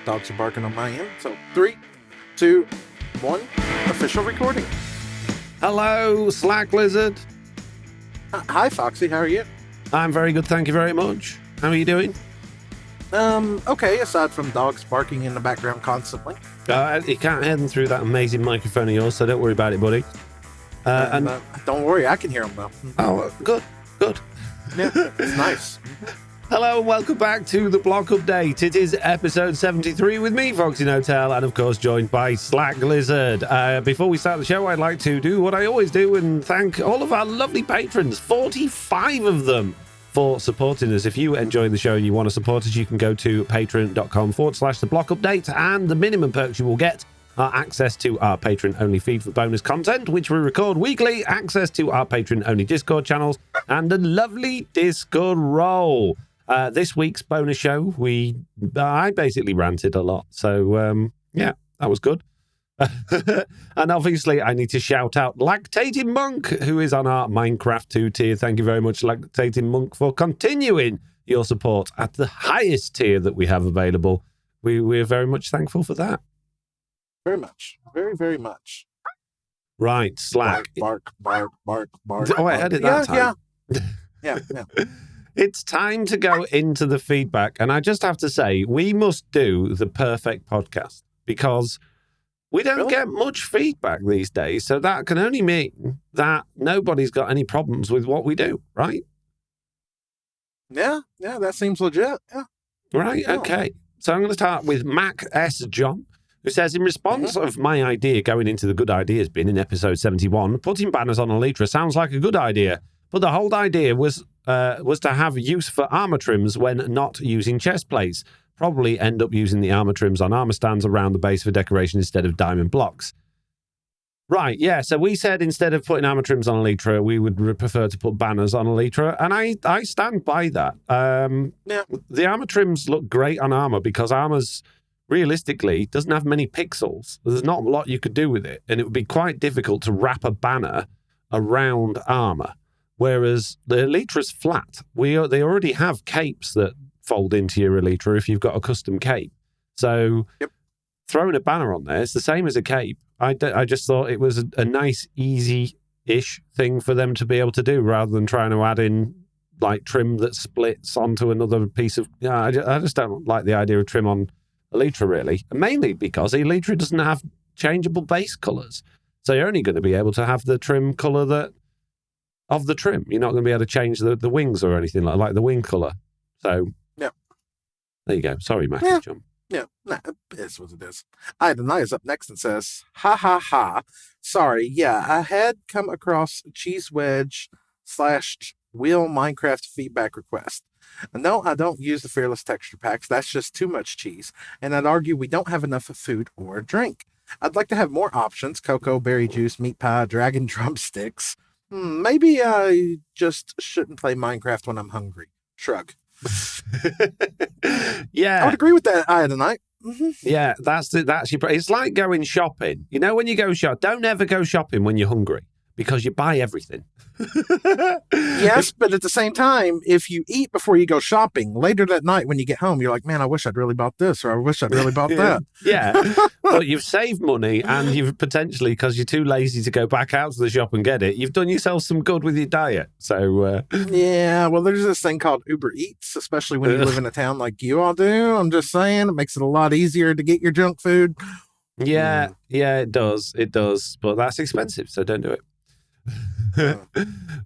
Dogs are barking on my end. So 3, 2, 1, official recording. Hello, Slack Lizard. Hi, Foxy. How are you? I'm very good, thank you very much. How are you doing? Okay, aside from dogs barking in the background constantly. You can't hear them through that amazing microphone of yours, so don't worry about it, buddy. Don't worry, I can hear them though. Oh, good. Yeah, it's nice. Hello and welcome back to the Block Update. It is episode 73 with me, Foxy Hotel, and of course joined by Slack Lizard. Before we start the show, I'd like to do what I always do and thank all of our lovely patrons, 45 of them, for supporting us. If you enjoy the show and you want to support us, you can go to patreon.com/the Block Update, and the minimum perks you will get are access to our Patreon-only feed for bonus content, which we record weekly, access to our Patreon-only Discord channels, and a lovely Discord role. This week's bonus show, I basically ranted a lot. So, yeah, that was good. And obviously, I need to shout out Lactating Monk, who is on our Minecraft 2 tier. Thank you very much, Lactating Monk, for continuing your support at the highest tier that we have available. We're very much thankful for that. Very much. Very, very much. Right, Slack. Bark. Oh, I heard it that time. Yeah. It's time to go into the feedback. And I just have to say, we must do the perfect podcast because we don't get much feedback these days. So that can only mean that nobody's got any problems with what we do, right? Yeah, that seems legit. Yeah. Right, okay. So I'm going to start with Mac S. John, who says, in response of my idea going into the good ideas bin in episode 71, putting banners on Elytra sounds like a good idea. But the whole idea was to have use for armor trims when not using chest plates. Probably end up using the armor trims on armor stands around the base for decoration instead of diamond blocks. Right, yeah, so we said instead of putting armor trims on Elytra, we would prefer to put banners on Elytra, and I stand by that. The armor trims look great on armor because armor's, realistically, doesn't have many pixels. There's not a lot you could do with it, and it would be quite difficult to wrap a banner around armor. Whereas the Elytra's flat. They already have capes that fold into your Elytra if you've got a custom cape. So throwing a banner on there, it's the same as a cape. I just thought it was a nice, easy-ish thing for them to be able to do rather than trying to add in like trim that splits onto another piece of... I just don't like the idea of trim on Elytra, really. Mainly because Elytra doesn't have changeable base colours. So you're only going to be able to have the trim colour of the trim. You're not going to be able to change the wings or anything like the wing colour. So, yeah. There you go. Sorry, Mac. John. Yeah, it is what it is. Idenai is up next and says, ha ha ha. Sorry, yeah, I had come across a cheese wedge / wheel Minecraft feedback request. No, I don't use the Fearless texture packs. That's just too much cheese. And I'd argue we don't have enough of food or drink. I'd like to have more options: cocoa, berry juice, meat pie, dragon drumsticks. Maybe I just shouldn't play Minecraft when I'm hungry. Shrug. Yeah. I would agree with that, Idenite. Yeah, it's like going shopping. You know, when you go don't ever go shopping when you're hungry because you buy everything. Yes, but at the same time, if you eat before you go shopping, later that night when you get home, you're like, man, I wish I'd really bought this, or I wish I'd really bought that. Yeah, but you've saved money, and you've potentially, because you're too lazy to go back out to the shop and get it, you've done yourself some good with your diet. So yeah, well, there's this thing called Uber Eats, especially when you live in a town like you all do. I'm just saying, it makes it a lot easier to get your junk food. Yeah, it does, but that's expensive, so don't do it.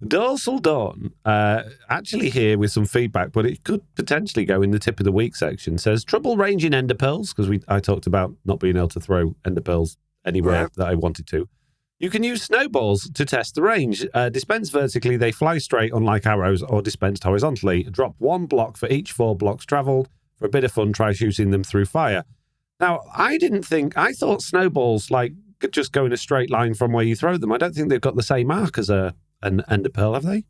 Dorsal Dawn, actually here with some feedback, but it could potentially go in the tip of the week section, says trouble ranging ender pearls, because I talked about not being able to throw ender pearls anywhere that I wanted to. You can use snowballs to test the range. Dispensed vertically, they fly straight, unlike arrows, or dispensed horizontally. Drop 1 block for each 4 blocks travelled. For a bit of fun, try shooting them through fire. Now, I thought snowballs could just go in a straight line from where you throw them. I don't think they've got the same arc as an ender pearl, have they?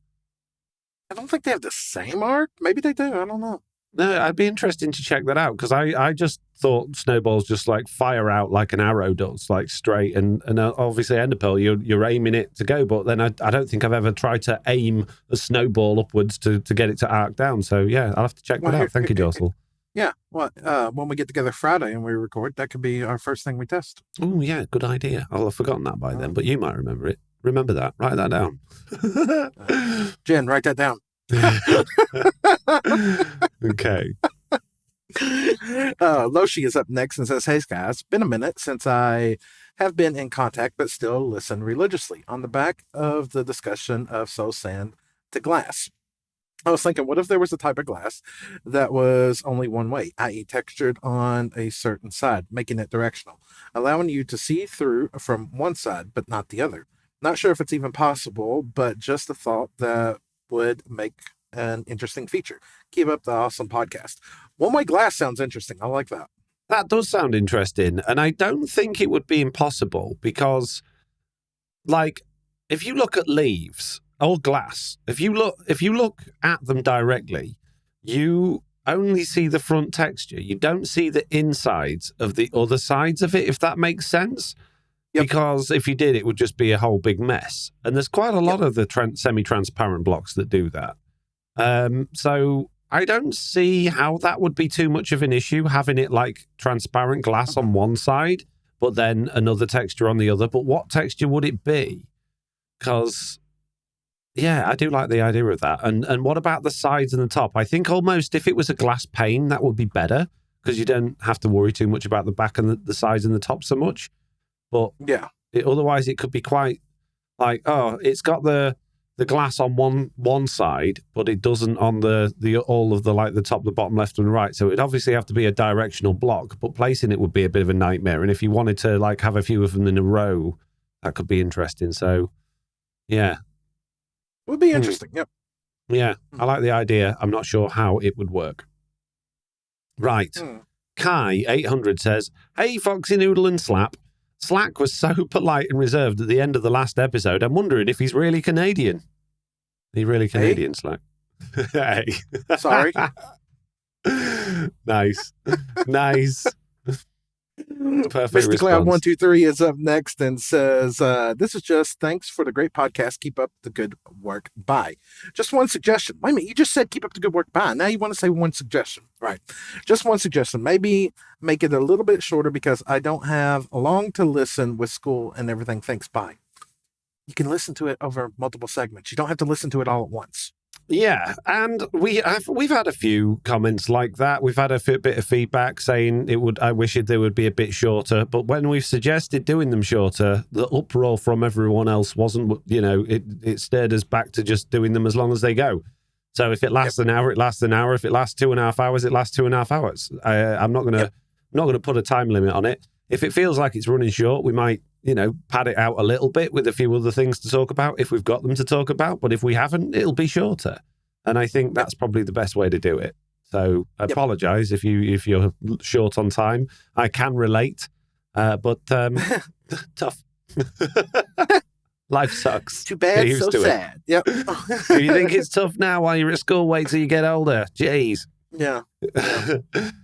I don't think they have the same arc. Maybe they do. I don't know. No, I'd be interested to check that out, because I just thought snowballs just fire out like an arrow does, straight. And obviously ender pearl, you're aiming it to go, but then I don't think I've ever tried to aim a snowball upwards to get it to arc down. So yeah, I'll have to check that out. Thank you, Dorsal. Yeah. Well, when we get together Friday and we record, that could be our first thing we test. Oh, yeah, good idea. I'll have forgotten that by then, but you might remember it. Remember that. Write that down. Jen, write that down. Okay. Loshi is up next and says, "Hey guys, been a minute since I have been in contact, but still listen religiously. On the back of the discussion of soul sand to glass, I was thinking, what if there was a type of glass that was only one way, i.e., textured on a certain side, making it directional, allowing you to see through from one side but not the other? Not sure if it's even possible, but just a thought that would make an interesting feature. Keep up the awesome podcast. One way glass sounds interesting. I like that. That does sound interesting. And I don't think it would be impossible because, like, if you look at leaves or glass, if you look at them directly, you only see the front texture. You don't see the insides of the other sides of it, if that makes sense. Yep. Because if you did, it would just be a whole big mess. And there's quite a lot of the semi-transparent blocks that do that. So I don't see how that would be too much of an issue, having it like transparent glass on one side, but then another texture on the other. But what texture would it be? Because, yeah, I do like the idea of that. And what about the sides and the top? I think almost if it was a glass pane, that would be better because you don't have to worry too much about the back and the sides and the top so much. But yeah, otherwise it could be quite like, oh, it's got the glass on one side, but it doesn't on the all of the like the top, the bottom, left and right. So it'd obviously have to be a directional block, but placing it would be a bit of a nightmare. And if you wanted to like have a few of them in a row, that could be interesting. So yeah. Would be interesting. Yep. Yeah, I like the idea. I'm not sure how it would work. Right. Kai 800 says, "Hey, Foxy Noodle and Slap. Slack was so polite and reserved at the end of the last episode. I'm wondering if he's really Canadian. He really Canadian, Slack?" Hey. Sorry. Nice. Nice. Perfect Mr. Cloud 123 is up next and says, "This is just thanks for the great podcast. Keep up the good work. Bye. Just one suggestion." Wait a minute, you just said keep up the good work. Bye. Now you want to say one suggestion. Right. Just one suggestion. Maybe make it a little bit shorter because I don't have long to listen with school and everything. Thanks. Bye. You can listen to it over multiple segments. You don't have to listen to it all at once. Yeah, and we've had a few comments like that. We've had a bit of feedback saying I wish they would be a bit shorter. But when we've suggested doing them shorter, the uproar from everyone else wasn't. It steered us back to just doing them as long as they go. So if it lasts an hour, it lasts an hour. If it lasts 2.5 hours, it lasts 2.5 hours. I'm not gonna put a time limit on it. If it feels like it's running short, we might pad it out a little bit with a few other things to talk about if we've got them to talk about. But if we haven't, it'll be shorter. And I think that's probably the best way to do it. So I apologize if you're short on time. I can relate, but tough. Life sucks. Too bad, so sad. Yep. If you think it's tough now while you're at school, wait till you get older. Jeez. Yeah.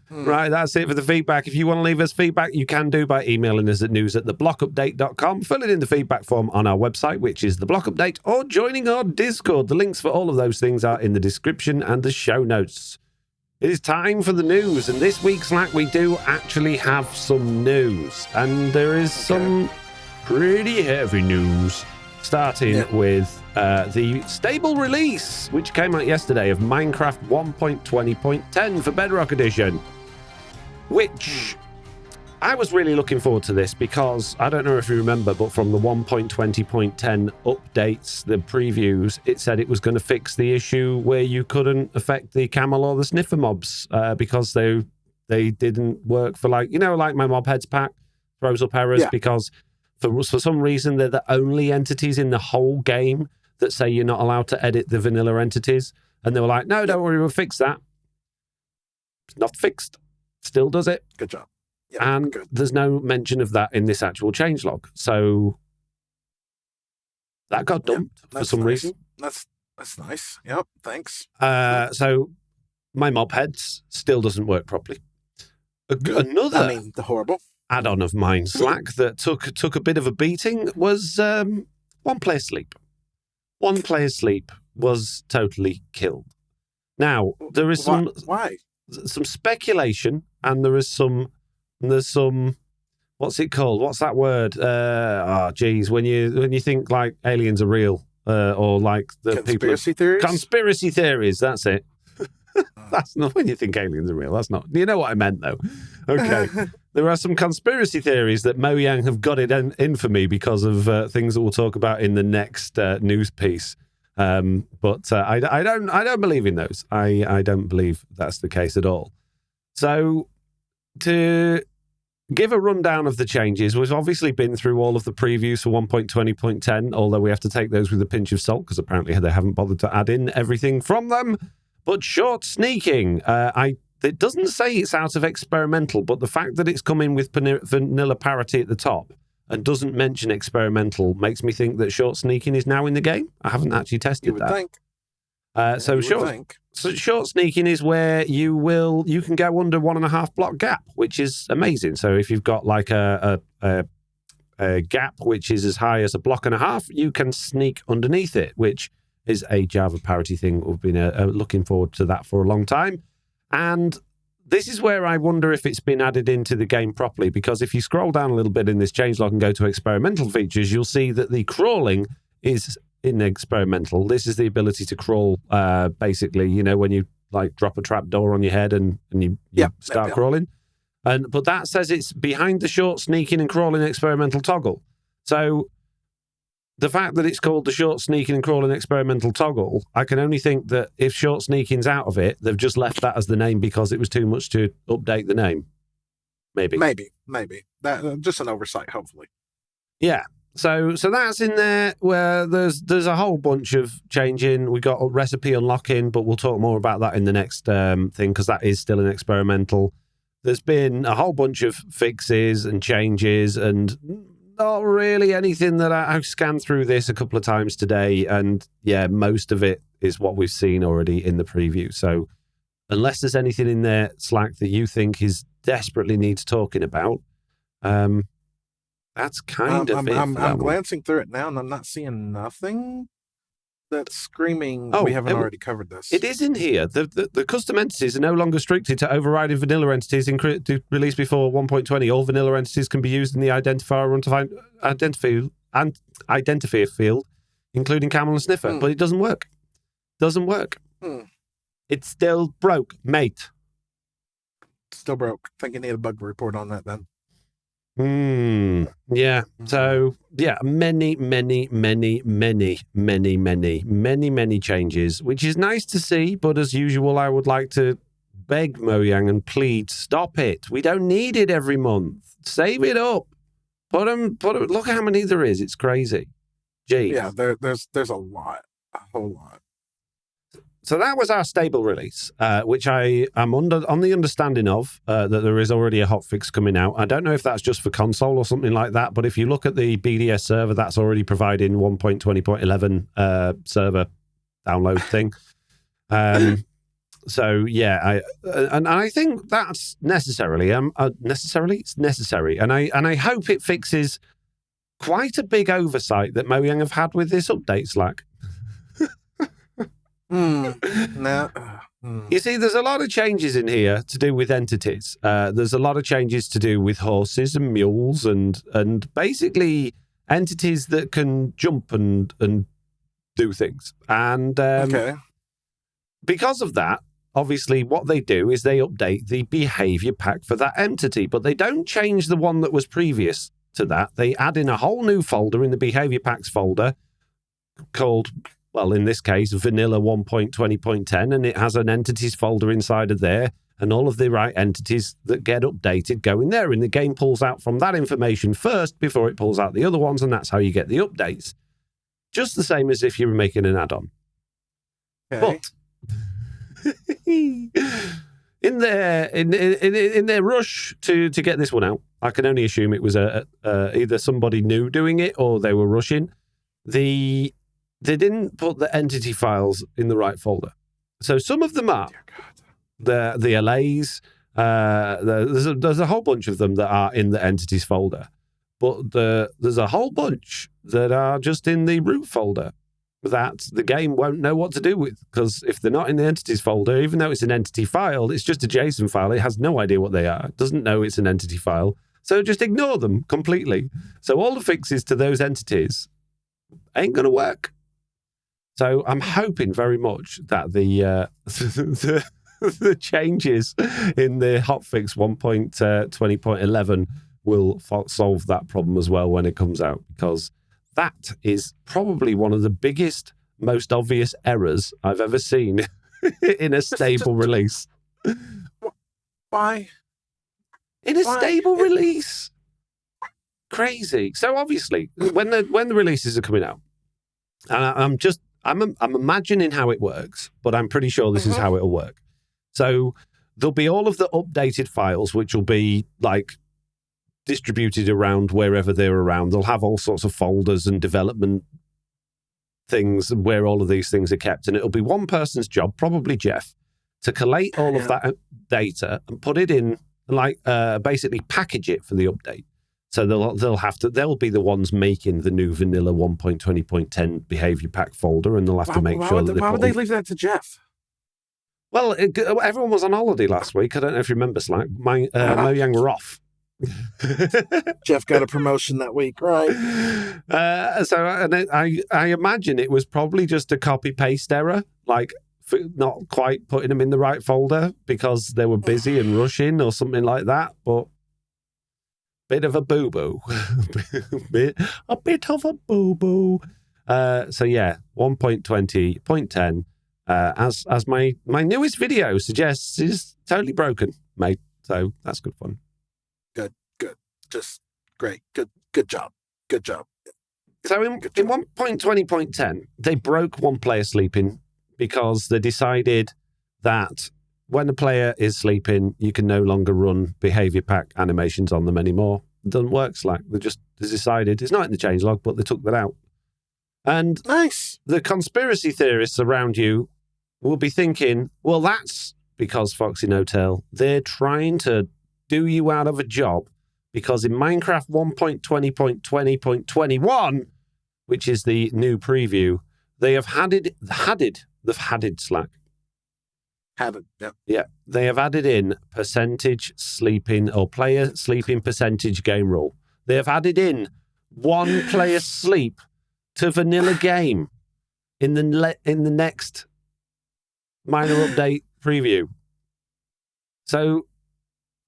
Right, that's it for the feedback. If you want to leave us feedback, you can do by emailing us at news@theblockupdate.com, filling in the feedback form on our website, which is The Block Update, or joining our Discord. The links for all of those things are in the description and the show notes. It is time for the news, and this week, Slack, we do actually have some news, and there is some pretty heavy news, starting with the stable release, which came out yesterday, of Minecraft 1.20.10 for Bedrock Edition, which I was really looking forward to this because I don't know if you remember, but from the 1.20.10 updates, the previews, it said it was going to fix the issue where you couldn't affect the camel or the sniffer mobs because they didn't work for like my mob heads pack throws up errors because for some reason they're the only entities in the whole game that say you're not allowed to edit the vanilla entities. And they were like, no, don't worry, we'll fix that. It's not fixed. Still does it. Good job. And there's no mention of that in this actual changelog. So that got dumped for some reason. That's nice. Yep, thanks. So my mob heads still doesn't work properly. Another the horrible add-on of mine, Slack, that took a bit of a beating was One Player Sleep. One Player Sleep was totally killed. Now, there is some... Why? some speculation, and there's some what's it called? What's that word? When you think like aliens are real, or like the conspiracy theories. Conspiracy theories. That's it. That's not when you think aliens are real. That's not. You know what I meant, though. Okay. There are some conspiracy theories that Mojang have got it in for me because of things that we'll talk about in the next news piece. But I don't believe in those. I don't believe that's the case at all. So to give a rundown of the changes, we've obviously been through all of the previews for 1.20.10, although we have to take those with a pinch of salt because apparently they haven't bothered to add in everything from them. But short sneaking, it doesn't say it's out of experimental, but the fact that it's coming with vanilla parity at the top and doesn't mention experimental makes me think that short sneaking is now in the game. I haven't actually tested that. Short sneaking is where you can go under 1.5 block gap, which is amazing. So if you've got like a gap which is as high as 1.5 blocks, you can sneak underneath it, which is a Java parity thing. We've been looking forward to that for a long time. And this is where I wonder if it's been added into the game properly, because if you scroll down a little bit in this changelog and go to experimental features, you'll see that the crawling is in experimental. This is the ability to crawl, basically, when you like drop a trap door on your head and you start crawling. But that says it's behind the short sneaking and crawling experimental toggle. So the fact that it's called the short sneaking and crawling experimental toggle, I can only think that if short sneaking's out of it, they've just left that as the name because it was too much to update the name. Maybe. That just an oversight, hopefully. Yeah. So that's in there where there's a whole bunch of changing. We got a recipe unlocking, but we'll talk more about that in the next thing because that is still an experimental. There's been a whole bunch of fixes and changes and not really anything that I've scanned through this a couple of times today. And yeah, most of it is what we've seen already in the preview. So unless there's anything in there, Slack, that you think is desperately needs talking about, that's kind of it. I'm glancing through it now and I'm not seeing nothing that's screaming we haven't already covered this. It is in here. The custom entities are no longer restricted to overriding vanilla entities released before 1.20. All vanilla entities can be used in the identifier identifier field, including camel and sniffer. But it doesn't work. It's still broke, mate. Still broke. I think you need a bug report on that then. Yeah. So yeah, many changes, which is nice to see. But as usual, I would like to beg Mojang and plead, stop it. We don't need it every month. Save it up. Put them. Look how many there is. It's crazy. Jeez. Yeah, there's a lot, a whole lot. So that was our stable release, which I am on the understanding of, that there is already a hotfix coming out. I don't know if that's just for console or something like that, but if you look at the BDS server, that's already providing 1.20.11 server download thing. So yeah, I think that's necessary. It's necessary, and I hope it fixes quite a big oversight that Mojang have had with this update, Slack. No. You see, there's a lot of changes in here to do with entities. There's a lot of changes to do with horses and mules and basically entities that can jump and do things. And because of that, obviously what they do is they update the behavior pack for that entity, but they don't change the one that was previous to that. They add in a whole new folder in the behavior packs folder called, well, in this case, Vanilla 1.20.10, and it has an entities folder inside of there, and all of the right entities that get updated go in there, and the game pulls out from that information first before it pulls out the other ones, and that's how you get the updates. Just the same as if you were making an add-on. Okay. But in their rush to get this one out, I can only assume it was either somebody new doing it or they were rushing. They didn't put the entity files in the right folder. So some of them are. The allays, there's a whole bunch of them that are in the entities folder. But there's a whole bunch that are just in the root folder. that the game won't know what to do with, because if they're not in the entities folder, even though it's an entity file, it's just a JSON file. It has no idea what they are. It doesn't know it's an entity file. So just ignore them completely. So all the fixes to those entities ain't going to work. So I'm hoping very much that the changes in the hotfix 1.20.11 will solve that problem as well when it comes out, because that is probably one of the biggest, most obvious errors I've ever seen in a stable release. Why? In a stable release. Crazy. So obviously, when the releases are coming out, and I'm imagining how it works, but I'm pretty sure this is how it'll work. So there'll be all of the updated files, which will be like distributed around wherever they're around. They'll have all sorts of folders and development things where all of these things are kept. And it'll be one person's job, probably Jeff, to collate all of that data and put it in, like basically package it for the update. So they'll be the ones making the new vanilla 1.20.10 behavior pack folder, and they'll have to make sure that why would they leave that to Jeff? Well, everyone was on holiday last week. I don't know if you remember, Slack. Mojang were off. Jeff got a promotion that week, right? So I imagine it was probably just a copy paste error, like for not quite putting them in the right folder because they were busy and rushing or something like that. But bit of a boo boo, a bit of a boo boo. So yeah, 1.20.10, as my newest video suggests, is totally broken, mate. So that's good fun. Good. Just great. Good job. So in 1.20.10, they broke one player sleeping because they decided that when a player is sleeping, you can no longer run behavior pack animations on them anymore. It doesn't work, Slack. They decided, it's not in the changelog, but they took that out. And nice. The conspiracy theorists around you will be thinking, well, that's because Foxy No Tail, they're trying to do you out of a job, because in Minecraft 1.20.20.21, which is the new preview, they have added Slack. Yeah, they have added in percentage sleeping or player sleeping percentage game rule. They have added in one player sleep to vanilla game in the next minor update preview. So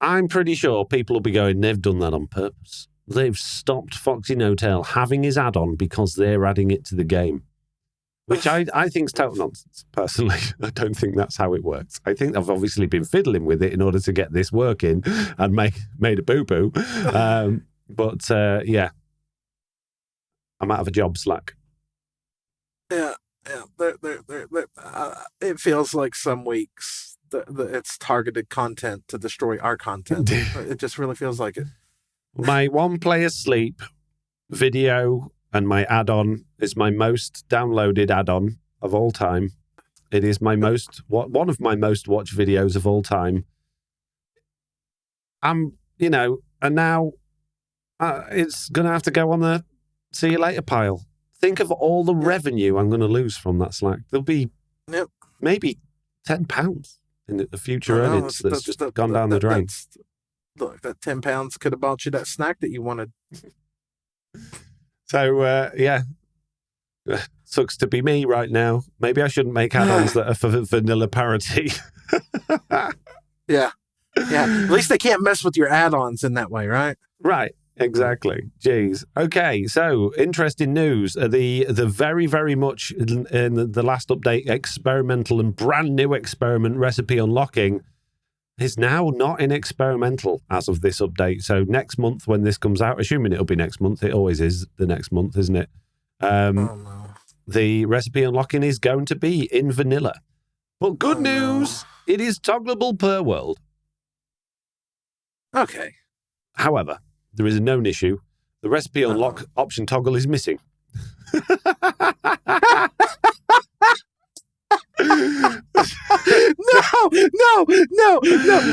I'm pretty sure people will be going, they've done that on purpose. They've stopped Foxy No Tail having his add-on because they're adding it to the game. Which I think is total nonsense, personally. I don't think that's how it works. I think I've obviously been fiddling with it in order to get this working and made a boo-boo. But yeah, I'm out of a job, Slack. Yeah. It feels like some weeks it's targeted content to destroy our content. It just really feels like it. My one player sleep video and my add-on is my most downloaded add-on of all time. It is one of my most watched videos of all time. And now it's going to have to go on the see you later pile. Think of all the revenue I'm going to lose from that Slack. There'll be maybe £10 in the future earnings that's just gone down the drain. Look, that £10 could have bought you that snack that you wanted. So, yeah, sucks to be me right now. Maybe I shouldn't make add-ons that are for vanilla parity. Yeah. At least they can't mess with your add-ons in that way, right? Right, exactly. Jeez. Okay, so interesting news. The very, very much in the last update, experimental and brand new experiment recipe unlocking is now not in experimental as of this update. So next month when this comes out, assuming it'll be next month, it always is the next month, isn't it? No. The recipe unlocking is going to be in vanilla. But good news, it is toggleable per world. Okay. However, there is a known issue. The recipe unlock option toggle is missing. No.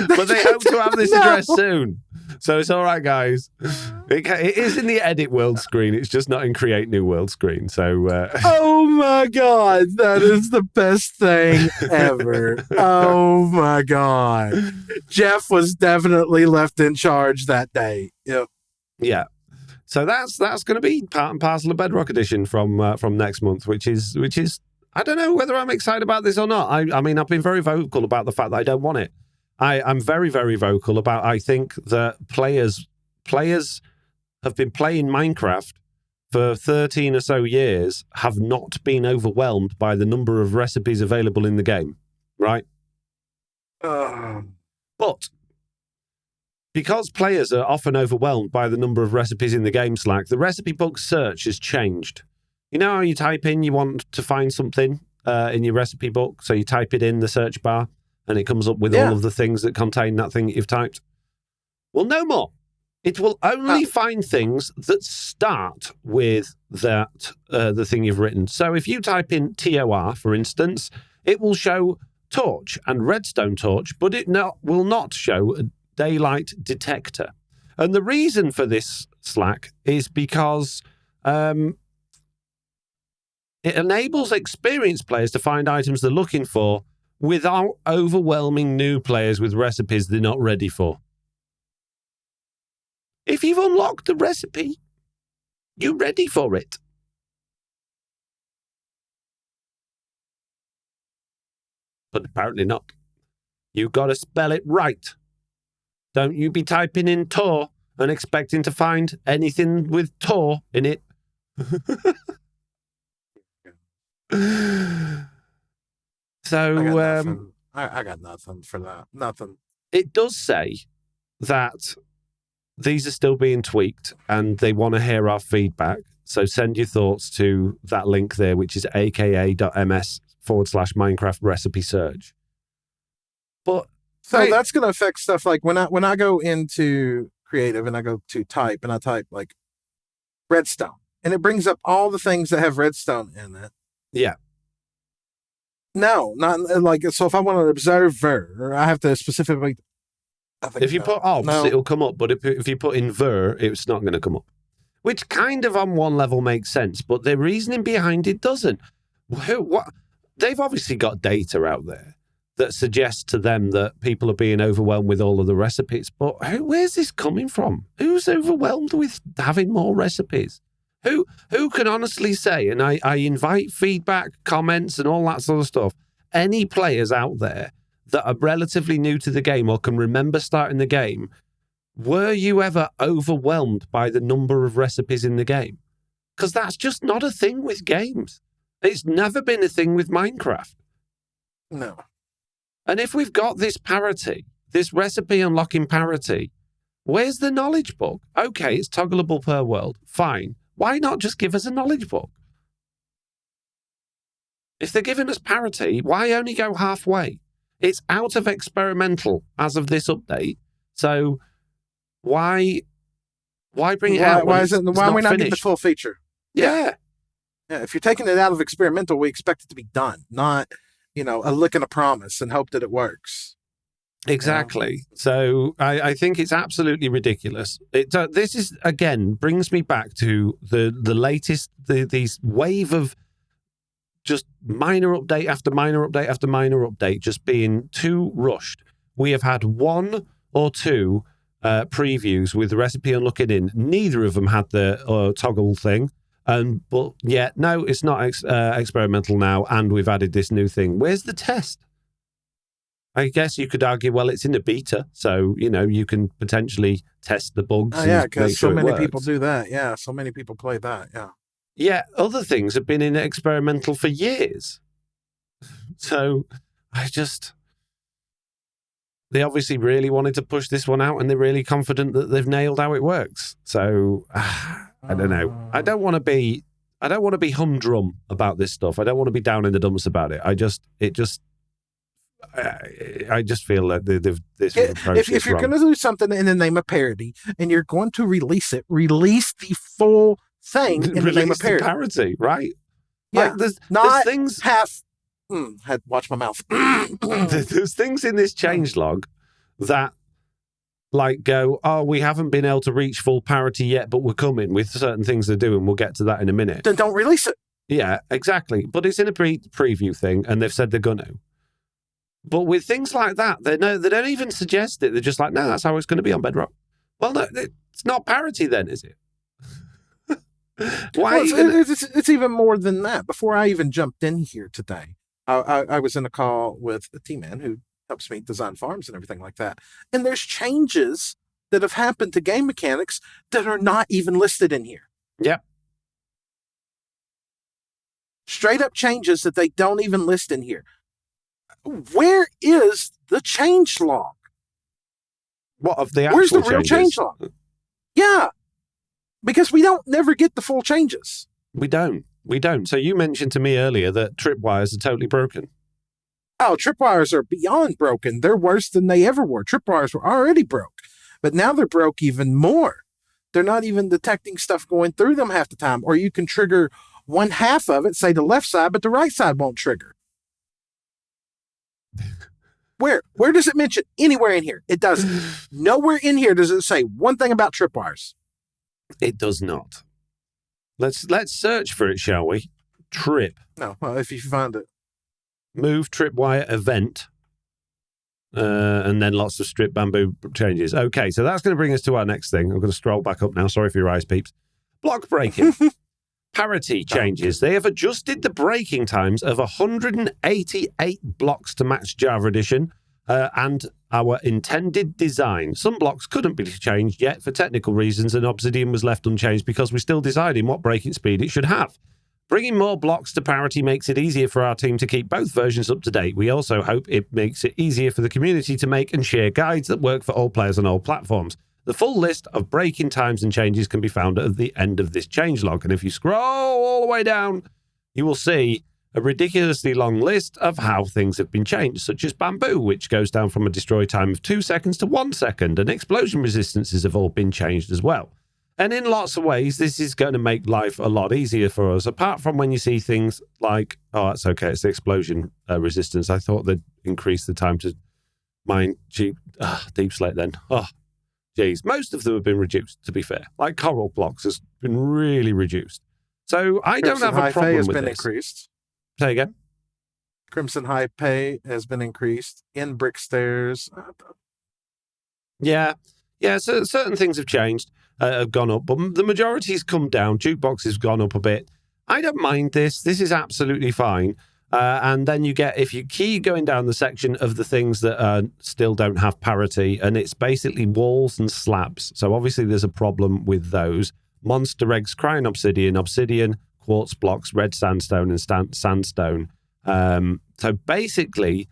But they hope to have this addressed soon. So it's all right, guys. It is in the edit world screen. It's just not in create new world screen. So, Oh my God, that is the best thing ever. Oh my God. Jeff was definitely left in charge that day. Yep. Yeah. So that's going to be part and parcel of Bedrock Edition from next month, which is I don't know whether I'm excited about this or not. I mean, I've been very vocal about the fact that I don't want it. I'm very, very vocal about, I think that players have been playing Minecraft for 13 or so years, have not been overwhelmed by the number of recipes available in the game, right? But because players are often overwhelmed by the number of recipes in the game, Slack, the recipe book search has changed. You know how you type in, you want to find something in your recipe book, so you type it in the search bar, and it comes up with all of the things that contain that thing that you've typed? Well, no more. It will only find things that start with that the thing you've written. So if you type in TOR, for instance, it will show torch and redstone torch, but it will not show a daylight detector. And the reason for this, Slack, is because it enables experienced players to find items they're looking for without overwhelming new players with recipes they're not ready for. If you've unlocked the recipe, you're ready for it. But apparently not. You've got to spell it right. Don't you be typing in Tor and expecting to find anything with Tor in it. So, I got nothing for that. Nothing. It does say that these are still being tweaked and they want to hear our feedback. So send your thoughts to that link there, which is aka.ms/Minecraft recipe search. But that's going to affect stuff like when I go into creative and I go to type and I type like redstone and it brings up all the things that have redstone in it. Yeah. No, not like, so if I want an observer, I have to specifically. If you put obs, it'll come up, but if you put in ver, it's not going to come up. Which kind of on one level makes sense, but the reasoning behind it doesn't. What? They've obviously got data out there that suggests to them that people are being overwhelmed with all of the recipes, but where's this coming from? Who's overwhelmed with having more recipes? Who can honestly say, and I invite feedback, comments, and all that sort of stuff, any players out there that are relatively new to the game or can remember starting the game, were you ever overwhelmed by the number of recipes in the game? Because that's just not a thing with games. It's never been a thing with Minecraft. No. And if we've got this parity, this recipe unlocking parity, where's the knowledge book? Okay, it's toggleable per world. Fine. Why not just give us a knowledge book? If they're giving us parity, why only go halfway? It's out of experimental as of this update. So why bring it out? Why are we not getting the full feature? Yeah. If you're taking it out of experimental, we expect it to be done, not, a lick and a promise and hope that it works. Exactly. So I think it's absolutely ridiculous. This is, again, brings me back to the latest, these wave of just minor update after minor update after minor update, just being too rushed. We have had one or two previews with the recipe unlocking in. Neither of them had the toggle thing. But yeah, no, it's not experimental now, and we've added this new thing. Where's the test? I guess you could argue, well, it's in a beta, so, you can potentially test the bugs. Yeah, because so many people do that. Yeah, so many people play that. Yeah. Yeah, other things have been in experimental for years. So they obviously really wanted to push this one out, and they're really confident that they've nailed how it works. So I don't know. I don't want to be humdrum about this stuff. I don't want to be down in the dumps about it. I just feel that this approach if you're going to do something in the name of parody and you're going to release it, release the full thing in the name of parity, right? Yeah, like there's things. Had watch my mouth. There's things in this changelog that like go, oh, we haven't been able to reach full parity yet, but we're coming with certain things they're doing. We'll get to that in a minute. Then don't release it. Yeah, exactly. But it's in a preview thing, and they've said they're going to. But with things like that, they don't even suggest it. They're just like, no, that's how it's going to be on Bedrock. Well, no, it's not parity then, is it? Why? Well, it's even more than that. Before I even jumped in here today, I was in a call with a T-Man who helps me design farms and everything like that. And there's changes that have happened to game mechanics that are not even listed in here. Yep. Straight up changes that they don't even list in here. Where is the change log? What of the actual Where's the changes? real change log? Yeah. Because we don't never get the full changes. We don't. So you mentioned to me earlier that tripwires are totally broken. Oh, tripwires are beyond broken. They're worse than they ever were. Tripwires were already broke, but now they're broke even more. They're not even detecting stuff going through them half the time, or you can trigger one half of it, say the left side, but the right side won't trigger. Where does it mention anywhere in here? It doesn't. Nowhere in here does it say one thing about tripwires. It does not. Let's search for it, shall we? Trip. No, well, if you find it. Move tripwire event. And then lots of strip bamboo changes. Okay, so that's going to bring us to our next thing. I'm going to scroll back up now. Sorry for your eyes, peeps. Block breaking. Parity changes. They have adjusted the breaking times of 188 blocks to match Java Edition and our intended design. Some blocks couldn't be changed yet for technical reasons, and Obsidian was left unchanged because we're still deciding what breaking speed it should have. Bringing more blocks to parity makes it easier for our team to keep both versions up to date. We also hope it makes it easier for the community to make and share guides that work for all players on all platforms. The full list of breaking times and changes can be found at the end of this changelog. And if you scroll all the way down, you will see a ridiculously long list of how things have been changed, such as bamboo, which goes down from a destroy time of 2 seconds to 1 second, and explosion resistances have all been changed as well. And in lots of ways, this is going to make life a lot easier for us, apart from when you see things like, oh, that's okay, it's the explosion resistance. I thought they'd increase the time to mine deep slate then. Oh, geez. Most of them have been reduced, to be fair. Like coral blocks has been really reduced. So I don't have a problem has with been this. Increased. Say again? Crimson High Pay has been increased. In brick stairs. Yeah, so certain things have changed. Have gone up, but the majority's come down. Jukebox has gone up a bit. I don't mind this. This is absolutely fine. And then you get, if you keep going down the section of the things that still don't have parity, and it's basically walls and slabs. So obviously there's a problem with those. Monster eggs, crying obsidian, quartz blocks, red sandstone, and sandstone. So basically,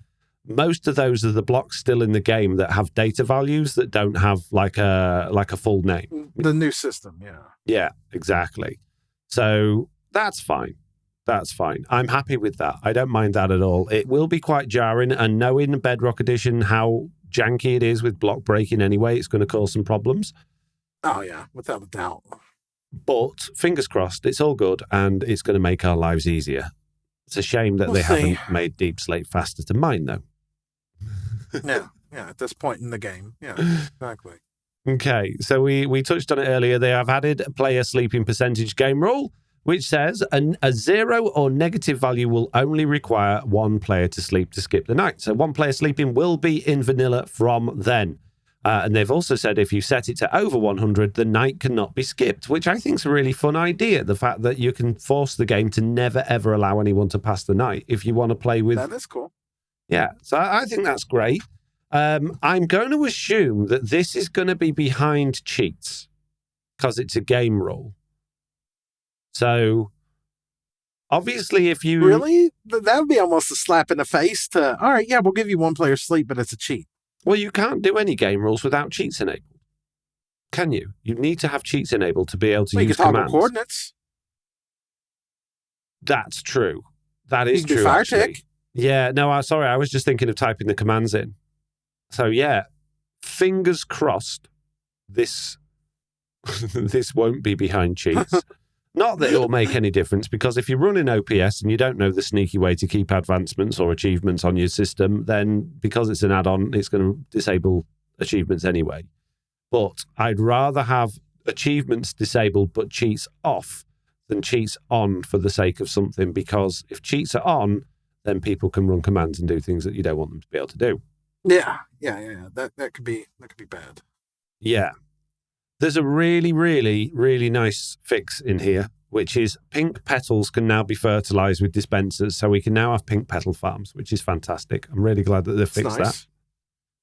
most of those are the blocks still in the game that have data values that don't have like a full name. The new system, yeah. Yeah, exactly. So that's fine. That's fine. I'm happy with that. I don't mind that at all. It will be quite jarring, and knowing Bedrock Edition how janky it is with block breaking anyway, it's going to cause some problems. Oh, yeah, without a doubt. But fingers crossed, it's all good, and it's going to make our lives easier. It's a shame that they haven't made Deep Slate faster to mine, though. Yeah, at this point in the game. Yeah, exactly. Okay, so we touched on it earlier. They have added a player sleeping percentage game rule, which says a 0 or negative value will only require one player to sleep to skip the night. So one player sleeping will be in vanilla from then. And they've also said if you set it to over 100, the night cannot be skipped, which I think is a really fun idea. The fact that you can force the game to never, ever allow anyone to pass the night if you want to play with... That is cool. Yeah, so I think that's great. I'm going to assume that this is going to be behind cheats because it's a game rule. So, obviously, if you... Really? That would be almost a slap in the face to, all right, yeah, we'll give you one player sleep, but it's a cheat. Well, you can't do any game rules without cheats enabled. Can you? You need to have cheats enabled to be able to use commands. Coordinates. That's true. That is true, fire actually. tick. Yeah, no, sorry, I was just thinking of typing the commands in. So, yeah, fingers crossed this this won't be behind cheats. Not that it will make any difference, because if you're running OPS and you don't know the sneaky way to keep advancements or achievements on your system, then because it's an add-on, it's going to disable achievements anyway. but I'd rather have achievements disabled but cheats off than cheats on for the sake of something, because if cheats are on, then people can run commands and do things that you don't want them to be able to do. Yeah. That could be bad. Yeah. There's a really, really, really nice fix in here, which is pink petals can now be fertilized with dispensers. So we can now have pink petal farms, which is fantastic. I'm really glad that they've fixed that.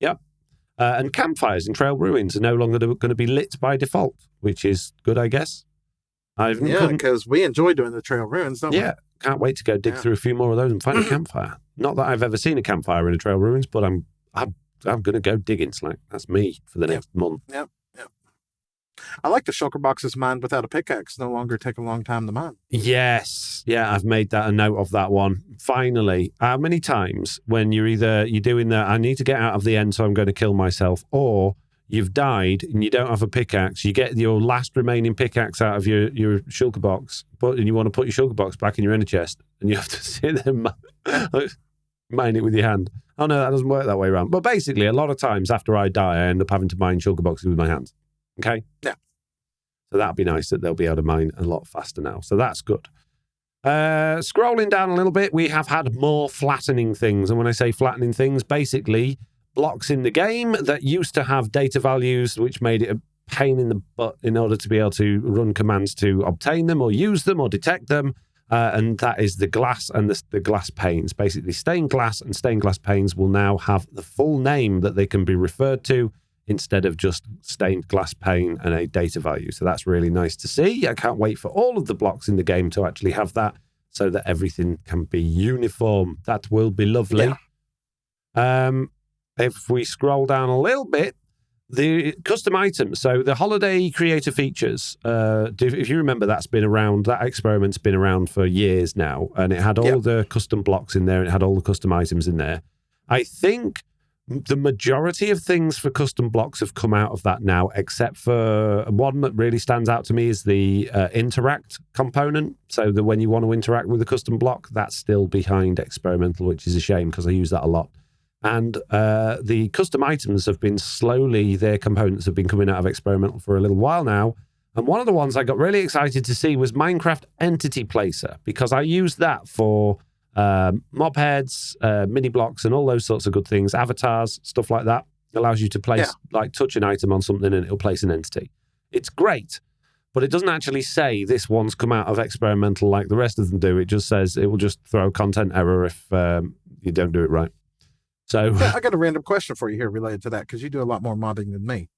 Yep. And campfires in trail ruins are no longer going to be lit by default, which is good, I guess. Because we enjoy doing the trail ruins, don't we? Yeah, can't wait to go dig through a few more of those and find a campfire. Not that I've ever seen a campfire in a trail ruins, but I'm going to go digging, Slack. That's me for the next month. Yep. I like the shulker boxes mined without a pickaxe. No longer take a long time to mine. Yes. Yeah, I've made that a note of that one. Finally, how many times when you're doing the, I need to get out of the end, so I'm going to kill myself, or you've died and you don't have a pickaxe, you get your last remaining pickaxe out of your shulker box, and you want to put your shulker box back in your inner chest, and you have to sit there and mine it with your hand. Oh no, that doesn't work that way around. But basically, a lot of times after I die, I end up having to mine shulker boxes with my hands. Okay? Yeah. So that'd be nice that they'll be able to mine a lot faster now. So that's good. Scrolling down a little bit, we have had more flattening things. And when I say flattening things, basically blocks in the game that used to have data values, which made it a pain in the butt in order to be able to run commands to obtain them or use them or detect them. And that is the glass and the glass panes. Basically, stained glass and stained glass panes will now have the full name that they can be referred to, instead of just stained glass pane and a data value. So that's really nice to see. I can't wait for all of the blocks in the game to actually have that, so that everything can be uniform. That will be lovely. Yeah. If we scroll down a little bit, the custom items. So the holiday creator features, if you remember, that's been around, that experiment's been around for years now, and it had all the custom blocks in there, and it had all the custom items in there. I think the majority of things for custom blocks have come out of that now, except for one that really stands out to me is the interact component. So that when you want to interact with a custom block, that's still behind experimental, which is a shame because I use that a lot. And the custom items have been slowly, their components have been coming out of experimental for a little while now. And one of the ones I got really excited to see was Minecraft Entity Placer, because I used that for mob heads, mini blocks, and all those sorts of good things, avatars, stuff like that. Allows you to place, like touch an item on something and it'll place an entity. It's great, but it doesn't actually say this one's come out of experimental like the rest of them do. It just says it will just throw content error if you don't do it right. So I got a random question for you here related to that, because you do a lot more modding than me.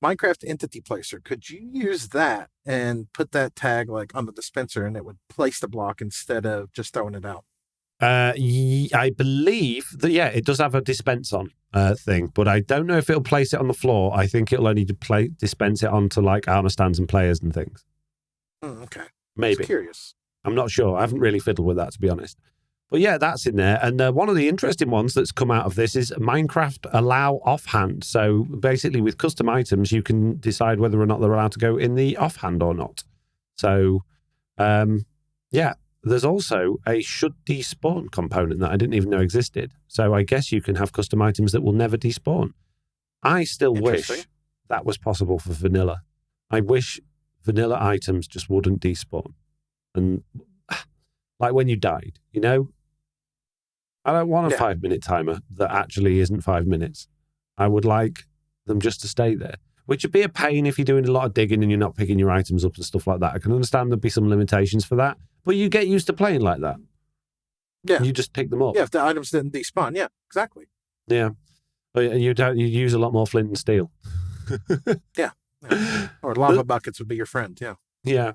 Minecraft Entity Placer, could you use that and put that tag like on the dispenser and it would place the block instead of just throwing it out? I believe that, it does have a dispense on thing, but I don't know if it'll place it on the floor. I think it'll only dispense it onto like armor stands and players and things. Okay. Maybe. Just curious. I'm not sure. I haven't really fiddled with that, to be honest. But yeah, that's in there. And one of the interesting ones that's come out of this is Minecraft allow offhand. So basically with custom items, you can decide whether or not they're allowed to go in the offhand or not. So, there's also a should despawn component that I didn't even know existed. So I guess you can have custom items that will never despawn. I still wish that was possible for vanilla. I wish vanilla items just wouldn't despawn. And like when you died, I don't want a 5-minute timer that actually isn't 5 minutes. I would like them just to stay there, which would be a pain if you're doing a lot of digging and you're not picking your items up and stuff like that. I can understand there'd be some limitations for that, but you get used to playing like that. Yeah. You just pick them up. Yeah, if the items didn't despawn. Yeah, exactly. Yeah. But you use a lot more flint and steel. Yeah. Or lava buckets would be your friend. Yeah. Yeah.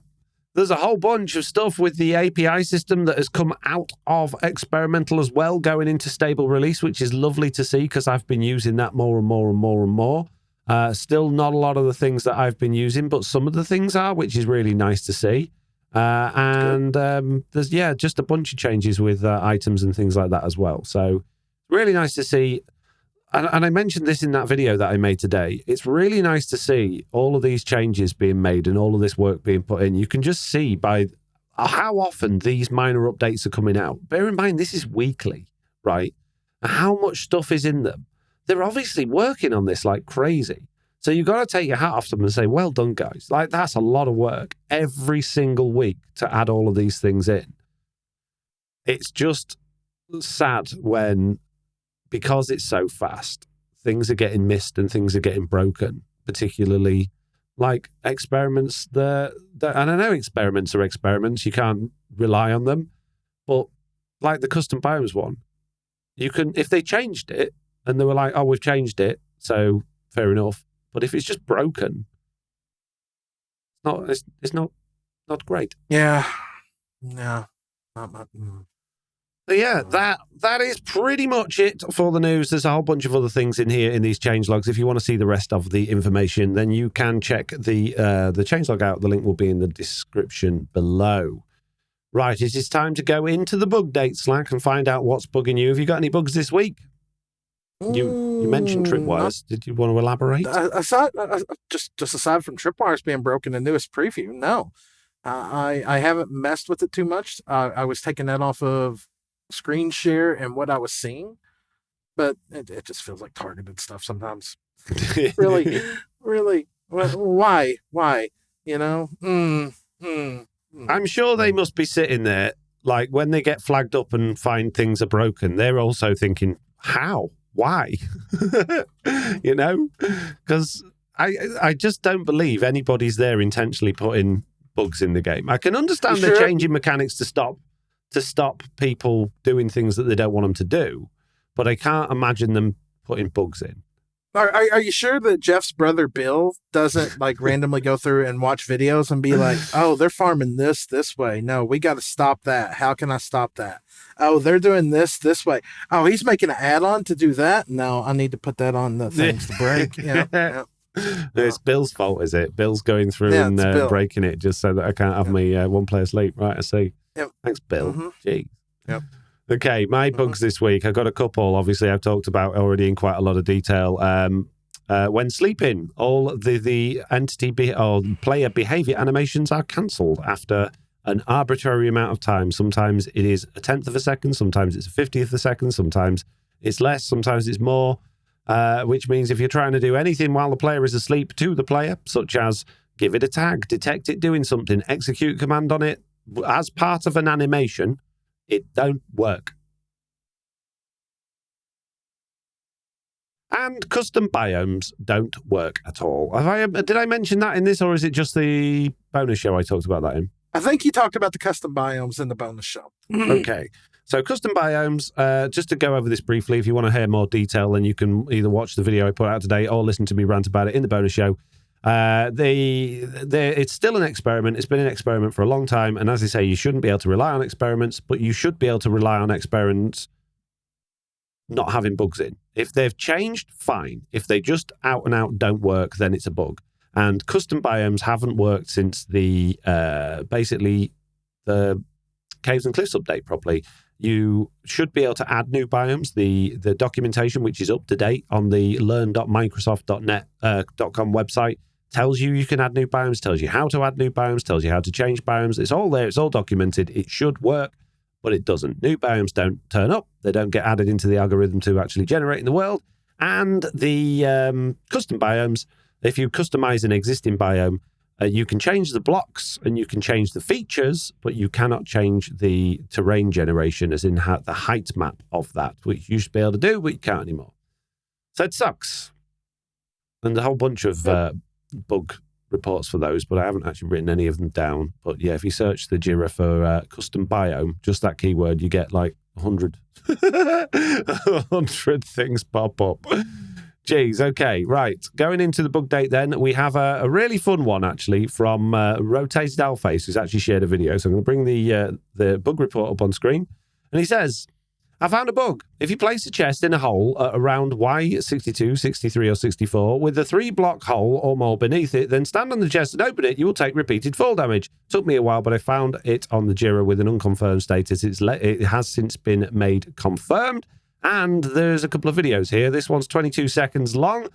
There's a whole bunch of stuff with the API system that has come out of experimental as well, going into stable release, which is lovely to see because I've been using that more and more and more and more. Still not a lot of the things that I've been using, but some of the things are, which is really nice to see. There's, just a bunch of changes with items and things like that as well. So really nice to see. And I mentioned this in that video that I made today. It's really nice to see all of these changes being made and all of this work being put in. You can just see by how often these minor updates are coming out. Bear in mind, this is weekly, right? How much stuff is in them. They're obviously working on this like crazy. So you've got to take your hat off to them and say, well done, guys. Like, that's a lot of work every single week to add all of these things in. It's just sad when, because it's so fast, things are getting missed and things are getting broken, particularly like experiments. And I know experiments are experiments. You can't rely on them. But like the custom biomes one, you can, if they changed it and they were like, oh, we've changed it, so fair enough. But if it's just broken, it's not great. Yeah. No. Not much. But yeah, that is pretty much it for the news. There's a whole bunch of other things in here in these changelogs. If you want to see the rest of the information, then you can check the changelog out. The link will be in the description below. Right, it is time to go into the Bugdate Slack and find out what's bugging you. Have you got any bugs this week? You mentioned Tripwires. Did you want to elaborate? Just aside from Tripwires being broken in the newest preview, no. I haven't messed with it too much. I was taking that off of screen share and what I was seeing, but it just feels like targeted stuff sometimes. Really? Why? You know? I'm sure they must be sitting there, like when they get flagged up and find things are broken, they're also thinking, how? Why? You know? Because I just don't believe anybody's there intentionally putting bugs in the game. I can understand they're changing mechanics to stop people doing things that they don't want them to do, but I can't imagine them putting bugs in. Are you sure that Jeff's brother Bill doesn't like randomly go through and watch videos and be like, oh, they're farming this way. No, we got to stop that. How can I stop that? Oh, they're doing this way. Oh, he's making an add-on to do that. No, I need to put that on the things to break. Yeah. It's Bill's fault, is it? Bill's going through and breaking it just so that I can't have my one player sleep. Right, I see. Yep. Thanks, Bill. Mm-hmm. Jeez. Yep. Okay, my bugs this week. I've got a couple. Obviously, I've talked about already in quite a lot of detail. When sleeping, all the entity or player behavior animations are cancelled after an arbitrary amount of time. Sometimes it is a 10th of a second. Sometimes it's a 50th of a second. Sometimes it's less. Sometimes it's more. Which means if you're trying to do anything while the player is asleep to the player, such as give it a tag, detect it doing something, execute a command on it as part of an animation, it don't work. And custom biomes don't work at all. Did I mention that in this, or is it just the bonus show I talked about that in? I think you talked about the custom biomes in the bonus show. Okay. So custom biomes, just to go over this briefly, if you want to hear more detail, then you can either watch the video I put out today or listen to me rant about it in the bonus show. It's still an experiment. It's been an experiment for a long time. And as I say, you shouldn't be able to rely on experiments, but you should be able to rely on experiments not having bugs in. If they've changed, fine. If they just out and out don't work, then it's a bug. And custom biomes haven't worked since basically the Caves and Cliffs update properly. You should be able to add new biomes. The documentation, which is up to date on the learn.microsoft.net.com website, tells you can add new biomes, tells you how to add new biomes, tells you how to change biomes. It's all there. It's all documented. It should work, but it doesn't. New biomes don't turn up. They don't get added into the algorithm to actually generate in the world. And the custom biomes, if you customize an existing biome, you can change the blocks and you can change the features, but you cannot change the terrain generation, as in the height map of that, which you used to be able to do, but you can't anymore. So it sucks. And a whole bunch of bug reports for those, but I haven't actually written any of them down. But yeah, if you search the Jira for custom biome, just that keyword, you get like 100, 100 things pop up. Jeez, okay, right. Going into the bug date then, we have a really fun one, actually, from Rotated Alface, who's actually shared a video. So I'm going to bring the bug report up on screen. And he says, I found a bug. If you place a chest in a hole at around Y62, 63, or 64, with a 3-block hole or more beneath it, then stand on the chest and open it, you will take repeated fall damage. Took me a while, but I found it on the Jira with an unconfirmed status. It has since been made confirmed. And there's a couple of videos here. This one's 22 seconds long.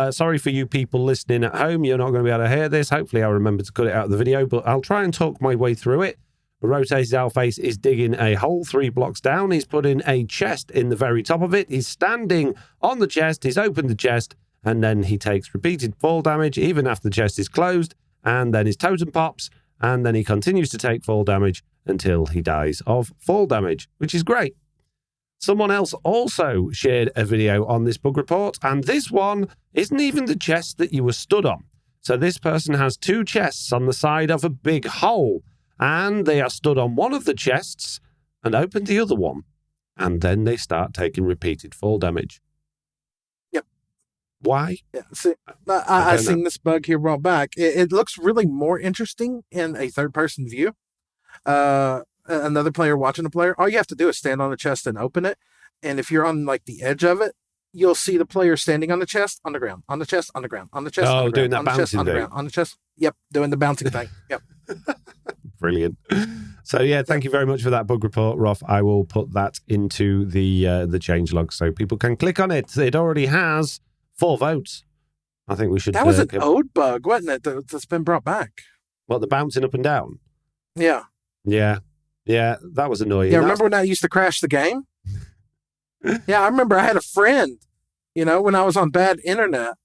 Sorry for you people listening at home. You're not going to be able to hear this. Hopefully I'll remember to cut it out of the video, but I'll try and talk my way through it. Rotated Alface is digging a hole 3 blocks down. He's putting a chest in the very top of it. He's standing on the chest. He's opened the chest, and then he takes repeated fall damage even after the chest is closed, and then his totem pops, and then he continues to take fall damage until he dies of fall damage, which is great. Someone else also shared a video on this bug report, and this one isn't even the chest that you were stood on. So this person has 2 chests on the side of a big hole, and they are stood on one of the chests and opened the other one, and then they start taking repeated fall damage. Yep. Why? Yeah, see, I've seen this bug here brought back. It looks really more interesting in a third-person view. Another player watching a player, all you have to do is stand on the chest and open it. And if you're on like the edge of it, you'll see the player standing on the chest, on the ground, on the chest, on the ground, on the chest, on the doing ground, that on the chest, bouncing on the thing. ground, on the chest. Yep, doing the bouncing thing. Yep. Brilliant. So yeah, thank you very much for that bug report, Roth. I will put that into the changelog so people can click on it. It already has 4 votes. I think we should. That was an old bug, wasn't it? That's been brought back. What, the bouncing up and down? Yeah. Yeah, that was annoying. Yeah, remember when that used to crash the game? Yeah, I remember I had a friend, when I was on bad internet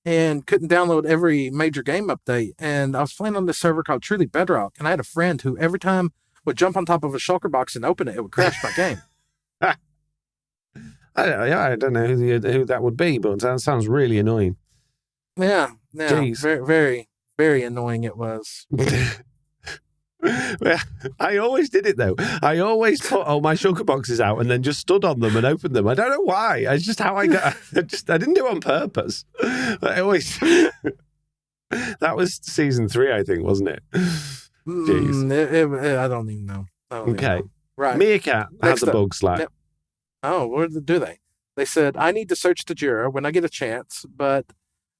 and couldn't download every major game update. And I was playing on this server called Truly Bedrock. And I had a friend who every time would jump on top of a shulker box and open it, it would crash my game. I don't know who that would be, but that sounds really annoying. Yeah. Jeez. Very, very, very annoying it was. I always did it though. I always put all my shulker boxes out and then just stood on them and opened them. I don't know why. It's just how I got. I didn't do it on purpose. I always. That was season 3, I think, wasn't it? Jeez. I don't even know. Okay. Right. Meerkat has a bug, Slack. Yep. Oh, where do they? They said, I need to search the Jura when I get a chance, but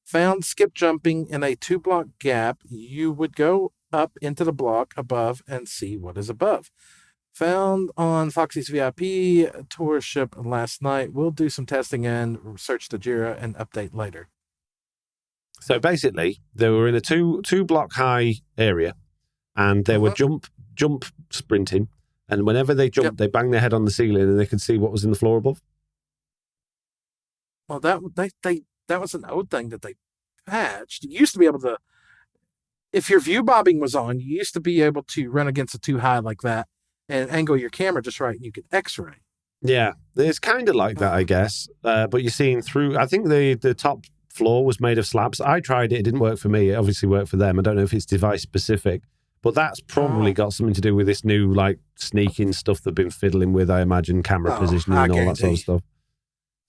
found skip jumping in a 2-block gap. You would go up into the block above and see what is above. Found on Foxy's VIP tour ship last night. We'll do some testing and search the Jira and update later. So basically, they were in a two block high area, and they were jump sprinting, and whenever they jumped, they banged their head on the ceiling, and they could see what was in the floor above. Well, that was an old thing that they patched. You used to be able to. If your view bobbing was on, you used to be able to run against a too high like that and angle your camera just right, and you could X-ray. Yeah, it's kind of like that, I guess. But you're seeing through. I think the top floor was made of slabs. I tried it; it didn't work for me. It obviously worked for them. I don't know if it's device specific, but that's probably got something to do with this new like sneaking stuff they've been fiddling with. I imagine camera positioning and all that sort of stuff.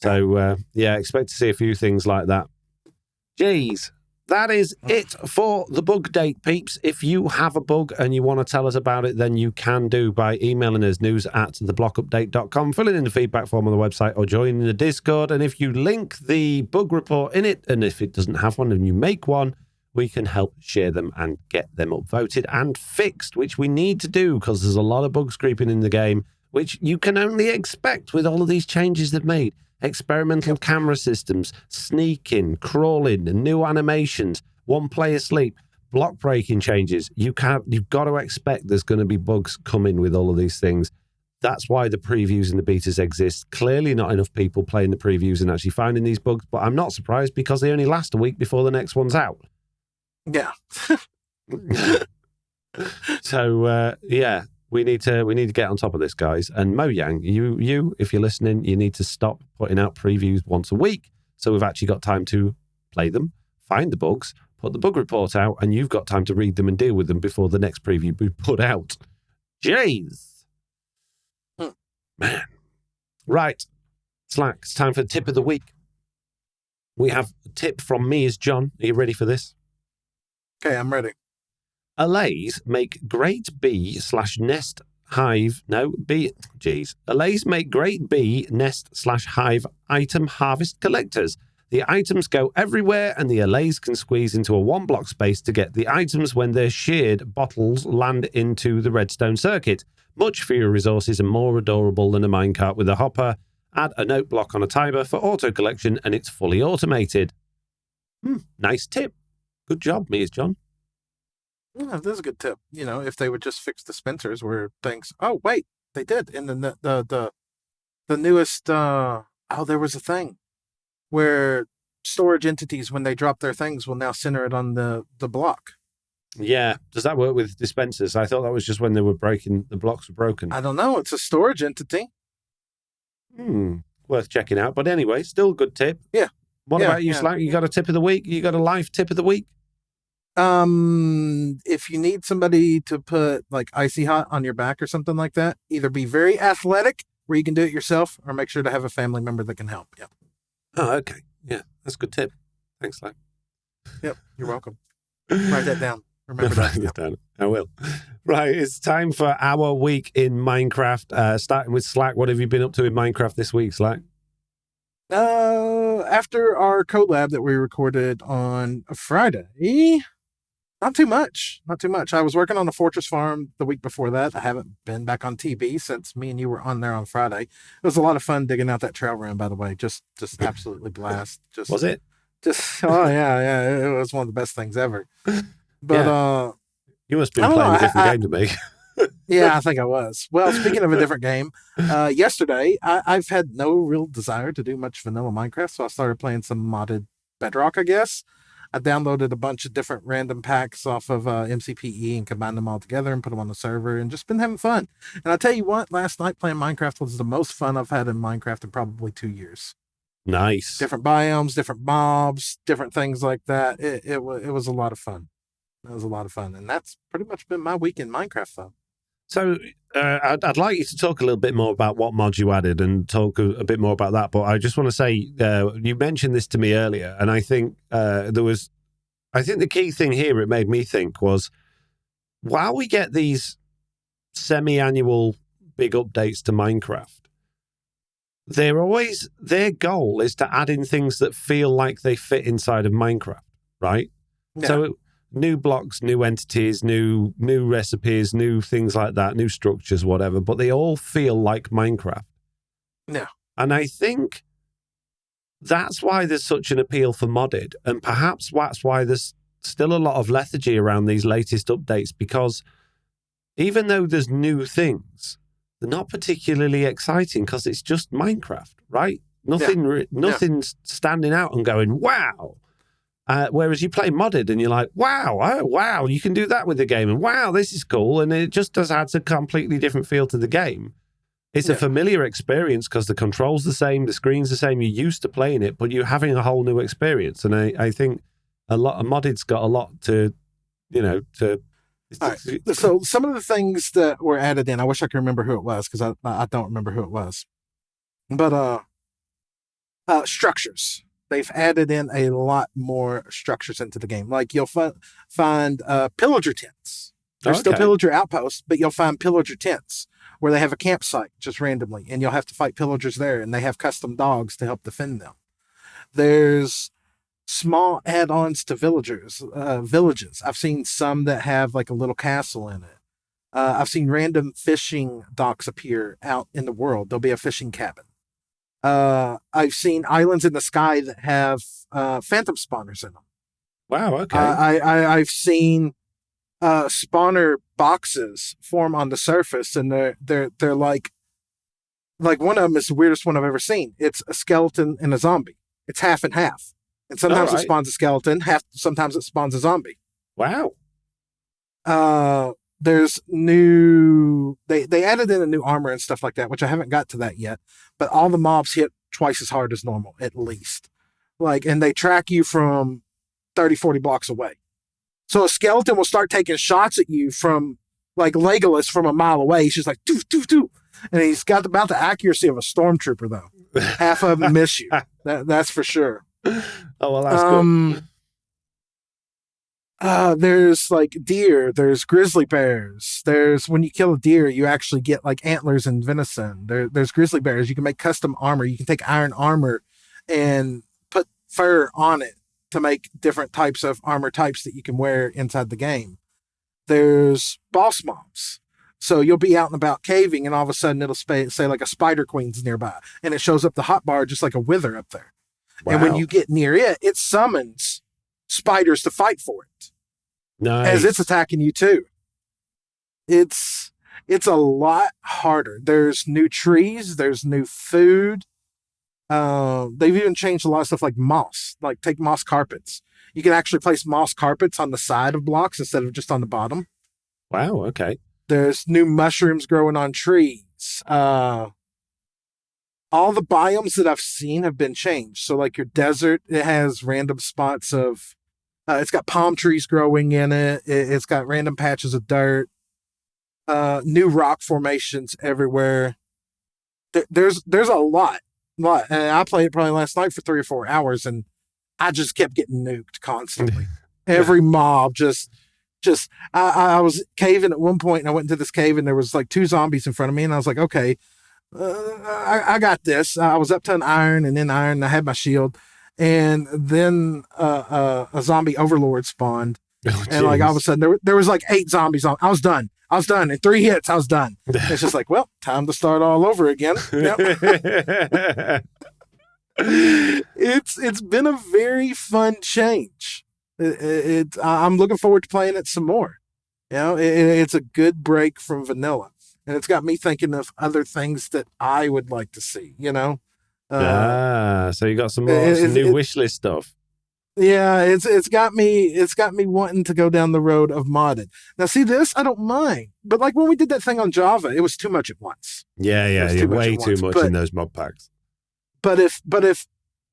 So expect to see a few things like that. Jeez. That is it for the Bugdate, peeps. If you have a bug and you want to tell us about it, then you can do by emailing us news@theblockupdate.com, filling in the feedback form on the website, or joining the Discord. And if you link the bug report in it, and if it doesn't have one and you make one, we can help share them and get them upvoted and fixed, which we need to do because there's a lot of bugs creeping in the game, which you can only expect with all of these changes they've made. Experimental camera systems, sneaking, crawling, new animations, one-player sleep, block breaking changes. You've got to expect there's going to be bugs coming with all of these things. That's why the previews and the betas exist. Clearly not enough people playing the previews and actually finding these bugs, but I'm not surprised because they only last a week before the next one's out. Yeah. So, We need to get on top of this, guys. And Mojang, you, if you're listening, you need to stop putting out previews once a week. So we've actually got time to play them, find the bugs, put the bug report out, and you've got time to read them and deal with them before the next preview we put out. Jeez. Man. Right. Slack, it's time for the tip of the week. We have a tip from me as John. Are you ready for this? Okay, I'm ready. Allays make great bee/nest hive. Allays make great bee nest/hive item harvest collectors. The items go everywhere, and the allays can squeeze into a 1-block space to get the items when their sheared bottles land into the redstone circuit. Much fewer resources and more adorable than a minecart with a hopper. Add a note block on a timer for auto collection, and it's fully automated. Nice tip. Good job, me as John. Yeah, that's a good tip. If they would just fix dispensers where things. Oh wait, they did in the newest. There was a thing where storage entities, when they drop their things, will now center it on the block. Yeah. Does that work with dispensers? I thought that was just when they were breaking, the blocks were broken. I don't know. It's a storage entity. Worth checking out. But anyway, still a good tip. Yeah. What about you, Slack? You got a tip of the week? You got a live tip of the week? If you need somebody to put like icy hot on your back or something like that, either be very athletic where you can do it yourself, or make sure to have a family member that can help. Yeah. Oh, okay. Yeah, that's a good tip. Thanks, Slack. Yep, you're welcome. Write that down. Remember that. Write it down. I will. Right, it's time for our week in Minecraft. Starting with Slack. What have you been up to in Minecraft this week, Slack? After our collab that we recorded on Friday, not too much. I was working on a fortress farm the week before that. I haven't been back on TB since me and you were on there on Friday. It was a lot of fun digging out that trail run, by the way. Just absolutely blast. Was it? Oh yeah. It was one of the best things ever. But you must have been playing a different game to me. Yeah, I think I was. Well, speaking of a different game, yesterday I've had no real desire to do much vanilla Minecraft, so I started playing some modded Bedrock, I guess. I downloaded a bunch of different random packs off of MCPE and combined them all together and put them on the server and just been having fun. And I'll tell you what, last night playing Minecraft was the most fun I've had in Minecraft in probably 2 years. Nice. Different biomes, different mobs, different things like that. It was a lot of fun. It was a lot of fun. And that's pretty much been my week in Minecraft, though. So I'd like you to talk a little bit more about what mods you added and talk a bit more about that. But I just want to say, you mentioned this to me earlier, and I think I think the key thing here it made me think was, while we get these semi-annual big updates to Minecraft, their goal is to add in things that feel like they fit inside of Minecraft, right? Yeah. So new blocks, new entities, new recipes, new things like that, new structures, whatever, but they all feel like Minecraft. Yeah. And I think that's why there's such an appeal for modded, and perhaps that's why there's still a lot of lethargy around these latest updates, because even though there's new things, they're not particularly exciting because it's just Minecraft, right? Nothing's standing out and going, wow. Whereas you play modded and you're like, wow, you can do that with the game, and wow, this is cool, and it just adds a completely different feel to the game. It's a familiar experience because the controls the same, the screen's the same, you're used to playing it, but you're having a whole new experience. And I think a lot of modded's got a lot to. So some of the things that were added in, I wish I could remember who it was, because I don't remember who it was. But structures. They've added in a lot more structures into the game. Like you'll find pillager tents. There's still pillager outposts, but you'll find pillager tents where they have a campsite just randomly, and you'll have to fight pillagers there, and they have custom dogs to help defend them. There's small add-ons to villages. I've seen some that have like a little castle in it. I've seen random fishing docks appear out in the world. There'll be a fishing cabin. I've seen islands in the sky that have phantom spawners in them. Wow, okay. I've seen spawner boxes form on the surface, and they're like one of them is the weirdest one I've ever seen. It's a skeleton and a zombie. It's half and half. And sometimes it spawns a skeleton, sometimes it spawns a zombie. Wow. There's new... They added in a new armor and stuff like that, which I haven't got to that yet. But all the mobs hit twice as hard as normal, at least. And they track you from 30, 40 blocks away. So a skeleton will start taking shots at you from, like Legolas, from a mile away. He's just like, doo, doo, doo. And he's got about the accuracy of a stormtrooper, though. Half of them miss you. That's for sure. Oh, well, that's good. There's like deer, there's grizzly bears. When you kill a deer, you actually get like antlers and venison. There's grizzly bears. You can make custom armor. You can take iron armor and put fur on it to make different types of armor types that you can wear inside the game. There's boss mobs. So you'll be out and about caving, and all of a sudden it'll say like a spider queen's nearby, and it shows up the hotbar just like a wither up there. Wow. And when you get near it, it summons spiders to fight for it. Nice. As it's attacking you too. It's a lot harder. There's new trees, there's new food. They've even changed a lot of stuff like moss, like take moss carpets. You can actually place moss carpets on the side of blocks instead of just on the bottom. Wow, okay. There's new mushrooms growing on trees. All the biomes that I've seen have been changed. So like your desert, it has random spots of, it's got palm trees growing in it. It's got random patches of dirt, new rock formations everywhere. There's a lot. And I played it probably last night for 3 or 4 hours, and I just kept getting nuked constantly. Every mob I was caving at one point, and I went into this cave, and there was like 2 zombies in front of me, and I was like, okay, I got this. I was up to an iron, and I had my shield, and then a zombie overlord spawned, and like all of a sudden there was like 8 zombies on. I was done. In 3 hits, I was done. It's just like, well, time to start all over again. Yep. It's been a very fun change. I'm looking forward to playing it some more. It's a good break from vanilla. And it's got me thinking of other things that I would like to see, so you got some more new wish list stuff. Yeah, it's got me wanting to go down the road of modded. Now, see this, I don't mind, but like when we did that thing on Java, it was too much at once. Yeah, way too much in those mod packs. But if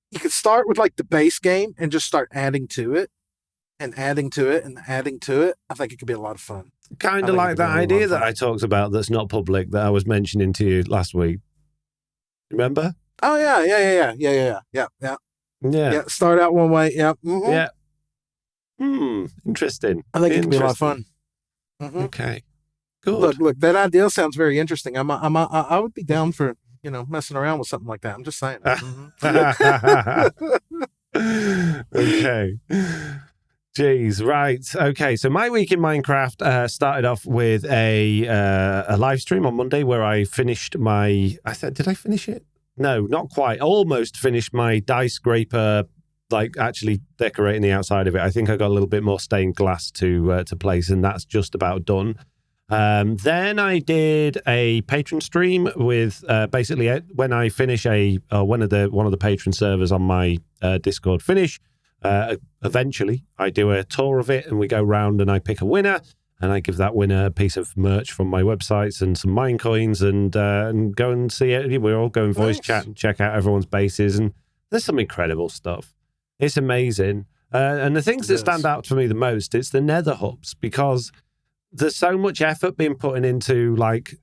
you could start with like the base game and just start adding to it, and adding to it, and adding to it, I think it could be a lot of fun. Kind of like that idea that I talked about that's not public that I was mentioning to you last week. Remember? Oh yeah. Yeah. Start out one way. Yeah. Mm-hmm. Yeah. Interesting. I think it can be a lot of fun. Mm-hmm. Okay. Good. Look. That idea sounds very interesting. I would be down for messing around with something like that. I'm just saying. Okay. Jeez, right. Okay, so my week in Minecraft started off with a live stream on Monday where I finished did I finish it? No, not quite. Almost finished my die scraper, like actually decorating the outside of it. I think I got a little bit more stained glass to place, and that's just about done. Then I did a patron stream with basically when I finish one of the patron servers on my Discord finish. Eventually, I do a tour of it, and we go round, and I pick a winner, and I give that winner a piece of merch from my websites and some mine coins, and go and see it. We're all going voice chat and check out everyone's bases, and there's some incredible stuff. It's amazing, and the things that stand out for me the most, it's the nether hubs, because there's so much effort being put into like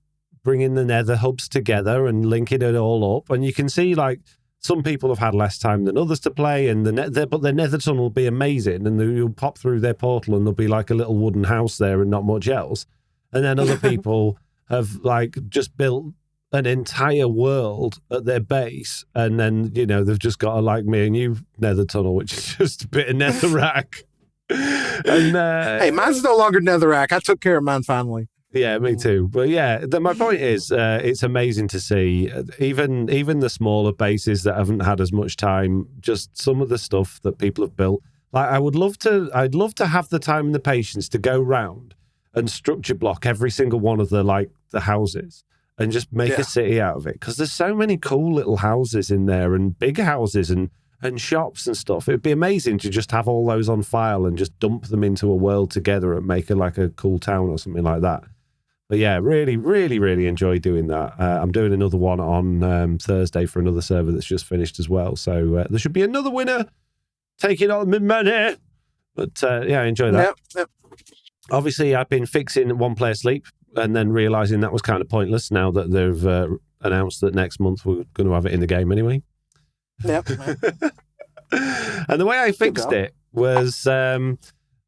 bringing the nether hubs together and linking it all up, and you can see like some people have had less time than others to play, and but their nether tunnel will be amazing, and you'll pop through their portal and there'll be like a little wooden house there and not much else. And then other people have like just built an entire world at their base, and then they've just got like me and you nether tunnel, which is just a bit of netherrack. And hey, mine's no longer netherrack. I took care of mine finally. Yeah, me too. But yeah, my point is, it's amazing to see even the smaller bases that haven't had as much time. Just some of the stuff that people have built. Like I'd love to have the time and the patience to go round and structure block every single one of the houses and just make a city out of it. Because there's so many cool little houses in there, and big houses and shops and stuff. It'd be amazing to just have all those on file and just dump them into a world together and make a cool town or something like that. But yeah, really, really, really enjoy doing that. I'm doing another one on Thursday for another server that's just finished as well. So there should be another winner taking all my money. But yeah, I enjoy that. Yep. Obviously, I've been fixing one player sleep and then realizing that was kind of pointless now that they've announced that next month we're going to have it in the game anyway. Yep. And the way I fixed it was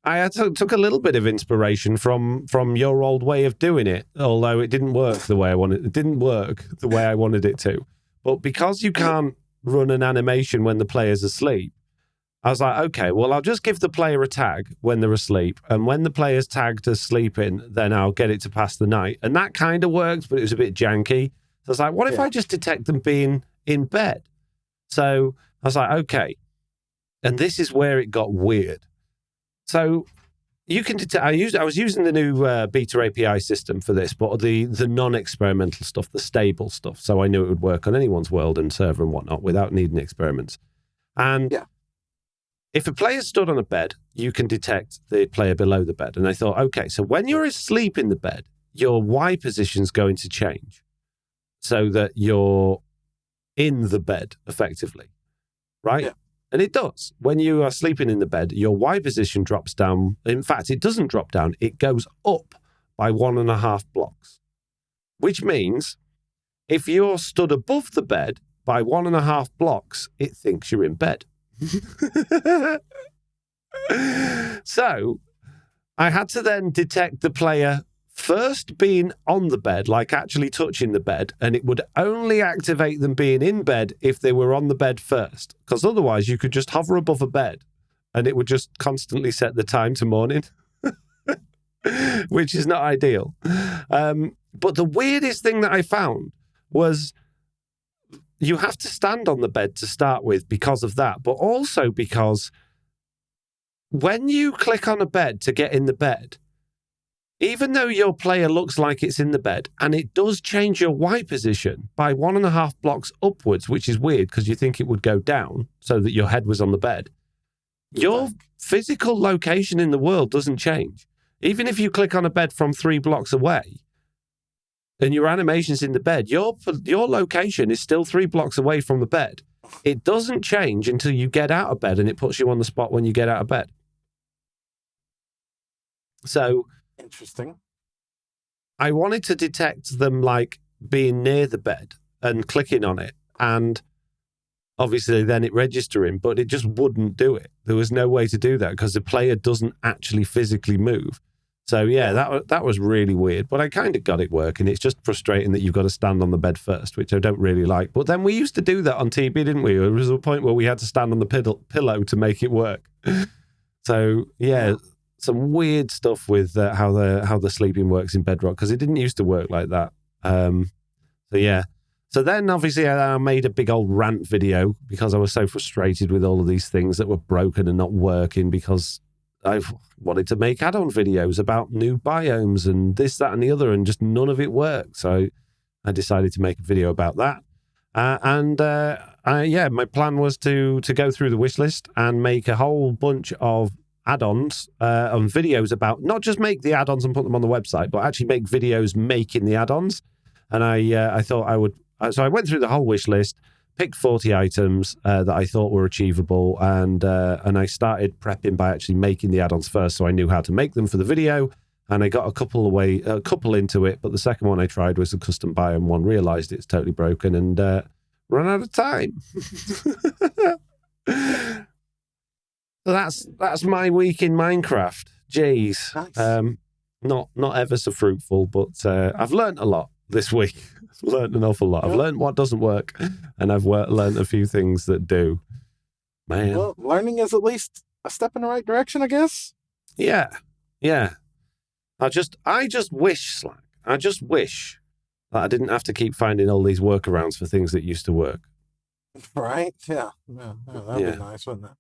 I took a little bit of inspiration from your old way of doing it, although it didn't work the way I wanted. It didn't work the way I wanted it to. But because you can't run an animation when the player's asleep, I was like, okay, well, I'll just give the player a tag when they're asleep, and when the player's tagged as sleeping, then I'll get it to pass the night. And that kind of worked, but it was a bit janky. So I was like, what if I just detect them being in bed? So I was like, okay. And this is where it got weird. So you can detect. I was using the new beta API system for this, but the non-experimental stuff, the stable stuff. So I knew it would work on anyone's world and server and whatnot without needing experiments. And if a player stood on a bed, you can detect the player below the bed. And I thought, okay, so when you're asleep in the bed, your Y position's going to change so that you're in the bed effectively, right? Yeah. And it does. When you are sleeping in the bed, your Y position drops down. In fact, it doesn't drop down. It goes up by 1.5 blocks, which means if you're stood above the bed by 1.5 blocks, it thinks you're in bed. So I had to then detect the player first being on the bed, like actually touching the bed, and it would only activate them being in bed if they were on the bed first, because otherwise you could just hover above a bed and it would just constantly set the time to morning, which is not ideal. But the weirdest thing that I found was you have to stand on the bed to start with because of that, but also because when you click on a bed to get in the bed, even though your player looks like it's in the bed, and it does change your Y position by 1.5 blocks upwards, which is weird because you think it would go down so that your head was on the bed, your physical location in the world doesn't change. Even if you click on a bed from 3 blocks away and your animation's in the bed, your location is still 3 blocks away from the bed. It doesn't change until you get out of bed, and it puts you on the spot when you get out of bed. So... Interesting. I wanted to detect them like being near the bed and clicking on it, and obviously then it registering, but it just wouldn't do it. There was no way to do that because the player doesn't actually physically move. So yeah, that was really weird, but I kind of got it working. It's just frustrating that you've got to stand on the bed first, which I don't really like. But then we used to do that on TB, didn't we? There was a point where we had to stand on the pillow to make it work. So yeah. Some weird stuff with how the sleeping works in Bedrock, because it didn't used to work like that. So yeah. So then obviously I made a big old rant video because I was so frustrated with all of these things that were broken and not working, because I wanted to make add-on videos about new biomes and this, that, and the other, and just none of it worked. So I decided to make a video about that. My plan was to go through the wish list and make a whole bunch of add-ons on videos about, not just make the add-ons and put them on the website, but actually make videos making the add-ons. And I thought I would, so I went through the whole wish list, picked 40 items that I thought were achievable, and I started prepping by actually making the add-ons first, so I knew how to make them for the video. And I got a couple into it, but the second one I tried was a custom biome one, realized it's totally broken, and run out of time. So that's my week in Minecraft. Jeez. Nice. Not ever so fruitful, but I've learned a lot this week. I've learned an awful lot. I've learned what doesn't work, and I've learned a few things that do. Man. Well, learning is at least a step in the right direction, I guess. Yeah. I just wish, Slack. I just wish that I didn't have to keep finding all these workarounds for things that used to work. Right? Yeah. That'd be nice, wouldn't it?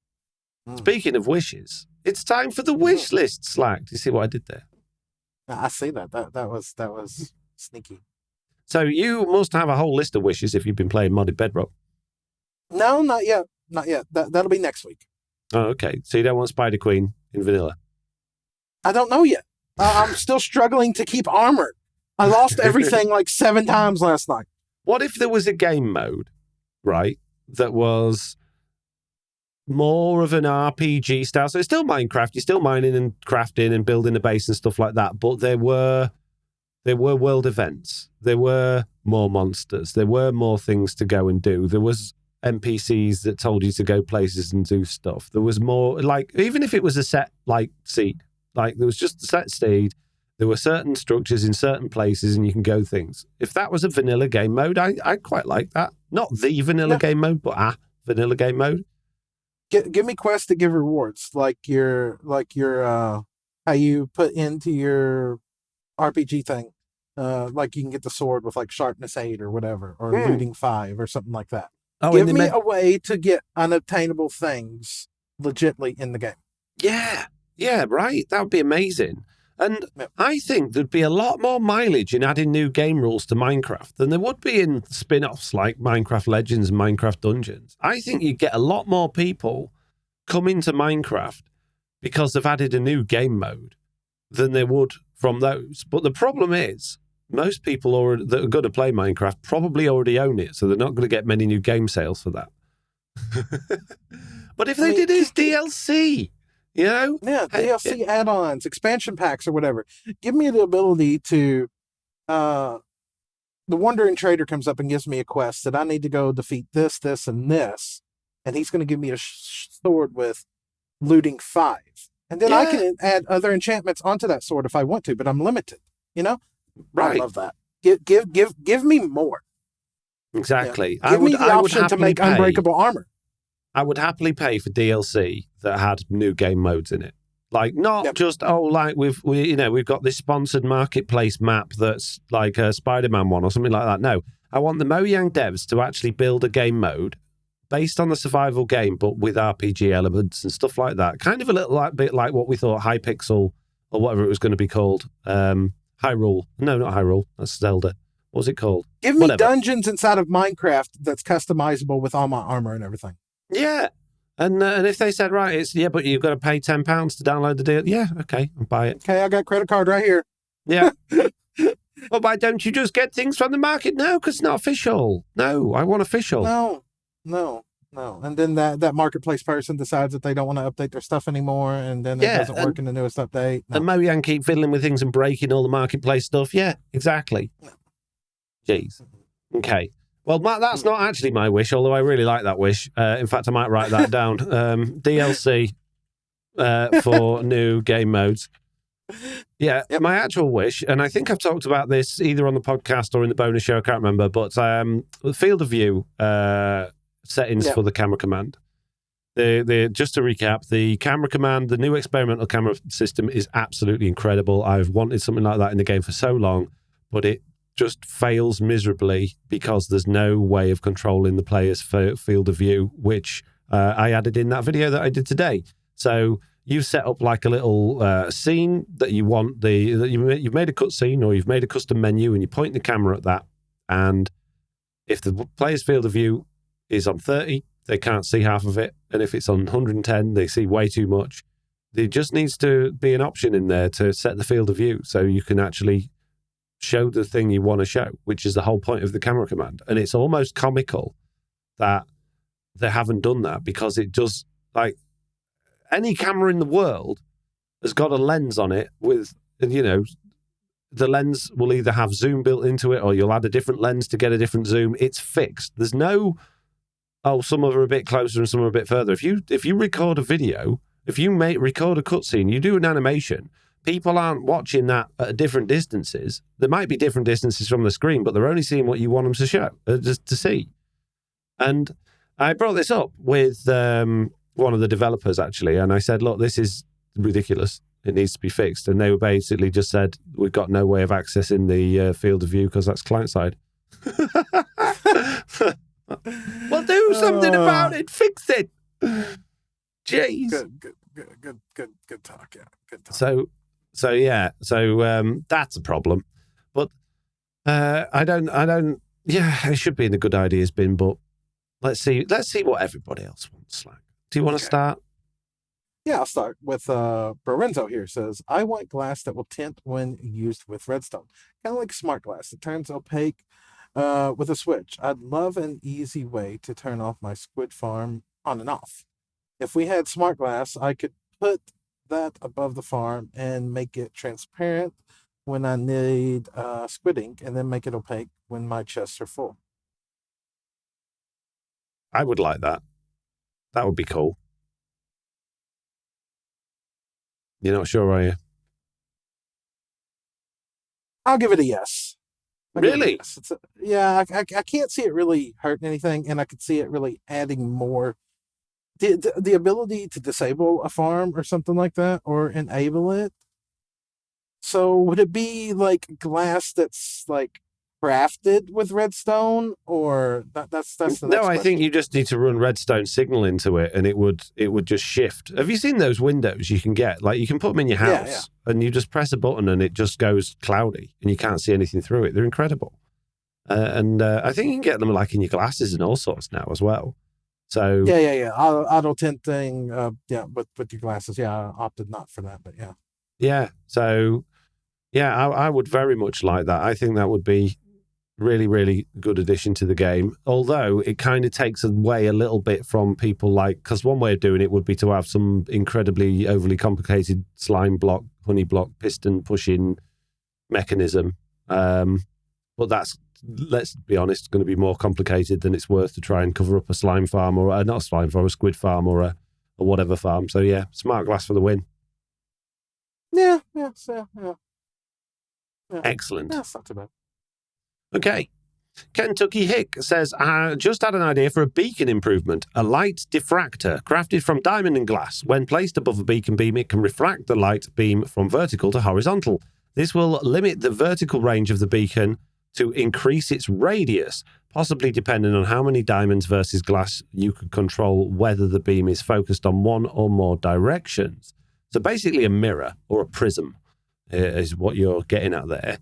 Speaking of wishes, it's time for the wish list, Slack. Do you see what I did there? I see that. That was sneaky. So you must have a whole list of wishes if you've been playing modded Bedrock. No, not yet. Not yet. That'll be next week. Oh, okay. So you don't want Spider Queen in vanilla? I don't know yet. I'm still struggling to keep armored. I lost everything like 7 times last night. What if there was a game mode, right, that was more of an RPG style? So it's still Minecraft, you're still mining and crafting and building a base and stuff like that, but there were world events, there were more monsters, there were more things to go and do, there was NPCs that told you to go places and do stuff, there was more, like, even if it was a set like seed, like there was just a set seed, there were certain structures in certain places and you can go things. If that was a vanilla game mode, I quite like that. Not the vanilla game mode, but a vanilla game mode. Give me quests that give rewards, like your how you put into your RPG thing, like you can get the sword with like sharpness 8 or whatever, or looting 5 or something like that. Give me a way to get unobtainable things legitly in the game. Yeah, Yeah, right. That would be amazing. And Yep. I think there'd be a lot more mileage in adding new game rules to Minecraft than there would be in spin-offs like Minecraft Legends and Minecraft Dungeons. I think you'd get a lot more people coming to Minecraft because they've added a new game mode than they would from those. But the problem is, most people that are going to play Minecraft probably already own it, so they're not going to get many new game sales for that. But if they did his DLC, you know? Yeah, DLC add-ons, expansion packs, or whatever. Give me the ability to, the Wandering Trader comes up and gives me a quest that I need to go defeat this, this, and this, and he's going to give me a sword with looting 5, and then I can add other enchantments onto that sword if I want to, but I'm limited. You know, Right? I love that. Give me more. Exactly. Yeah. Give me the option to make unbreakable armor. I would happily pay for DLC that had new game modes in it. Like not just like we've got this sponsored marketplace map that's like a Spider-Man one or something like that. No, I want the Mojang devs to actually build a game mode based on the survival game, but with RPG elements and stuff like that. Kind of a little bit like what we thought Hypixel or whatever it was going to be called. Hyrule. No, not Hyrule. That's Zelda. What was it called? Give me dungeons inside of Minecraft that's customizable with all my armor and everything. Yeah. And if they said, right, but you've got to pay £10 to download the deal. Yeah, okay, I'll buy it. Okay, I got credit card right here. Yeah. Well, why don't you just get things from the market? No, because it's not official. No, I want official. No. And then that marketplace person decides that they don't want to update their stuff anymore, and then it doesn't work in the newest update. No. And Mojang keep fiddling with things and breaking all the marketplace stuff. Yeah, exactly. No. Jeez. Okay. Well, Matt, that's not actually my wish, although I really like that wish. In fact, I might write that down. DLC for new game modes. Yeah, my actual wish, and I think I've talked about this either on the podcast or in the bonus show, I can't remember, but field of view settings for the camera command. Just to recap, the camera command, the new experimental camera system is absolutely incredible. I've wanted something like that in the game for so long, but it just fails miserably because there's no way of controlling the player's field of view, which I added in that video that I did today. So you've set up like a little scene that you want you've made a cut scene or you've made a custom menu, and you point the camera at that. And if the player's field of view is on 30, they can't see half of it. And if it's on 110, they see way too much. There just needs to be an option in there to set the field of view so you can actually show the thing you want to show, which is the whole point of the camera command. And it's almost comical that they haven't done that, because it does, like, any camera in the world has got a lens on it with, the lens will either have zoom built into it or you'll add a different lens to get a different zoom. It's fixed. There's no, some are a bit closer and some are a bit further. If you record a video, if you record a cutscene, you do an animation, people aren't watching that at different distances. There might be different distances from the screen, but they're only seeing what you want them to show, just to see. And I brought this up with one of the developers, actually, and I said, look, this is ridiculous. It needs to be fixed. And they were basically just said, we've got no way of accessing the field of view because that's client side. Well, do something about it. Fix it. Jeez. Good talk. Yeah, good talk. So that's a problem. But I don't. Yeah, it should be in the good ideas bin. But let's see what everybody else wants. Slack. Do you want to start? Yeah, I'll start with Lorenzo here. Says, I want glass that will tint when used with redstone, kind of like smart glass. It turns opaque with a switch. I'd love an easy way to turn off my squid farm on and off. If we had smart glass, I could put that above the farm and make it transparent when I need squid ink, and then make it opaque when my chests are full. I would like that. That would be cool. You're not sure, are you? I'll give it a yes. Really? Yes. I can't see it really hurting anything, and I could see it really adding more. The ability to disable a farm or something like that, or enable it. So would it be like glass that's like crafted with redstone, or that's the next No, I question. think you just need to run redstone signal into it, and it would just shift. Have you seen those windows you can get? Like, you can put them in your house, and you just press a button, and it just goes cloudy, and you can't see anything through it. They're incredible, and I think you can get them like in your glasses and all sorts now as well. So Yeah. Auto tinting, with your glasses. Yeah, I opted not for that, but yeah. Yeah. So, yeah, I would very much like that. I think that would be really, really good addition to the game. Although it kind of takes away a little bit from people because one way of doing it would be to have some incredibly overly complicated slime block, honey block, piston pushing mechanism. But that's, let's be honest, going to be more complicated than it's worth to try and cover up a slime farm or not a slime farm, a squid farm or a whatever farm. So yeah, smart glass for the win. Yeah. Excellent. Yeah, it's not too bad. Okay. Kentucky Hick says, I just had an idea for a beacon improvement, a light diffractor crafted from diamond and glass. When placed above a beacon beam, it can refract the light beam from vertical to horizontal. This will limit the vertical range of the beacon to increase its radius, possibly depending on how many diamonds versus glass you could control whether the beam is focused on one or more directions. So basically a mirror or a prism is what you're getting at there.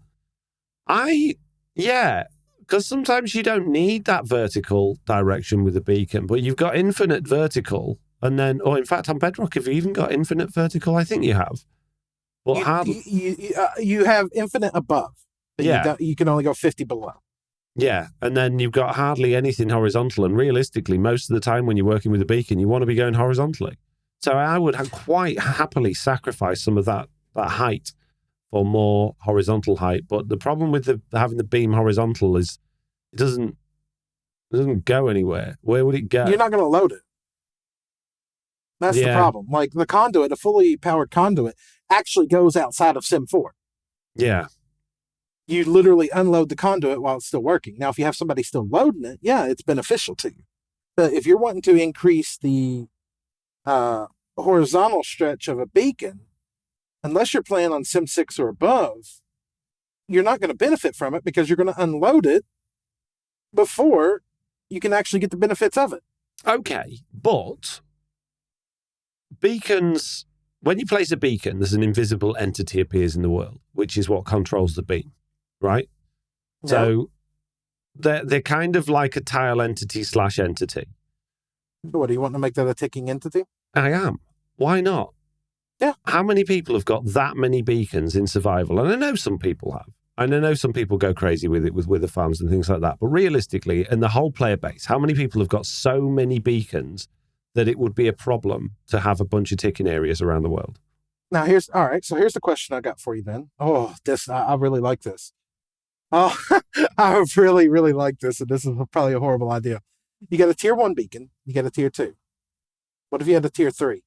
Yeah, because sometimes you don't need that vertical direction with a beacon, but you've got infinite vertical, and then, or in fact, on Bedrock, have you even got infinite vertical? I think you have. But you have infinite above, but you can only go 50 below. Yeah, and then you've got hardly anything horizontal, and realistically, most of the time when you're working with a beacon, you want to be going horizontally. So I would quite happily sacrifice some of that height for more horizontal height. But the problem with having the beam horizontal is it doesn't go anywhere. Where would it go? You're not going to load it. That's the problem. Like the conduit, a fully powered conduit, actually goes outside of Sim 4. Yeah. You literally unload the conduit while it's still working. Now, if you have somebody still loading it, yeah, it's beneficial to you. But if you're wanting to increase the horizontal stretch of a beacon, unless you're playing on Sim 6 or above, you're not going to benefit from it because you're going to unload it before you can actually get the benefits of it. Okay, but beacons, when you place a beacon, there's an invisible entity appears in the world, which is what controls the beam, right? Yeah. So they're kind of like a tile entity / entity. What, do you want to make that a ticking entity? I am. Why not? Yeah. How many people have got that many beacons in survival? And I know some people have. And I know some people go crazy with it with wither farms and things like that. But realistically, in the whole player base, how many people have got so many beacons that it would be a problem to have a bunch of ticking areas around the world? Now, here's the question I got for you then. Oh, I really like this. Oh, I really, really like this. And this is probably a horrible idea. You got a tier 1 beacon. You got a tier 2. What if you had a tier 3?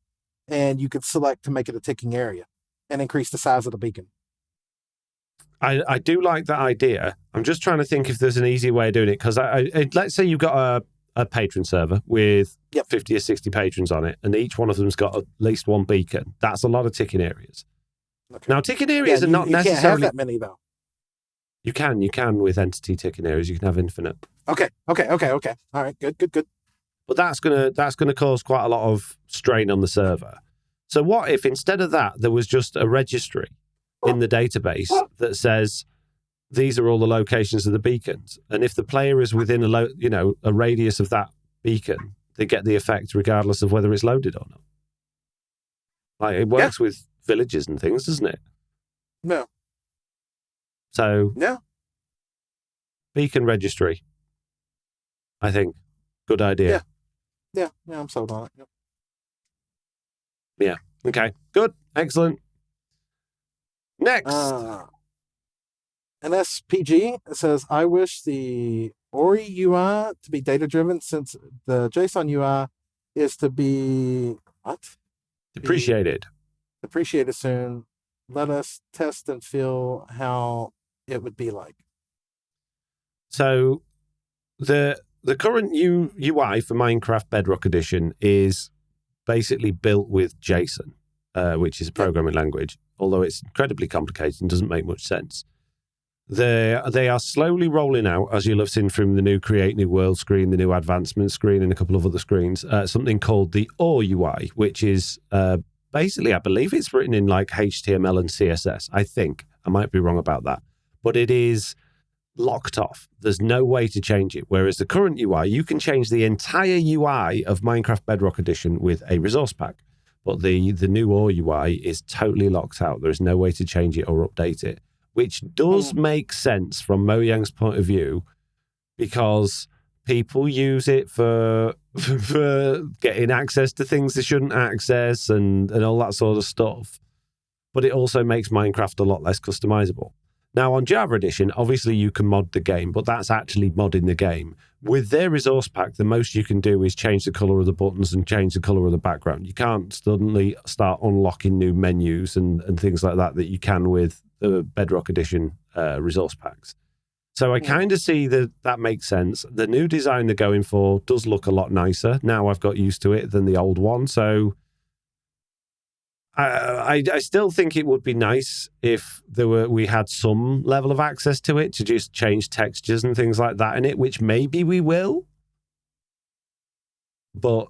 And you could select to make it a ticking area and increase the size of the beacon. I do like that idea. I'm just trying to think if there's an easy way of doing it. Because let's say you've got a patron server with 50 or 60 patrons on it, and each one of them's got at least one beacon. That's a lot of ticking areas. Okay. Now, ticking areas are not necessarily... You can't have that many, though. You can with entity ticking areas. You can have infinite. Okay. All right, good. But that's gonna cause quite a lot of strain on the server. So what if instead of that there was just a registry in the database that says these are all the locations of the beacons, and if the player is within a radius of that beacon, they get the effect regardless of whether it's loaded or not. Like it works with villages and things, doesn't it? No. So yeah, beacon registry. I think good idea. Yeah, I'm sold on it. Yep. Yeah. Okay. Good. Excellent. Next. An SPG says, I wish the Ori UI to be data-driven since the JSON UI is to be... What? Depreciated. Depreciated soon. Let us test and feel how it would be like. So the current UI for Minecraft Bedrock Edition is basically built with JSON, which is a programming language, although it's incredibly complicated and doesn't make much sense. They are slowly rolling out, as you'll have seen from the new Create New World screen, the new Advancement screen, and a couple of other screens, something called the OR UI, which is basically, I believe it's written in like HTML and CSS. I think. I might be wrong about that. But it is locked off. There's no way to change it. Whereas the current UI, you can change the entire UI of Minecraft Bedrock Edition with a resource pack. But the new OR UI is totally locked out. There's no way to change it or update it, which does make sense from Mojang's point of view, because people use it for getting access to things they shouldn't access and all that sort of stuff. But it also makes Minecraft a lot less customizable. Now, on Java Edition, obviously you can mod the game, but that's actually modding the game. With their resource pack, the most you can do is change the color of the buttons and change the color of the background. You can't suddenly start unlocking new menus and things like that you can with the Bedrock Edition resource packs. So I kind of see that makes sense. The new design they're going for does look a lot nicer. Now I've got used to it than the old one. So I still think it would be nice if we had some level of access to it to just change textures and things like that in it, which maybe we will. But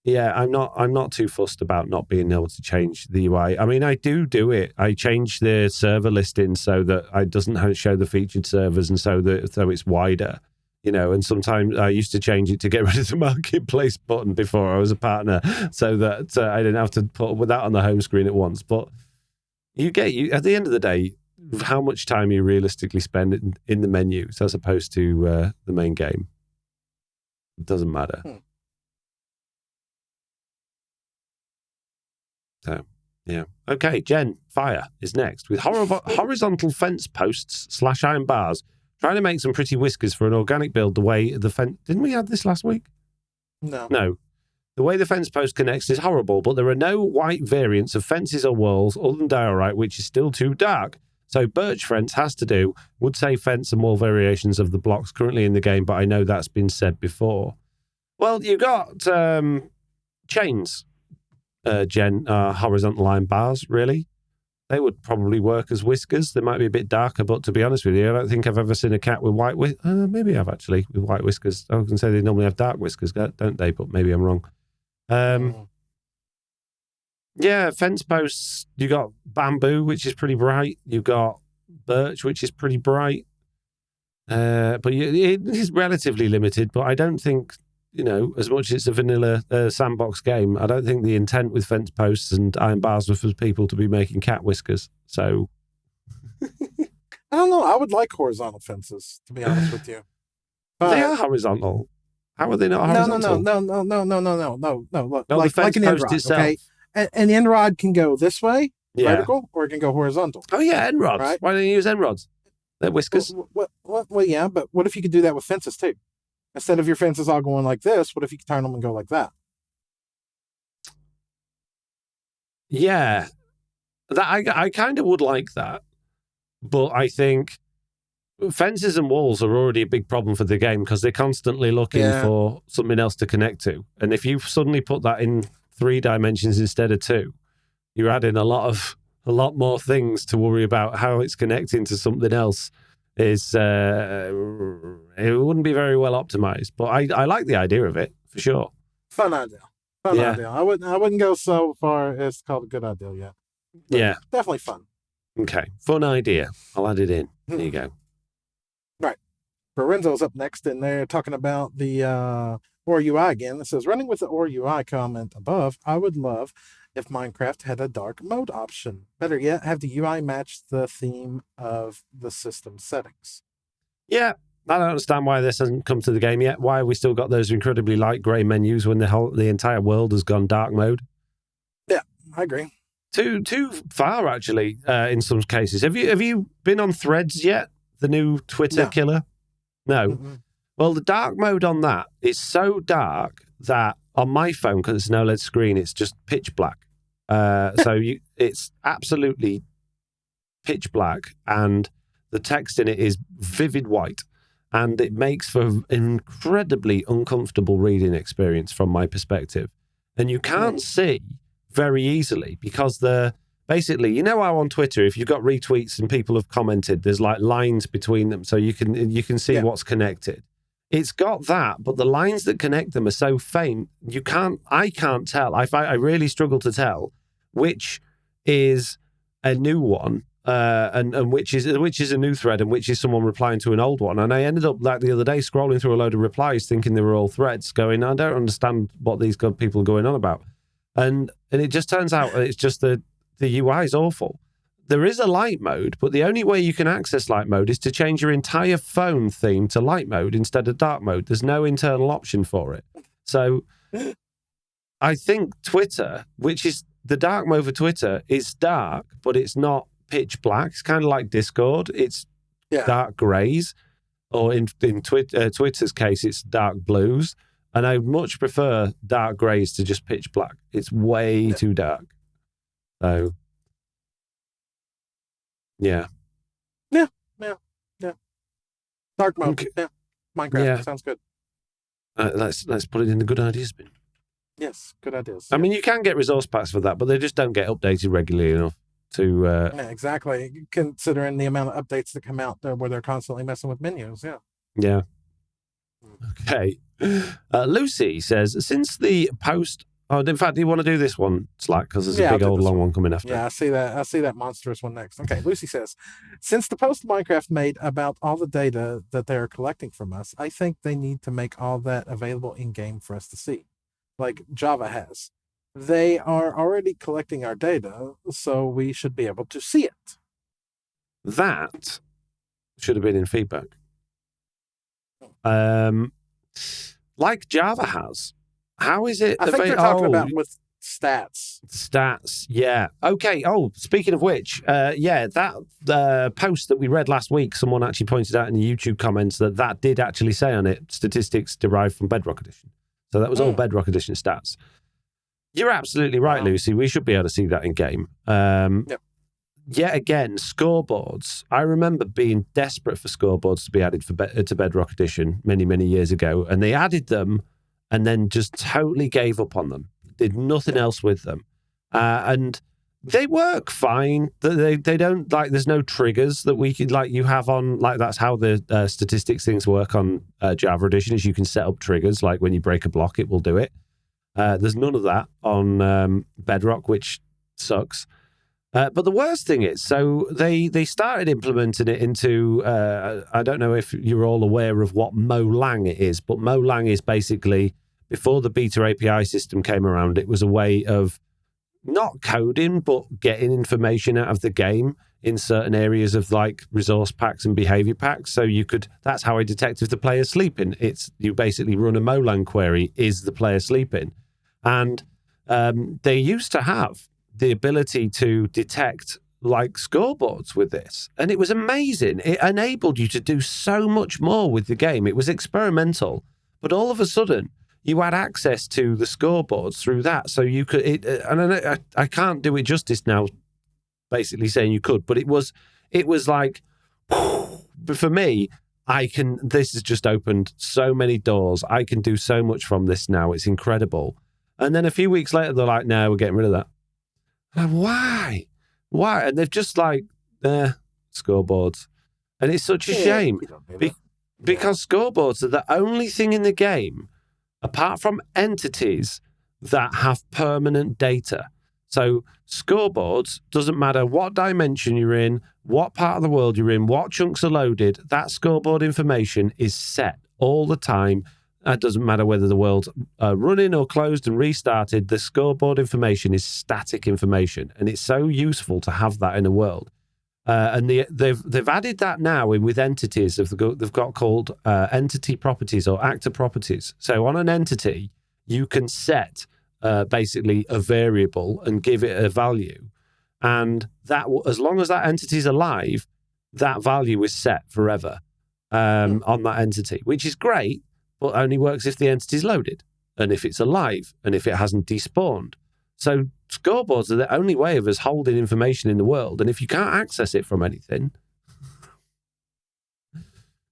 yeah, I'm not too fussed about not being able to change the UI. I mean, I do it. I change the server listing so that it doesn't show the featured servers and so it's wider. And sometimes I used to change it to get rid of the marketplace button before I was a partner so that I didn't have to put that on the home screen at once. But you at the end of the day, how much time you realistically spend in the menus as opposed to the main game. It doesn't matter. So, yeah. Okay, Jen, Fire is next with horizontal fence posts / iron bars. Trying to make some pretty whiskers for an organic build the way the fence... Didn't we have this last week? No. The way the fence post connects is horrible, but there are no white variants of fences or walls other than diorite, which is still too dark. So birch fence has to do. Would say fence and wall variations of the blocks currently in the game, but I know that's been said before. Well, you got chains, Jen, horizontal line bars, really. They would probably work as whiskers. They might be a bit darker, but to be honest with you, I don't think I've ever seen a cat with white whiskers. Maybe I've actually, with white whiskers. I was going to say they normally have dark whiskers, don't they? But maybe I'm wrong. Yeah, fence posts. You got bamboo, which is pretty bright. You got birch, which is pretty bright. But it is relatively limited. But I don't think, as much as it's a vanilla sandbox game, I don't think the intent with fence posts and iron bars was for people to be making cat whiskers. So I don't know. I would like horizontal fences, to be honest with you. They are horizontal. How are they not horizontal? No. Look, like the fence an post end rod, itself. okay? An end rod can go this way, vertical, or it can go horizontal. Oh, yeah, end rods. Right? Why don't you use end rods? They're whiskers. Well, yeah, but what if you could do that with fences, too? Instead of your fences all going like this, what if you could turn them and go like that? Yeah. I kind of would like that. But I think fences and walls are already a big problem for the game because they're constantly looking for something else to connect to. And if you suddenly put that in 3 dimensions instead of 2, you're adding a lot more things to worry about how it's connecting to something else. It wouldn't be very well optimized, but I like the idea of it for sure. Fun idea. I wouldn't go so far as to call it a good idea yet. But definitely fun. Okay, fun idea. I'll add it in. There you go. Right. Lorenzo's up next, and they're talking about the OR UI again. It says, running with the OR UI comment above, I would love if Minecraft had a dark mode option. Better yet, have the UI match the theme of the system settings. Yeah, I don't understand why this hasn't come to the game yet. Why have we still got those incredibly light grey menus when the entire world has gone dark mode? Yeah, I agree. Too far, actually, in some cases. Have you been on Threads yet? The new Twitter killer? No. Mm-hmm. Well, the dark mode on that is so dark that on my phone, because it's an OLED screen, it's just pitch black. It's absolutely pitch black, and the text in it is vivid white, and it makes for an incredibly uncomfortable reading experience from my perspective. And you can't see very easily because the basically, you know how on Twitter, if you've got retweets and people have commented, there's like lines between them, so you can see what's connected. It's got that, but the lines that connect them are so faint, I can't tell. I really struggle to tell which is a new one, and which is a new thread, and which is someone replying to an old one. And I ended up, like the other day, scrolling through a load of replies, thinking they were all threads, going, I don't understand what these people are going on about. And it just turns out it's just the UI is awful. There is a light mode, but the only way you can access light mode is to change your entire phone theme to light mode instead of dark mode. There's no internal option for it. So I think Twitter, which is the dark mode for Twitter, is dark, but it's not pitch black. It's kind of like Discord. It's dark greys, or in Twitter's case, it's dark blues. And I much prefer dark greys to just pitch black. It's way too dark. So, yeah. Dark mode. Okay. Yeah. Minecraft. Sounds good. Let's put it in the good ideas bin. Yes, good ideas. I mean, you can get resource packs for that, but they just don't get updated regularly enough to... Yeah, exactly. Considering the amount of updates that come out where they're constantly messing with menus, Yeah. Okay. Lucy says, since the post... Oh, in fact, do you want to do this one, Slack? Because there's a big old long one coming after. Yeah, I see that monstrous one next. Okay, Lucy says, since the post Minecraft made about all the data that they're collecting from us, I think they need to make all that available in-game for us to see, like Java has. They are already collecting our data, so we should be able to see it. That should have been in feedback. Like Java has. How is it? I think they're talking about with stats. Stats, yeah. Okay. Oh, speaking of which, that post that we read last week, someone actually pointed out in the YouTube comments that did actually say on it, statistics derived from Bedrock Edition. So that was all Bedrock Edition stats. You're absolutely right, Lucy. We should be able to see that in game. Yet again, scoreboards. I remember being desperate for scoreboards to be added to Bedrock Edition many, many years ago, and they added them and then just totally gave up on them. Did nothing else with them. And they work fine. They don't, like, there's no triggers that we could, like, you have on, like, that's how the statistics things work on Java Edition, is you can set up triggers, like when you break a block, it will do it. There's none of that on Bedrock, which sucks. But the worst thing is, so they started implementing it into, I don't know if you're all aware of what Mojang is, but Mojang is basically, before the beta API system came around, it was a way of not coding, but getting information out of the game in certain areas of, like, resource packs and behavior packs. So that's how I detect if the player's sleeping. You basically run a Mojang query, is the player sleeping? And they used to have the ability to detect, like, scoreboards with this. And it was amazing. It enabled you to do so much more with the game. It was experimental. But all of a sudden, you had access to the scoreboards through that. So you could... and I can't do it justice now, basically saying you could. But it was like... But for me, this has just opened so many doors. I can do so much from this now. It's incredible. And then a few weeks later, they're like, no, we're getting rid of that. Why? And they've just, like, scoreboards. And it's such a shame because scoreboards are the only thing in the game, apart from entities, that have permanent data. So scoreboards, doesn't matter what dimension you're in, what part of the world you're in, what chunks are loaded, that scoreboard information is set all the time. It doesn't matter whether the world's running or closed and restarted. The scoreboard information is static information, and it's so useful to have that in a world. And they've added that now in with entities. They've got called entity properties or actor properties. So on an entity, you can set basically a variable and give it a value, and that, as long as that entity is alive, that value is set forever on that entity, which is great. But only works if the entity's loaded and if it's alive and if it hasn't despawned. So scoreboards are the only way of us holding information in the world. And if you can't access it from anything, it's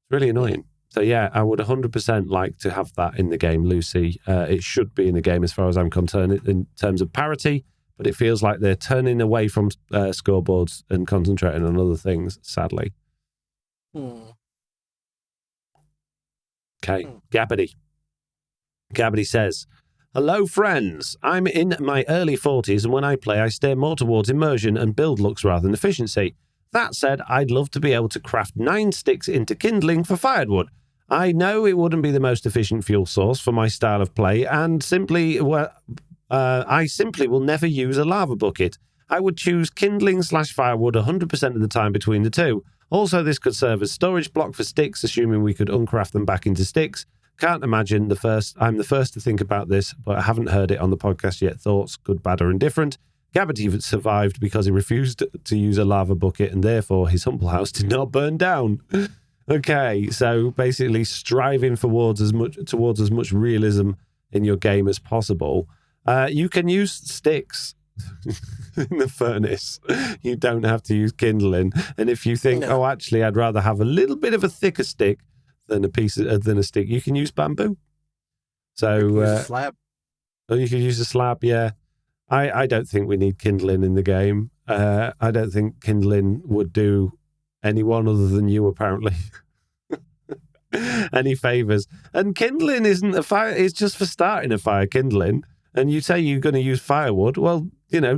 really annoying. So yeah, I would 100% like to have that in the game, Lucy. It should be in the game as far as I'm concerned in terms of parity. but it feels like they're turning away from scoreboards and concentrating on other things, sadly. Okay, Gabbity says, hello, friends. I'm in my early 40s, and when I play, I steer more towards immersion and build looks rather than efficiency. That said, I'd love to be able to craft 9 sticks into kindling for firewood. I know it wouldn't be the most efficient fuel source for my style of play, and I simply will never use a lava bucket. I would choose kindling/firewood 100% of the time between the two. Also, this could serve as storage block for sticks, assuming we could uncraft them back into sticks. Can't imagine I'm the first to think about this, but I haven't heard it on the podcast yet. Thoughts, good, bad, or indifferent? Gabbity survived because he refused to use a lava bucket, and therefore his humble house did not burn down. Okay, so basically striving towards as much realism in your game as possible. You can use sticks in the furnace. You don't have to use kindling. And if you think, actually, I'd rather have a little bit of a thicker stick than a stick, you can use bamboo. So use a slab. Oh, you could use a slab. Yeah, I don't think we need kindling in the game. I don't think kindling would do anyone other than you, apparently, any favors. And kindling isn't a fire. It's just for starting a fire, kindling. And you say you're going to use firewood. Well,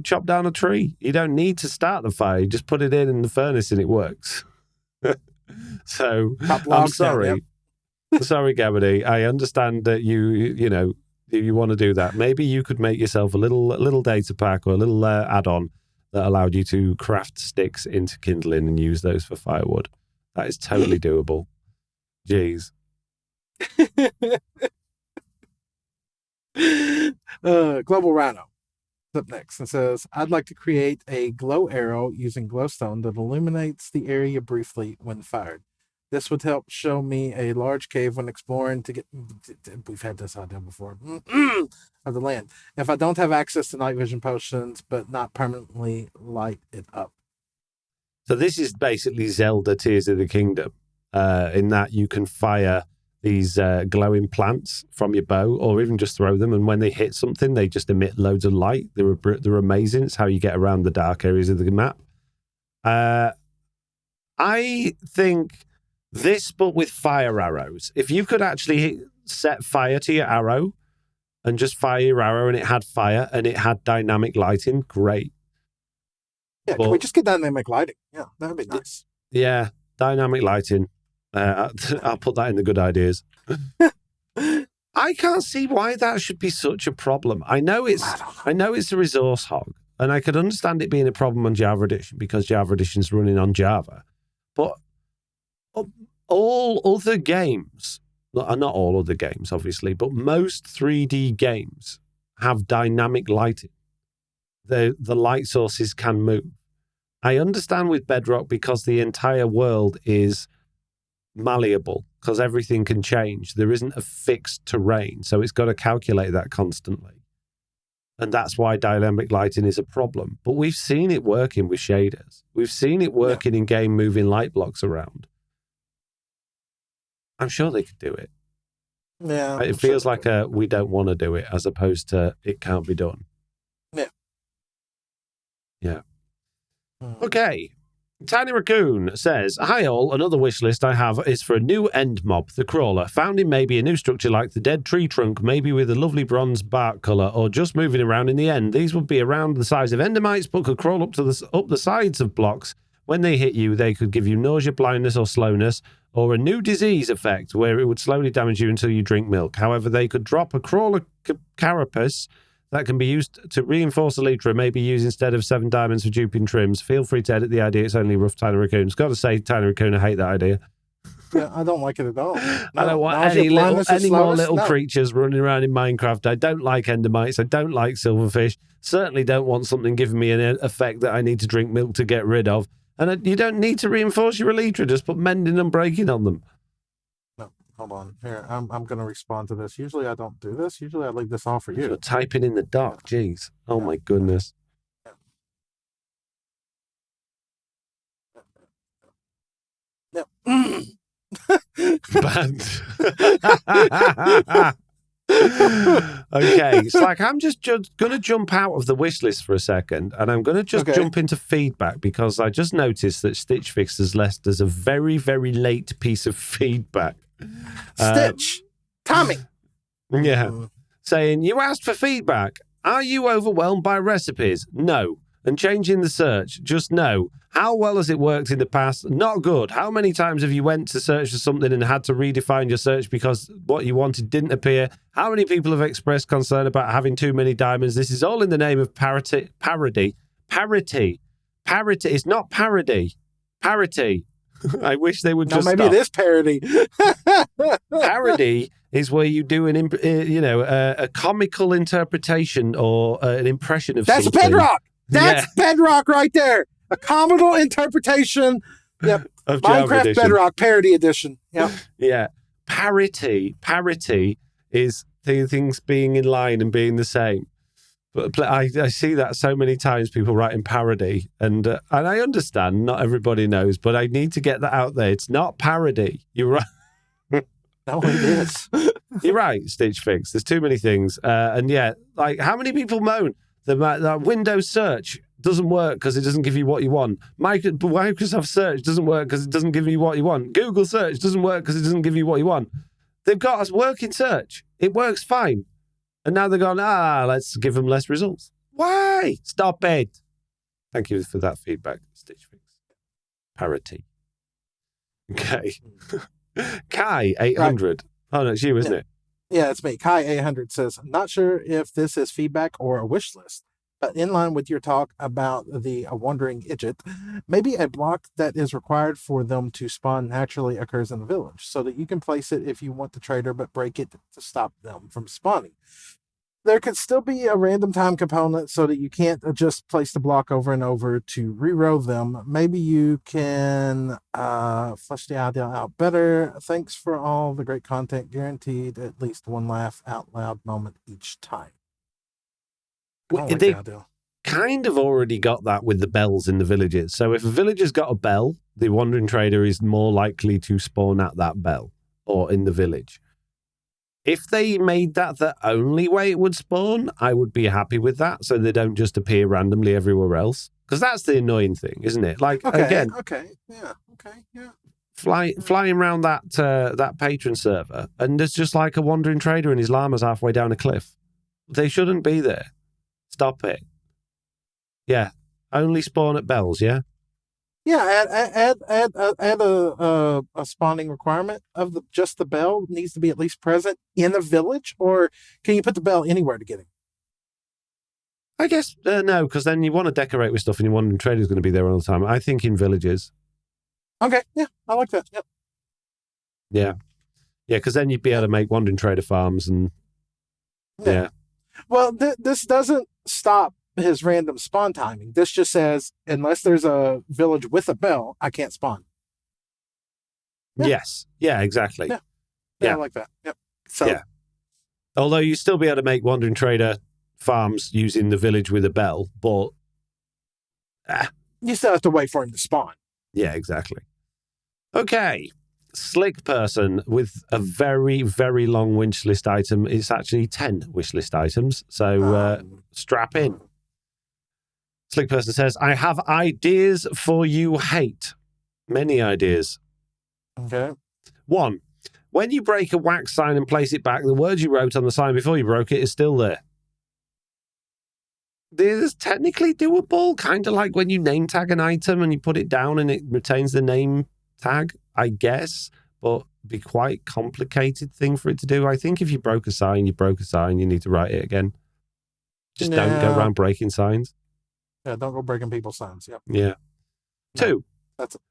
chop down a tree. You don't need to start the fire. You just put it in the furnace and it works. So I'm sorry. Sorry, Gabbity. I understand that you want to do that. Maybe you could make yourself a little data pack or a little add-on that allowed you to craft sticks into kindling and use those for firewood. That is totally doable. Jeez. Global Rhino up next and says, I'd like to create a glow arrow using glowstone that illuminates the area briefly when fired. This would help show me a large cave when exploring to get... We've had this idea before. Of the land. If I don't have access to night vision potions, but not permanently light it up. So this is basically Zelda Tears of the Kingdom, in that you can fire these glowing plants from your bow, or even just throw them, and when they hit something, they just emit loads of light. They're amazing. It's how you get around the dark areas of the map. I think this, but with fire arrows. If you could actually set fire to your arrow and just fire your arrow and it had fire and it had dynamic lighting, great. Yeah, can we just get dynamic lighting? Yeah, that would be nice. Yeah, dynamic lighting. I'll put that in the good ideas. I can't see why that should be such a problem. I know it's a resource hog, and I could understand it being a problem on Java Edition because Java Edition's running on Java. But all other games, not all other games, obviously, but most 3D games have dynamic lighting. The light sources can move. I understand with Bedrock because the entire world is malleable, because everything can change. There isn't a fixed terrain, so it's got to calculate that constantly. And that's why dynamic lighting is a problem. But we've seen it working with shaders. We've seen it working in game moving light blocks around. I'm sure they could do it. Yeah. It feels like we don't want to do it as opposed to it can't be done. Yeah. Okay. Tiny Raccoon says, hi all, another wish list I have is for a new end mob, the Crawler, found in maybe a new structure like the dead tree trunk, maybe with a lovely bronze bark colour, or just moving around in the end. These would be around the size of endermites, but could crawl up the sides of blocks. When they hit you, they could give you nausea, blindness, or slowness, or a new disease effect where it would slowly damage you until you drink milk. However, they could drop a crawler carapace that can be used to reinforce elytra, maybe use instead of 7 diamonds for duping trims. Feel free to edit the idea. It's only rough, Tiny Raccoon's. Got to say, Tiny Raccoon, I hate that idea. Yeah, I don't like it at all. No, I don't want any more little creatures running around in Minecraft. I don't like endermites. I don't like silverfish. Certainly don't want something giving me an effect that I need to drink milk to get rid of. And you don't need to reinforce your elytra. Just put mending and breaking on them. No, hold on. Here, I'm going to respond to this. Usually I don't do this. Usually I leave this all for you. You're typing in the doc. Jeez. Oh, my goodness. No. Bad. Okay, it's like I'm just going to jump out of the wish list for a second, and I'm going to just jump into feedback because I just noticed that Stitch Fix has left us a very, very late piece of feedback. Stitch, Tommy. Yeah, saying, you asked for feedback. Are you overwhelmed by recipes? No. And changing the search? Just no. How well has it worked in the past? Not good. How many times have you went to search for something and had to redefine your search because what you wanted didn't appear? How many people have expressed concern about having too many diamonds? This is all in the name of parity. Parity. It's not parody. Parity. I wish they would just maybe stop. It is parody. Parody is where you do a comical interpretation or an impression of something. That's Bedrock. That's Bedrock right there. A comical interpretation. Yep. Of Java Minecraft edition. Bedrock parody edition. Yep. Yeah. Parity is things being in line and being the same. But I see that so many times, people writing parody, and I understand not everybody knows, but I need to get that out there. It's not parody. You're right. No, it is. You're right, Stitch Fix. There's too many things. And yeah, like how many people moan that Windows search doesn't work because it doesn't give you what you want. Microsoft search doesn't work because it doesn't give you what you want. Google search doesn't work because it doesn't give you what you want. They've got a working search. It works fine. And now they're going, let's give them less results. Why? Stop it. Thank you for that feedback, Stitch Fix. Parity. Okay. Kai, 800. Right. Oh, no, it's you, isn't it? Yeah, it's me. Kai 800 says, I'm not sure if this is feedback or a wish list, but in line with your talk about the wandering idjit, maybe a block that is required for them to spawn naturally occurs in the village, so that you can place it if you want the trader, but break it to stop them from spawning. There could still be a random time component so that you can't just place the block over and over to rerow them. Maybe you can flesh the idea out better. Thanks for all the great content. Guaranteed at least one laugh out loud moment each time. They kind of already got that with the bells in the villages. So if a villager's got a bell, the wandering trader is more likely to spawn at that bell or in the village. If they made that the only way it would spawn, I would be happy with that, so they don't just appear randomly everywhere else. Because that's the annoying thing, isn't it? Like, again, flying around that patron server, and there's just like a wandering trader and his llamas halfway down a cliff. They shouldn't be there. Stop it. Yeah, only spawn at bells, yeah? Yeah, add a spawning requirement of just the bell needs to be at least present in the village, or can you put the bell anywhere to get him? I guess no, because then you want to decorate with stuff and your wandering trader is going to be there all the time. I think in villages. Okay, yeah, I like that. Yep. Yeah, because then you'd be able to make wandering trader farms and yeah. Well, this doesn't stop his random spawn timing. This just says, unless there's a village with a bell, I can't spawn. Yeah. Yes. Yeah, exactly. Yeah, I like that. Yep. So, yeah. Although you still be able to make wandering trader farms using the village with a bell, but you still have to wait for him to spawn. Yeah, exactly. Okay. Slick person with a very, very long wish list item. It's actually 10 wish list items. So strap in. Slick person says, I have ideas for you hate. Many ideas. Okay. 1. When you break a wax sign and place it back, the words you wrote on the sign before you broke it is still there. This is technically doable, kind of like when you name tag an item and you put it down and it retains the name tag, I guess, but be quite complicated thing for it to do. I think if you broke a sign, you need to write it again. Just don't go around breaking signs. Yeah, don't go breaking people's signs. Yep. Yeah. No, 2. That's it.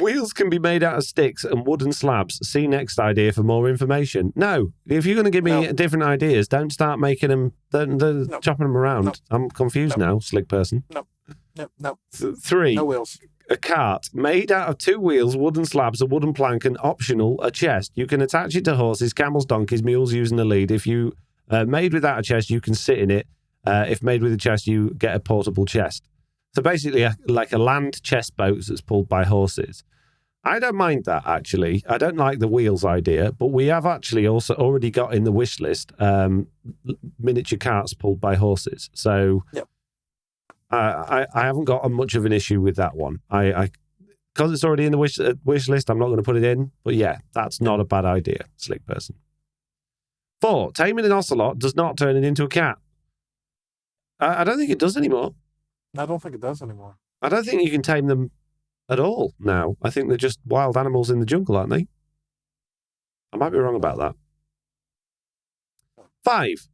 Wheels can be made out of sticks and wooden slabs. See next idea for more information. No, if you're going to give me different ideas, don't start making them, chopping them around. No. I'm confused now, slick person. No. 3. No wheels. A cart made out of 2 wheels, wooden slabs, a wooden plank, and optional, a chest. You can attach it to horses, camels, donkeys, mules using the lead. If you made without a chest, you can sit in it. If made with a chest, you get a portable chest. So basically, like a land chest boat that's pulled by horses. I don't mind that, actually. I don't like the wheels idea, but we have actually also already got in the wish list miniature carts pulled by horses. So Yep. I haven't got much of an issue with that one. Because it's already in the wish list, I'm not going to put it in. But yeah, that's not a bad idea, Slick Person. 4, taming an ocelot does not turn it into a cat. I don't think it does anymore. I don't think it does anymore. I don't think you can tame them at all now. I think they're just wild animals in the jungle, aren't they? I might be wrong about that. 5.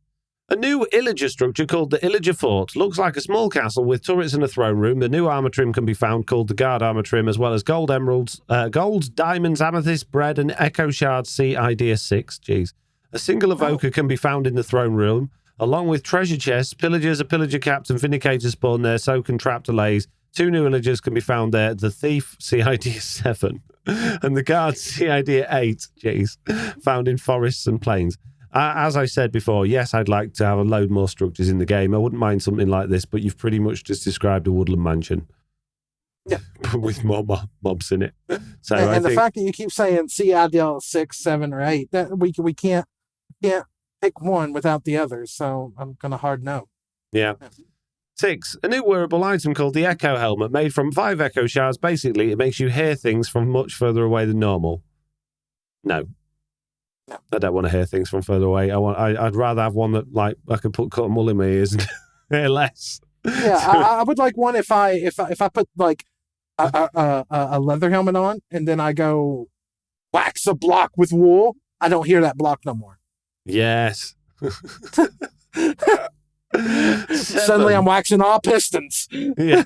A new Illager structure called the Illager Fort looks like a small castle with turrets and a throne room. The new armor trim can be found called the Guard Armor Trim, as well as gold emeralds, gold, diamonds, amethyst, bread, and echo shards. See idea 6. Jeez. A single evoker can be found in the throne room, along with treasure chests, pillagers, a pillager capped, and vindicator spawn there, so can trap delays. 2 new illagers can be found there. The thief, see idea 7, and the guard, see idea 8. Jeez. Found in forests and plains. As I said before, yes, I'd like to have a load more structures in the game. I wouldn't mind something like this, but you've pretty much just described a woodland mansion. Yeah. With more mobs in it. So and the fact that you keep saying see ideal 6, 7, or 8, that we can't pick one without the others. So I'm gonna hard no. Yeah. 6, a new wearable item called the Echo Helmet, made from 5 Echo shards. Basically, it makes you hear things from much further away than normal. No. I don't want to hear things from further away. I'd rather have one that like I could put cotton wool in my ears and hear less. Yeah, I would like one if I put like a leather helmet on and then I go wax a block with wool. I don't hear that block no more. Yes. Suddenly I'm waxing all pistons. Yeah.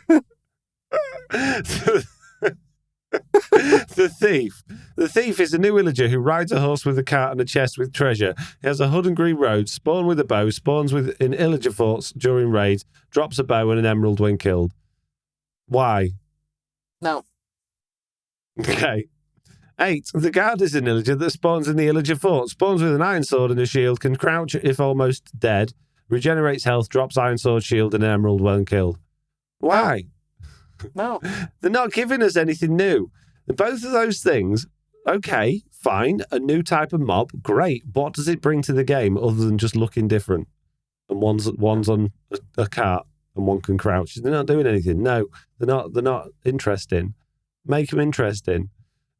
The thief. The thief is a new villager who rides a horse with a cart and a chest with treasure. He has a hood and green road, spawn with a bow, spawns in illager forts during raids, drops a bow and an emerald when killed. Why? No. Okay. 8. The guard is an illager that spawns in the illager fort, spawns with an iron sword and a shield, can crouch if almost dead, regenerates health, drops iron sword, shield and emerald when killed. Why? No. They're not giving us anything new. Both of those things, okay, fine, a new type of mob, great. What does it bring to the game other than just looking different? And one's on a cart and one can crouch. They're not doing anything. No, they're not interesting. Make them interesting.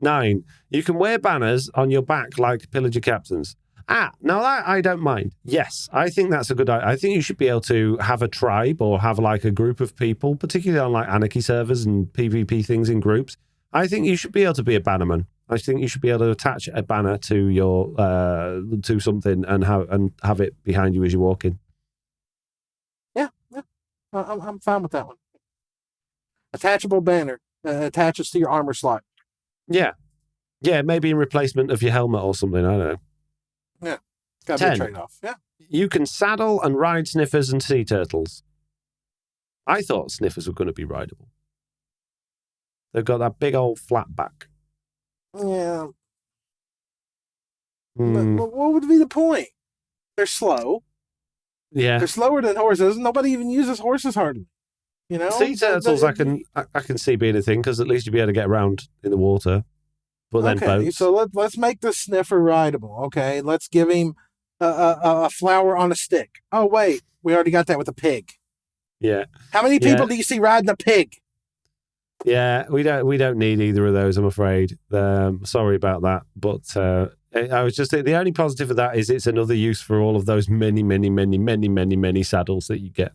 9, you can wear banners on your back like pillager captains. Now that I don't mind. Yes, I think that's a good idea. I think you should be able to have a tribe or have like a group of people, particularly on like anarchy servers and PvP things in groups. I think you should be able to be a bannerman. I think you should be able to attach a banner to your to something and have it behind you as you walk in. Yeah. I'm fine with that one. Attachable banner attaches to your armor slot. Yeah, maybe in replacement of your helmet or something. I don't know. Yeah, got to be a trade-off. Yeah. You can saddle and ride sniffers and sea turtles. I thought sniffers were going to be rideable. They've got that big old flat back. Yeah. But what would be the point? They're slow. Yeah. They're slower than horses. Nobody even uses horses hardly. You know? Sea turtles I can see being a thing because at least you'd be able to get around in the water. But then boats. So let's make the sniffer rideable. Okay, let's give him a flower on a stick. Oh wait, we already got that with a pig. Yeah. How many people do you see riding a pig? Yeah, we don't need either of those, I'm afraid. Sorry about that, but I was just the only positive of that is it's another use for all of those many saddles that you get.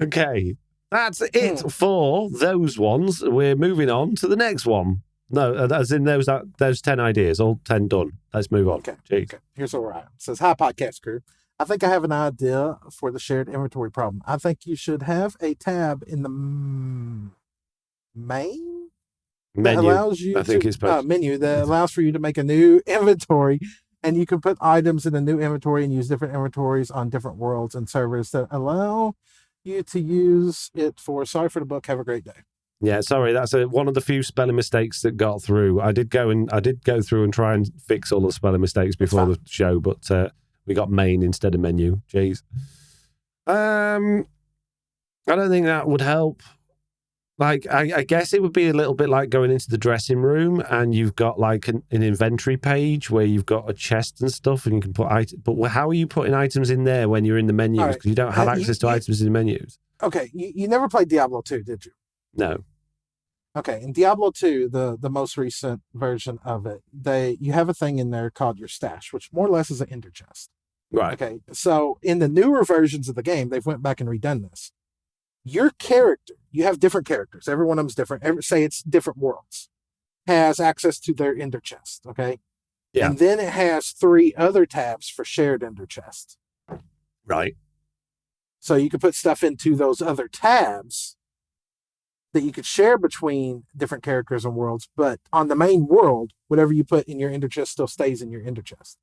Okay. That's it for those ones. We're moving on to the next one. No, as in those 10 ideas, all 10 done. Let's move on. Okay. Here's where we're at. It says, hi, podcast crew. I think I have an idea for the shared inventory problem. I think you should have a tab in the main menu. That allows you menu that allows for you to make a new inventory, and you can put items in a new inventory and use different inventories on different worlds and servers that allow you to use it for. Sorry for the book. Have a great day. Yeah, sorry. That's one of the few spelling mistakes that got through. I did go through and try and fix all the spelling mistakes before the show, but we got main instead of menu. Jeez. I don't think that would help. Like, I guess it would be a little bit like going into the dressing room and you've got like an inventory page where you've got a chest and stuff and you can put items. But how are you putting items in there when you're in the menus? All right. Because you don't have access to items in the menus. Okay, you never played Diablo 2, did you? No. Okay, in Diablo 2, the most recent version of it, you have a thing in there called your stash, which more or less is an ender chest. Right. Okay, so in the newer versions of the game, they've went back and redone this. Your character, you have different characters. Every one of them's different. Say it's different worlds, has access to their ender chest. Okay, Yeah. and then it has 3 other tabs for shared ender chest. Right. So you could put stuff into those other tabs that you could share between different characters and worlds, but on the main world, whatever you put in your ender chest still stays in your ender chest.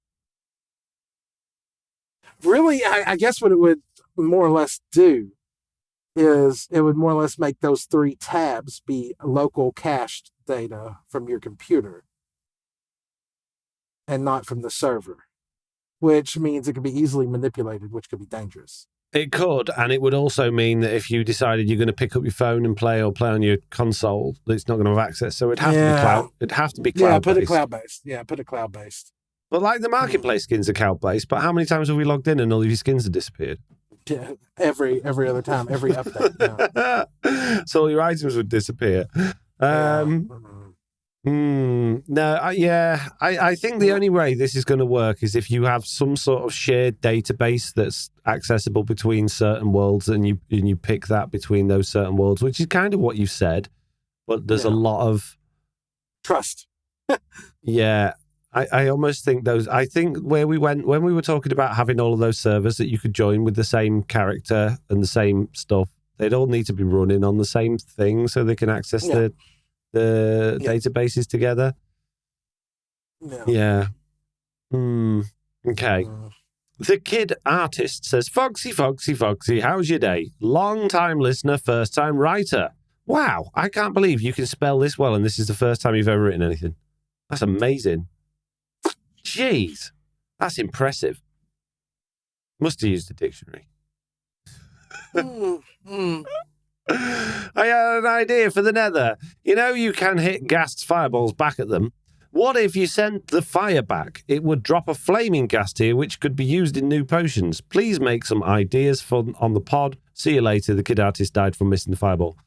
Really, I guess what it would more or less do is it would more or less make those 3 tabs be local cached data from your computer and not from the server, which means it could be easily manipulated, which could be dangerous. It could, and it would also mean that if you decided you're going to pick up your phone and play or play on your console, that it's not going to have access. So it'd have to be cloud. It'd have to be cloud. Yeah, put it cloud-based. Yeah, put it cloud-based. But like the marketplace skins are cloud-based, but how many times have we logged in and all of your skins have disappeared? Yeah, every other time, every update. Yeah. So all your items would disappear. I think the only way this is going to work is if you have some sort of shared database that's accessible between certain worlds, and you pick that between those certain worlds, which is kind of what you said, but there's a lot of trust. Yeah. I almost think I think where we went when we were talking about having all of those servers that you could join with the same character and the same stuff, they'd all need to be running on the same thing so they can access the databases together. Yeah. Okay. The Kid Artist says, Foxy, Foxy, Foxy, how's your day? Long time listener, first time writer. Wow, I can't believe you can spell this well and this is the first time you've ever written anything. That's amazing. Jeez, that's impressive. Must have used a dictionary. I had an idea for the Nether. You know, you can hit ghast fireballs back at them. What if you sent the fire back? It would drop a flaming ghast here, which could be used in new potions. Please make some ideas on the pod. See you later. The Kid Artist died from missing the fireball.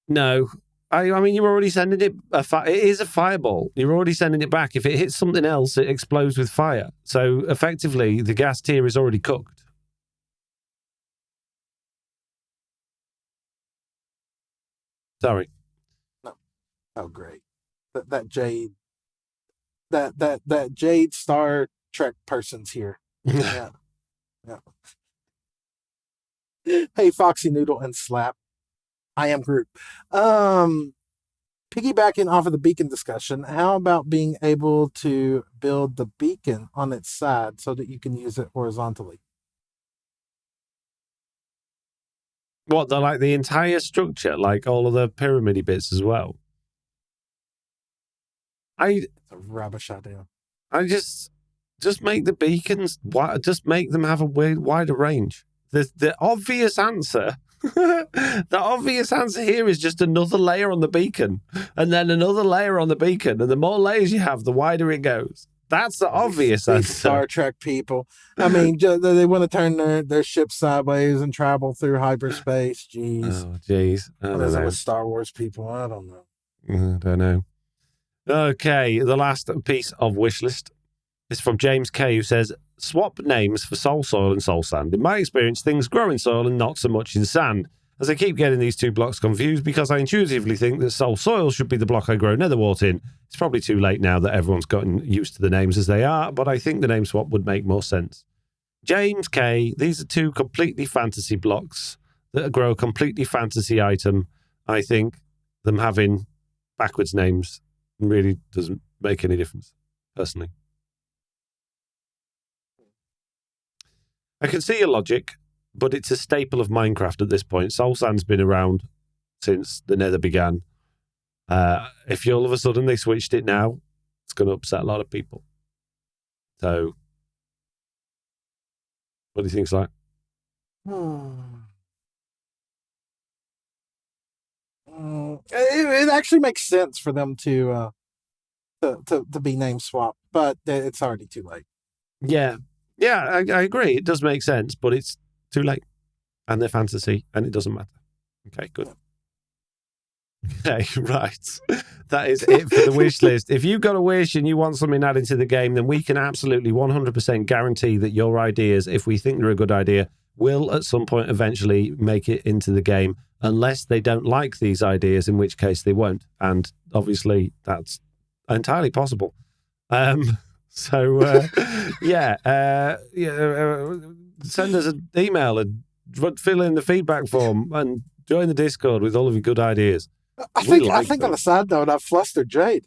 No. I mean, you're already sending it. It is a fireball. You're already sending it back. If it hits something else, it explodes with fire. So effectively, the gas tier is already cooked. Sorry. No. Oh, great. That Jade. That Jade Star Trek person's here. Yeah. Hey, Foxy Noodle and Slap. I am Groot. Piggybacking off of the beacon discussion, how about being able to build the beacon on its side so that you can use it horizontally? What, the entire structure, like all of the pyramid bits as well? It's a rubbish idea. I just make the beacons, just make them have a wider range. The obvious answer... the obvious answer here is just another layer on the beacon and then another layer on the beacon, and the more layers you have, the wider it goes. That's the obvious answer. Star Trek people. I mean, they want to turn their ship sideways and travel through hyperspace. Jeez. Oh, jeez. I don't know. With Star Wars people? I don't know. I don't know. Okay, the last piece of wish list is from James K, who says, swap names for soul soil and soul sand. In my experience, things grow in soil and not so much in sand. As I keep getting these two blocks confused because I intuitively think that soul soil should be the block I grow netherwort in. It's probably too late now that everyone's gotten used to the names as they are, but I think the name swap would make more sense. James K, these are two completely fantasy blocks that grow a completely fantasy item. I think them having backwards names really doesn't make any difference, personally. I can see your logic, but it's a staple of Minecraft at this point. Soul Sand's been around since the Nether began. If all of a sudden they switched it now, it's going to upset a lot of people. So What do you think, Slack? It actually makes sense for them to be name swapped, but it's already too late. Yeah, I agree. It does make sense, but it's too late, and they're fantasy, and it doesn't matter. Okay, good. Okay, right. That is it for the wish list. If you've got a wish and you want something added to the game, then we can absolutely 100% guarantee that your ideas, if we think they're a good idea, will at some point eventually make it into the game, unless they don't like these ideas, in which case they won't. And obviously, that's entirely possible. Send us an email and fill in the feedback form and join the Discord with all of your good ideas. I think on a side note, I've flustered Jade.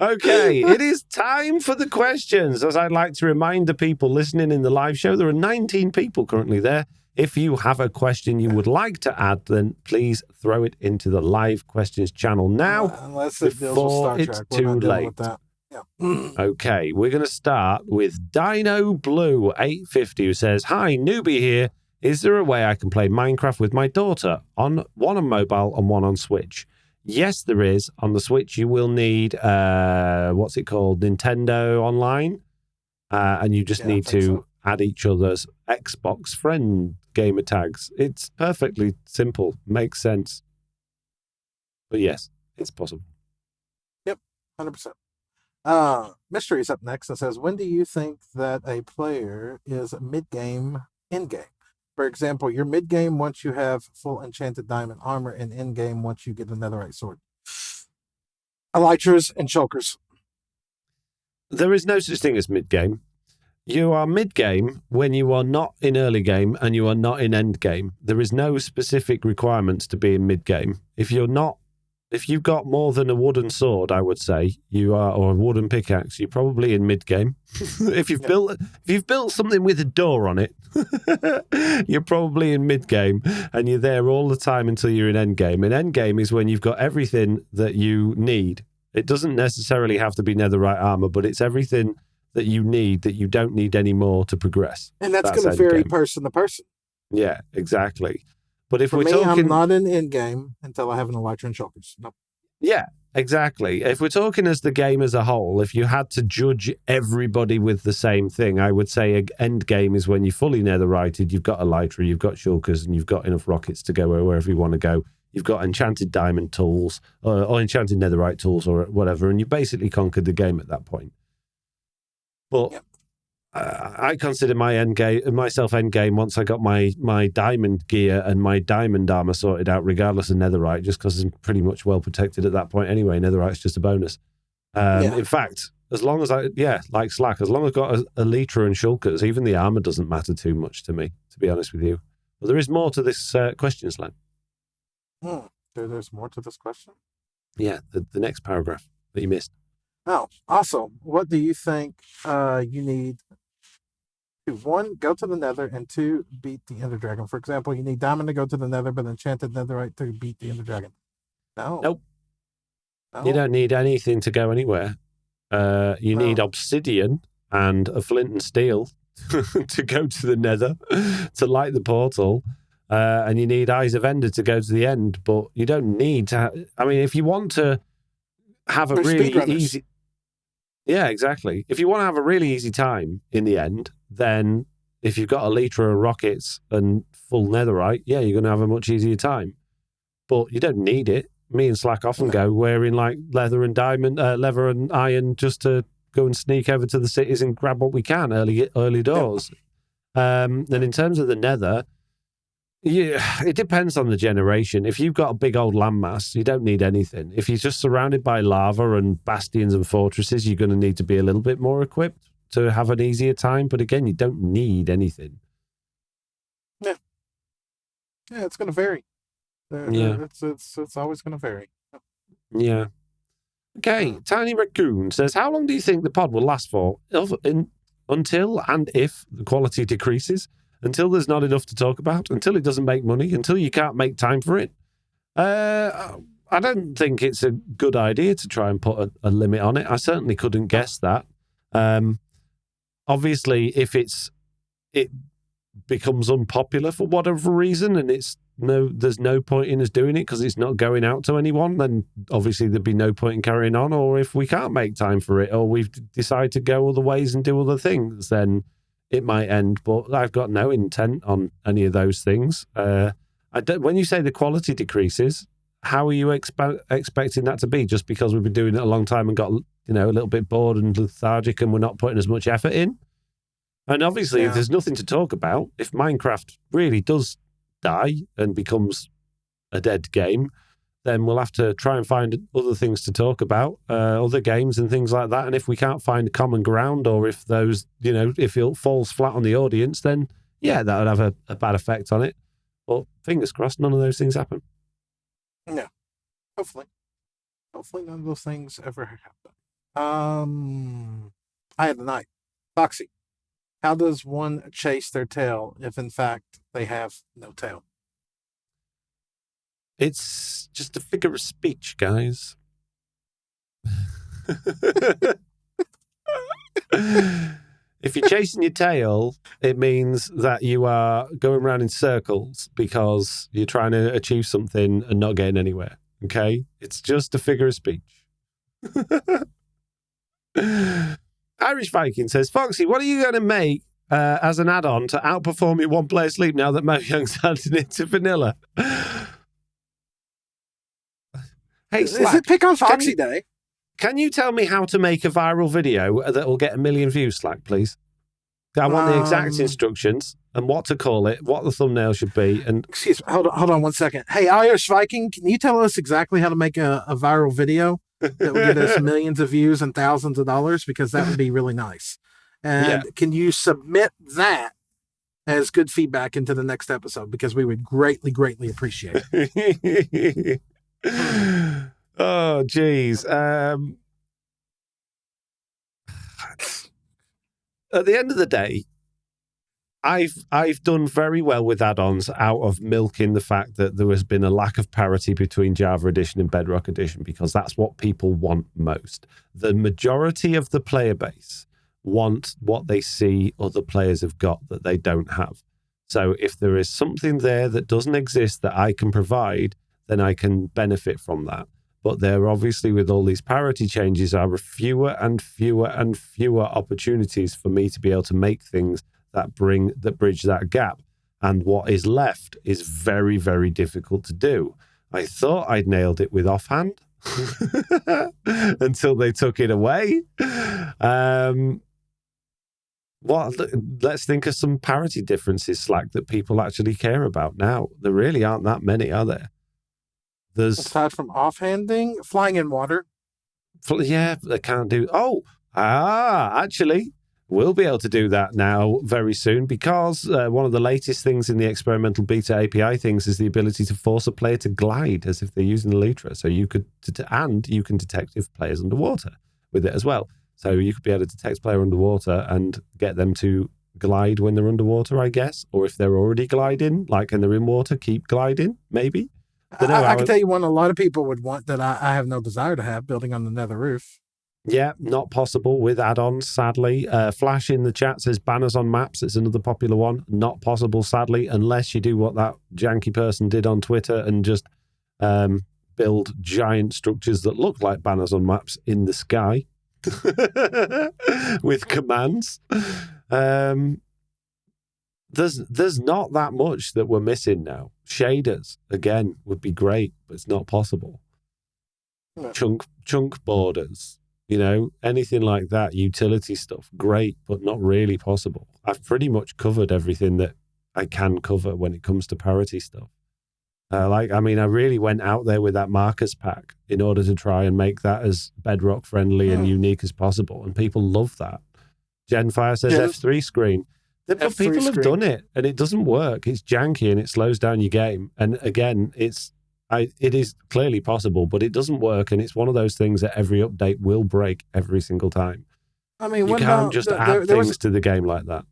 Okay, it is time for the questions. As I'd like to remind the people listening in the live show, there are 19 people currently there. If you have a question you would like to add, then please throw it into the live questions channel now. Unless it deals with Star Trek. It's too late. With that. Yeah. Okay, we're going to start with Dino Blue 850, who says, "Hi, newbie here. Is there a way I can play Minecraft with my daughter on one on mobile and one on Switch?" Yes, there is. On the Switch, you will need, what's it called? Nintendo Online. And you just need to add each other's Xbox friend gamer tags. It's perfectly simple. Makes sense. But yes, it's possible. Yep, 100%. Mystery's up next and says, when do you think that a player is mid-game, in-game? For example, you're mid-game once you have full enchanted diamond armor, and in-game once you get a netherite sword. Elytras and shulkers. There is no such thing as mid-game. You are mid-game when you are not in early game and you are not in end game. There is no specific requirements to be in mid-game. If you've got more than a wooden sword, I would say you are, or a wooden pickaxe, you're probably in mid-game. If you've built something with a door on it, you're probably in mid-game, and you're there all the time until you're in end game. And end game is when you've got everything that you need. It doesn't necessarily have to be netherite armor, but it's everything that you need that you don't need anymore to progress. And that's going to vary person to person. Yeah, exactly. But if For me, I'm not in end game until I have an elytra and shulkers. Nope. Yeah, exactly. If we're talking as the game as a whole, if you had to judge everybody with the same thing, I would say end game is when you're fully netherrited, you've got elytra, you've got shulkers, and you've got enough rockets to go wherever you want to go. You've got enchanted diamond tools, or enchanted netherite tools, or whatever, and you basically conquered the game at that point. But yep. I consider myself end game once I got my diamond gear and my diamond armor sorted out, regardless of netherite, just because I'm pretty much well protected at that point anyway. Netherite's just a bonus. In fact, as long as like Slack, as long as I've got a elytra and shulkers, even the armor doesn't matter too much to me, to be honest with you. But there is more to this question, Slack. There's more to this question? Yeah, the next paragraph that you missed. Oh, awesome. What do you think you need to, 1, go to the nether, and 2, beat the ender dragon? For example, you need diamond to go to the nether, but enchanted netherite to beat the ender dragon. Nope. You don't need anything to go anywhere. You need obsidian and a flint and steel to go to the nether, to light the portal. And you need eyes of ender to go to the end, but you don't need to if you want to have a really easy... Yeah, exactly. If you want to have a really easy time in the end, then if you've got elytra and rockets and full netherite, yeah, you're going to have a much easier time. But you don't need it. Me and Slack often go wearing like leather and iron just to go and sneak over to the cities and grab what we can early doors. Then in terms of the nether, yeah, it depends on the generation. If you've got a big old landmass, you don't need anything. If you're just surrounded by lava and bastions and fortresses, you're going to need to be a little bit more equipped to have an easier time. But again, you don't need anything. Yeah, it's going to vary. It's always going to vary. Yeah. Okay, Tiny Raccoon says, how long do you think the pod will last for? Until and if the quality decreases? Until there's not enough to talk about, until it doesn't make money, until you can't make time for it. I don't think it's a good idea to try and put a limit on it. I certainly couldn't guess that. Obviously, if it becomes unpopular for whatever reason, and there's no point in us doing it because it's not going out to anyone, then obviously there'd be no point in carrying on. Or if we can't make time for it, or we decide to go other ways and do other things, then it might end. But I've got no intent on any of those things. When you say the quality decreases, how are you expecting that to be? Just because we've been doing it a long time and got a little bit bored and lethargic, and we're not putting as much effort in? And obviously, if there's nothing to talk about, if Minecraft really does die and becomes a dead game, then we'll have to try and find other things to talk about, other games and things like that. And if we can't find common ground, or if those, if it falls flat on the audience, then that would have a bad effect on it. But fingers crossed, none of those things happen. No, hopefully none of those things ever happen. I had the night. Foxy, how does one chase their tail if in fact they have no tail? It's just a figure of speech, guys. If you're chasing your tail, it means that you are going around in circles because you're trying to achieve something and not getting anywhere. Okay? It's just a figure of speech. Irish Viking says, Foxy, what are you going to make as an add-on to outperform your one-player sleep now that Mojang's added it to vanilla? Hey, Slack, is it Pick on Foxy Day? Can you tell me how to make a viral video that will get 1 million views, Slack, please? I want the exact instructions and what to call it, what the thumbnail should be. And excuse me, hold on 1 second. Hey, Irish Viking, can you tell us exactly how to make a viral video that will get us millions of views and thousands of dollars? Because that would be really nice. And can you submit that as good feedback into the next episode? Because we would greatly, greatly appreciate it. Oh, geez. At the end of the day, I've done very well with add-ons out of milking the fact that there has been a lack of parity between Java Edition and Bedrock Edition, because that's what people want most. The majority of the player base want what they see other players have got that they don't have. So if there is something there that doesn't exist that I can provide, then I can benefit from that. But there obviously, with all these parity changes, are fewer and fewer and fewer opportunities for me to be able to make things that bridge that gap. And what is left is very, very difficult to do. I thought I'd nailed it with offhand until they took it away. Let's think of some parity differences, Slack, that people actually care about now. There really aren't that many, are there? Aside from offhanding, flying in water. Yeah, they can't do. Actually, we'll be able to do that now very soon, because one of the latest things in the experimental beta API things is the ability to force a player to glide as if they're using Elytra. So you can detect if players underwater with it as well. So you could be able to detect player underwater and get them to glide when they're underwater, I guess. Or if they're already gliding, like and they're in water, keep gliding, maybe. I can tell you one a lot of people would want that I have no desire to have, building on the nether roof. Yeah, not possible with add-ons, sadly. Flash in the chat says banners on maps. It's another popular one. Not possible, sadly, unless you do what that janky person did on Twitter and just build giant structures that look like banners on maps in the sky with commands. There's not that much that we're missing now. Shaders, again, would be great, but it's not possible. No. Chunk borders, anything like that, utility stuff, great, but not really possible. I've pretty much covered everything that I can cover when it comes to parity stuff. I really went out there with that markers pack in order to try and make that as Bedrock friendly and unique as possible, and people love that. Genfire says F3 screen. But people have done it, and it doesn't work. It's janky, and it slows down your game. And again, it is clearly possible, but it doesn't work, and it's one of those things that every update will break every single time. I mean, you can't just add things to the game like that.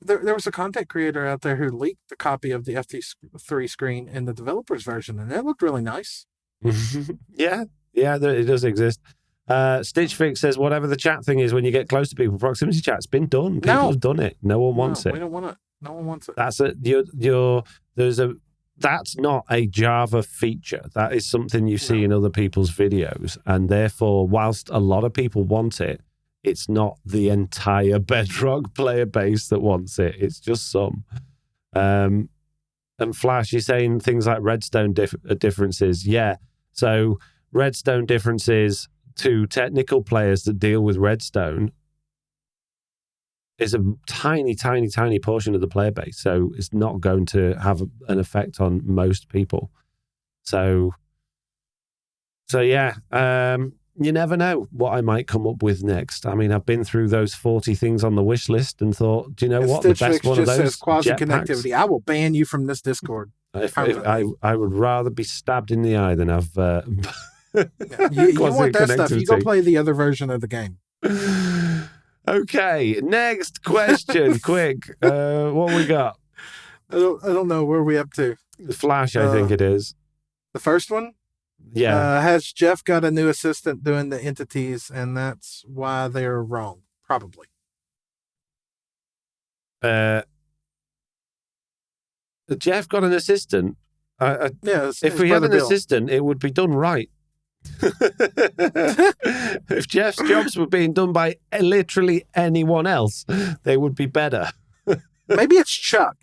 There was a content creator out there who leaked a copy of the F3 screen in the developer's version, and it looked really nice. Yeah, it does exist. Stitch Fix says, whatever the chat thing is when you get close to people, proximity chat's been done. People have done it. No one wants it. We don't want it. No one wants it. That's not a Java feature. That is something you see in other people's videos. And therefore, whilst a lot of people want it, it's not the entire Bedrock player base that wants it. It's just some. And Flash, you're saying things like redstone differences. Yeah. So redstone differences to technical players that deal with redstone is a tiny, tiny, tiny portion of the player base. So it's not going to have an effect on most people. So yeah, you never know what I might come up with next. I mean, I've been through those 40 things on the wish list and thought, do you know what? Stitch the best Fix one of just those says quasi-connectivity. I will ban you from this Discord. I would rather be stabbed in the eye than have... you want that stuff, you go play the other version of the game. Okay, next question, quick. What we got? I don't know. Where are we up to? Flash, I think it is. The first one? Yeah. Has Jeff got a new assistant doing the entities, and that's why they're wrong? Probably. Jeff got an assistant. If we had an assistant, it would be done right. If Jeff's jobs were being done by literally anyone else, they would be better. Maybe it's Chuck.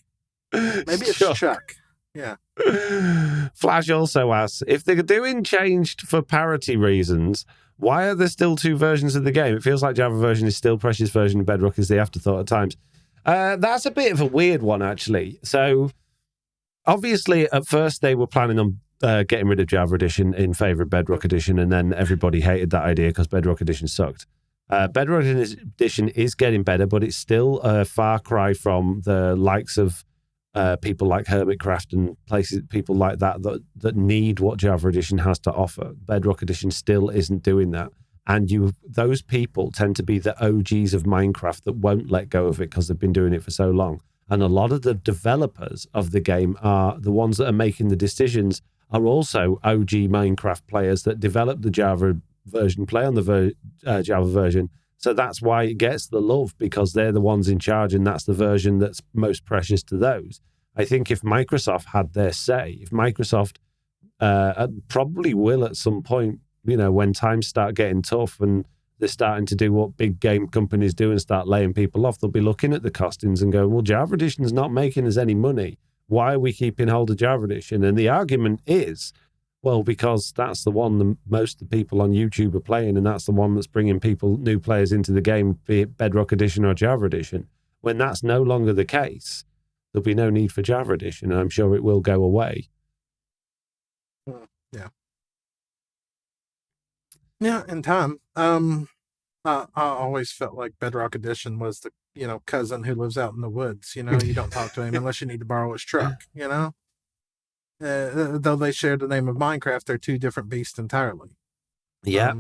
Maybe it's Chuck. Yeah. Flash also asks, if they're doing changed for parity reasons, why are there still two versions of the game? It feels like Java version is still Precious version and Bedrock is the afterthought at times. That's a bit of a weird one, actually. So obviously, at first they were planning on getting rid of Java Edition in favor of Bedrock Edition, and then everybody hated that idea because Bedrock Edition sucked. Bedrock Edition is getting better, but it's still a far cry from the likes of people like Hermitcraft and people like that need what Java Edition has to offer. Bedrock Edition still isn't doing that. And those people tend to be the OGs of Minecraft that won't let go of it because they've been doing it for so long. And a lot of the developers of the game are the ones that are making the decisions are also OG Minecraft players that develop the Java version, play on the Java version. So that's why it gets the love, because they're the ones in charge and that's the version that's most precious to those. I think if Microsoft had their say, if Microsoft probably will at some point, when times start getting tough and they're starting to do what big game companies do and start laying people off, they'll be looking at the costings and going, well, Java Edition's not making us any money. Why are we keeping hold of Java Edition? And the argument is, well, because that's the one most of the people on YouTube are playing, and that's the one that's bringing new players into the game, be it Bedrock Edition or Java Edition. When that's no longer the case, there'll be no need for Java Edition, and I'm sure it will go away. Yeah. Yeah, in time. I always felt like Bedrock Edition was the cousin who lives out in the woods. You don't talk to him unless you need to borrow his truck. Though they share the name of Minecraft, they're two different beasts entirely. Yeah,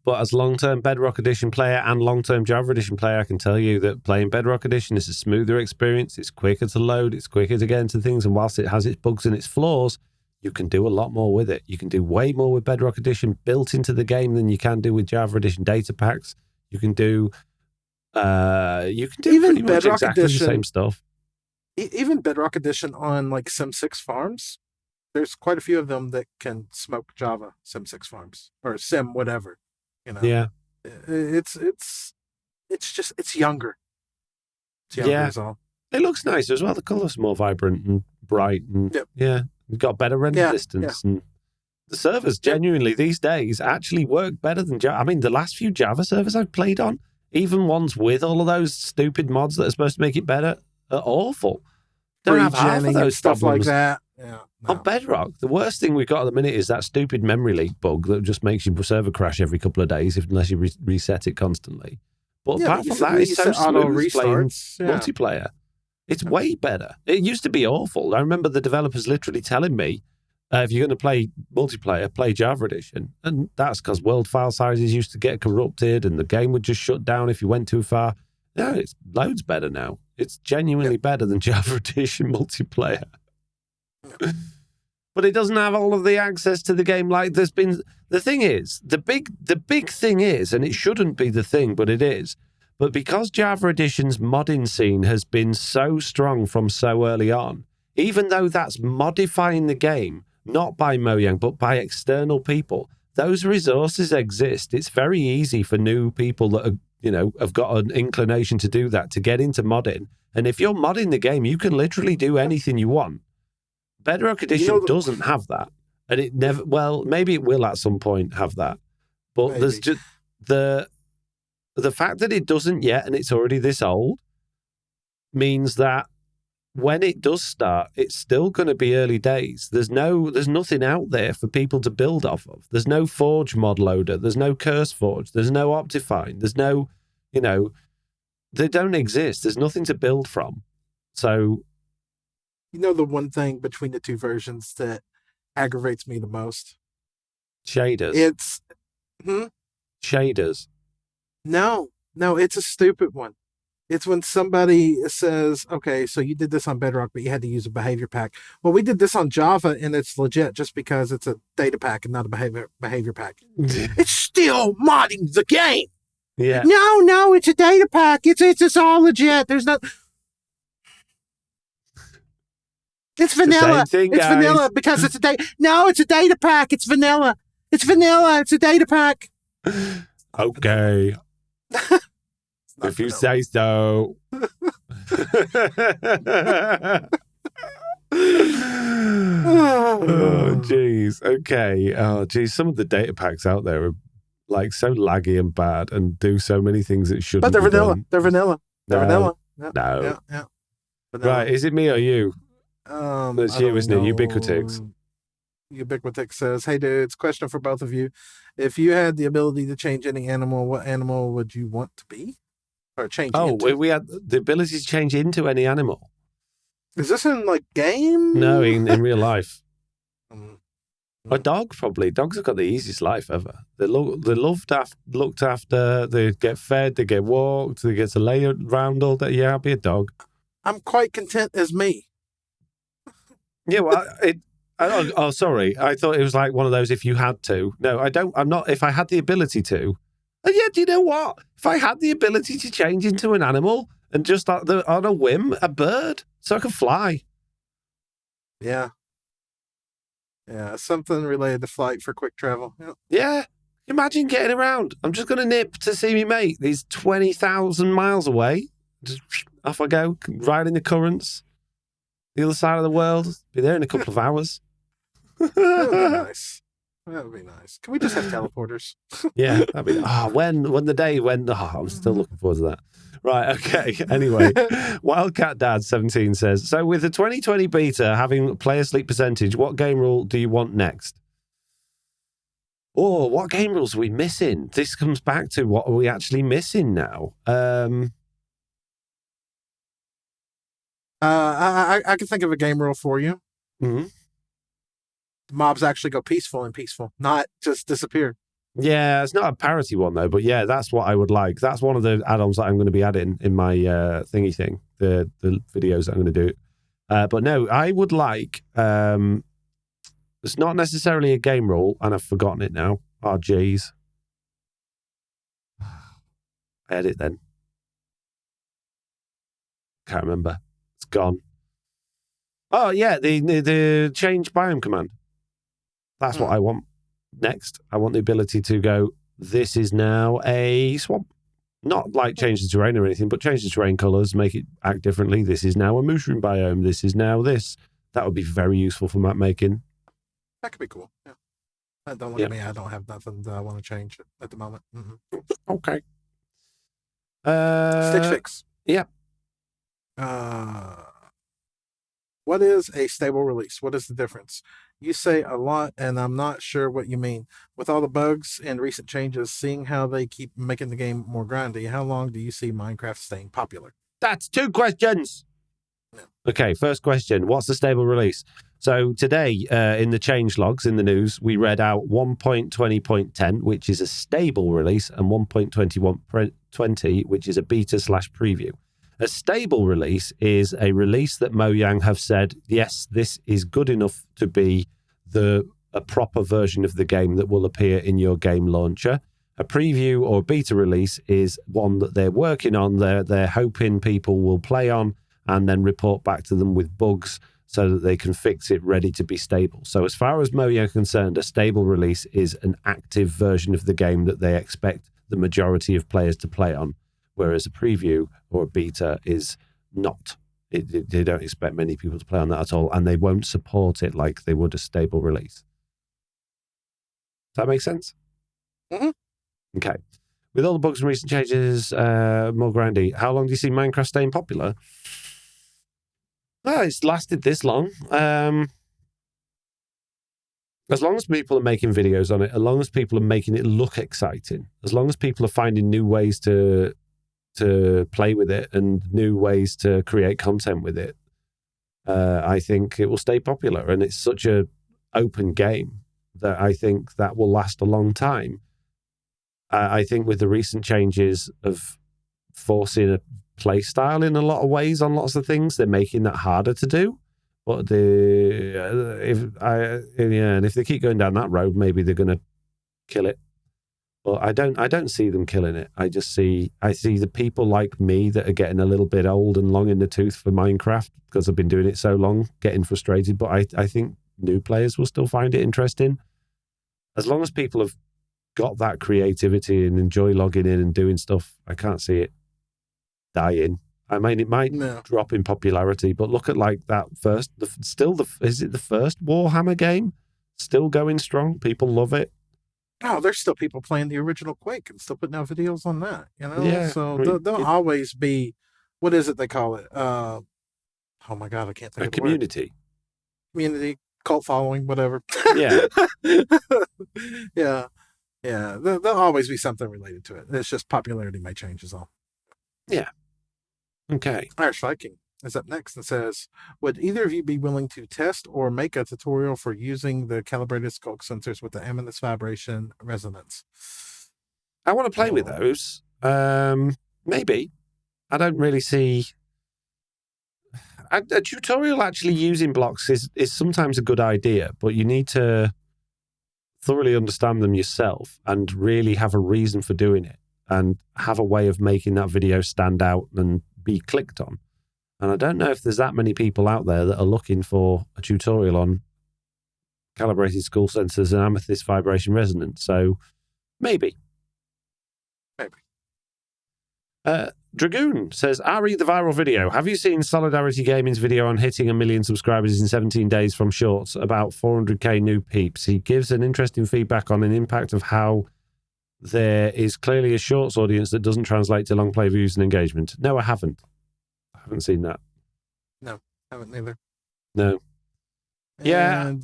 but as long-term Bedrock Edition player and long-term Java Edition player, I can tell you that playing Bedrock Edition is a smoother experience. It's quicker to load. It's quicker to get into things. And whilst it has its bugs and its flaws, you can do a lot more with it. You can do way more with Bedrock Edition built into the game than you can do with Java Edition data packs. You can do even pretty much Bedrock exactly Edition, the same stuff. Even Bedrock Edition on like Sim6 farms, there's quite a few of them that can smoke Java Sim6 farms or Sim whatever. Yeah, it's younger. It's younger is all. It looks nicer as well. The color's more vibrant and bright, and you've got better render distance and. The servers genuinely these days actually work better than Java. I mean, the last few Java servers I've played on, even ones with all of those stupid mods that are supposed to make it better, are awful. Don't have half of those stuff problems. like that. Yeah, no. On Bedrock, the worst thing we've got at the minute is that stupid memory leak bug that just makes your server crash every couple of days unless you reset it constantly. But apart from that, it's so smooth playing multiplayer. It's way better. It used to be awful. I remember the developers literally telling me, if you're going to play multiplayer, play Java Edition. And that's because world file sizes used to get corrupted and the game would just shut down if you went too far. No, it's loads better now. It's genuinely better than Java Edition multiplayer. But it doesn't have all of the access to the game. Like there's been the thing is, the big thing is, and it shouldn't be the thing, but it is. But because Java Edition's modding scene has been so strong from so early on, even though that's modifying the game, not by Mojang, but by external people, those resources exist. It's very easy for new people that are, have got an inclination to do that, to get into modding. And if you're modding the game, you can literally do anything you want. Bedrock Edition doesn't have that. And it never, well, maybe it will at some point have that. But Maybe. there's just the fact that it doesn't yet, and it's already this old, means that when it does start, it's still going to be early days. There's nothing out there for people to build off of. There's no Forge mod loader. There's no CurseForge. There's no Optifine. There's no, they don't exist. There's nothing to build from. So, the one thing between the two versions that aggravates me the most? Shaders. It's Shaders. No, it's a stupid one. It's when somebody says, okay, so you did this on Bedrock, but you had to use a behavior pack. Well, we did this on Java, and it's legit just because it's a data pack and not a behavior pack. It's still modding the game. Yeah. No, it's a data pack. It's all legit. There's no... It's vanilla. Thing, it's vanilla because it's a data... No, it's a data pack. It's vanilla. It's vanilla. It's a data pack. Okay. If you say so. Oh, jeez. Okay. Oh, geez. Some of the data packs out there are like so laggy and bad and do so many things that shouldn't. But they're be vanilla. done. They're vanilla. They're vanilla. No. Yeah. Right. Is it me or you? It's you, isn't it? Ubiquitix. Ubiquitix says, "Hey dudes, question for both of you. If you had the ability to change any animal, what animal would you want to be? Or change into? We had the ability to change into any animal. Is this in like game? No, in real life. A dog, probably. Dogs have got the easiest life ever. They're looked after, they get fed, they get walked, they get to lay around all day. Yeah, I'll be a dog. I'm quite content as me. Yeah, well, sorry. I thought it was like one of those if you had to. No, I don't. I'm not. If I had the ability to. And yeah, do you know what? If I had the ability to change into an animal and just on a whim, a bird, so I could fly. Yeah. Yeah, something related to flight for quick travel. Yep. Yeah. Imagine getting around. I'm just going to nip to see me mate. He's 20,000 miles away. Just off I go, riding the currents. The other side of the world. Be there in a couple of hours. That would be nice. That would be nice. Can we just have teleporters? Yeah. I mean, I'm still looking forward to that. Right. Okay. Anyway, Wildcat Dad 17 says, so with the 2020 beta having player sleep percentage, what game rule do you want next? Oh, what game rules are we missing? This comes back to what are we actually missing now? I can think of a game rule for you. Mm-hmm. Mobs actually go peaceful, not just disappear. Yeah, it's not a parity one though, but yeah, that's what I would like. That's one of the add-ons that I'm going to be adding in my thingy thing, the videos that I'm going to do. But no, I would like. It's not necessarily a game rule, and I've forgotten it now. Oh, jeez. Edit then. Can't remember. It's gone. Oh yeah, the change biome command. That's what I want. Next, I want the ability to go, this is now a swamp. Not like change the terrain or anything, but change the terrain colours, make it act differently. This is now a mushroom biome. This is now this. That would be very useful for map making. That could be cool. Yeah. Don't look at me. I don't have nothing that I want to change at the moment. Okay. Stitch Fix. Yeah. What is a stable release? What is the difference? You say a lot, and I'm not sure what you mean. With all the bugs and recent changes, seeing how they keep making the game more grindy, how long do you see Minecraft staying popular? That's 2 questions. Yeah. Okay, first question. What's the stable release? So today, in the change logs in the news, we read out 1.20.10, which is a stable release, and 1.21.20, which is a beta/preview. A stable release is a release that Mojang have said, yes, this is good enough to be the a proper version of the game that will appear in your game launcher. A preview or beta release is one that they're working on. They're hoping people will play on and then report back to them with bugs so that they can fix it ready to be stable. So as far as Mojang are concerned, a stable release is an active version of the game that they expect the majority of players to play on, whereas a preview or a beta is not. They don't expect many people to play on that at all, and they won't support it like they would a stable release. Does that make sense? Mm-hmm. Okay. With all the bugs and recent changes, more grindy, how long do you see Minecraft staying popular? Well, it's lasted this long. As long as people are making videos on it, as long as people are making it look exciting, as long as people are finding new ways to play with it and new ways to create content with it, I think it will stay popular. And it's such a open game that I think that will last a long time. I think with the recent changes of forcing a play style in a lot of ways on lots of things, they're making that harder to do. But if they keep going down that road, maybe they're going to kill it. But I don't see them killing it. I see the people like me that are getting a little bit old and long in the tooth for Minecraft because I've been doing it so long, getting frustrated. But I think new players will still find it interesting. As long as people have got that creativity and enjoy logging in and doing stuff, I can't see it dying. I mean, it might drop in popularity, but look at like that first, is it the first Warhammer game? Still going strong. People love it. Oh, there's still people playing the original Quake and still putting out videos on that, Yeah, So I mean, there'll always be, what is it they call it? Oh my God, I can't think a of the community. word. Community, cult following, whatever. Yeah. Yeah. There'll always be something related to it. It's just popularity may change is all. Yeah. Okay. Irish Viking is up next and says, would either of you be willing to test or make a tutorial for using the calibrated skulk sensors with the amethyst vibration resonance? I want to play with those. Maybe. I don't really see... A tutorial actually using blocks is sometimes a good idea, but you need to thoroughly understand them yourself and really have a reason for doing it and have a way of making that video stand out and be clicked on. And I don't know if there's that many people out there that are looking for a tutorial on calibrated skull sensors and amethyst vibration resonance. So maybe. Dragoon says, Ari, the viral video. Have you seen Solidarity Gaming's video on hitting 1 million subscribers in 17 days from Shorts? About 400k new peeps. He gives an interesting feedback on an impact of how there is clearly a Shorts audience that doesn't translate to long play views and engagement. No, I haven't. I haven't seen that. No, haven't either. No. Yeah.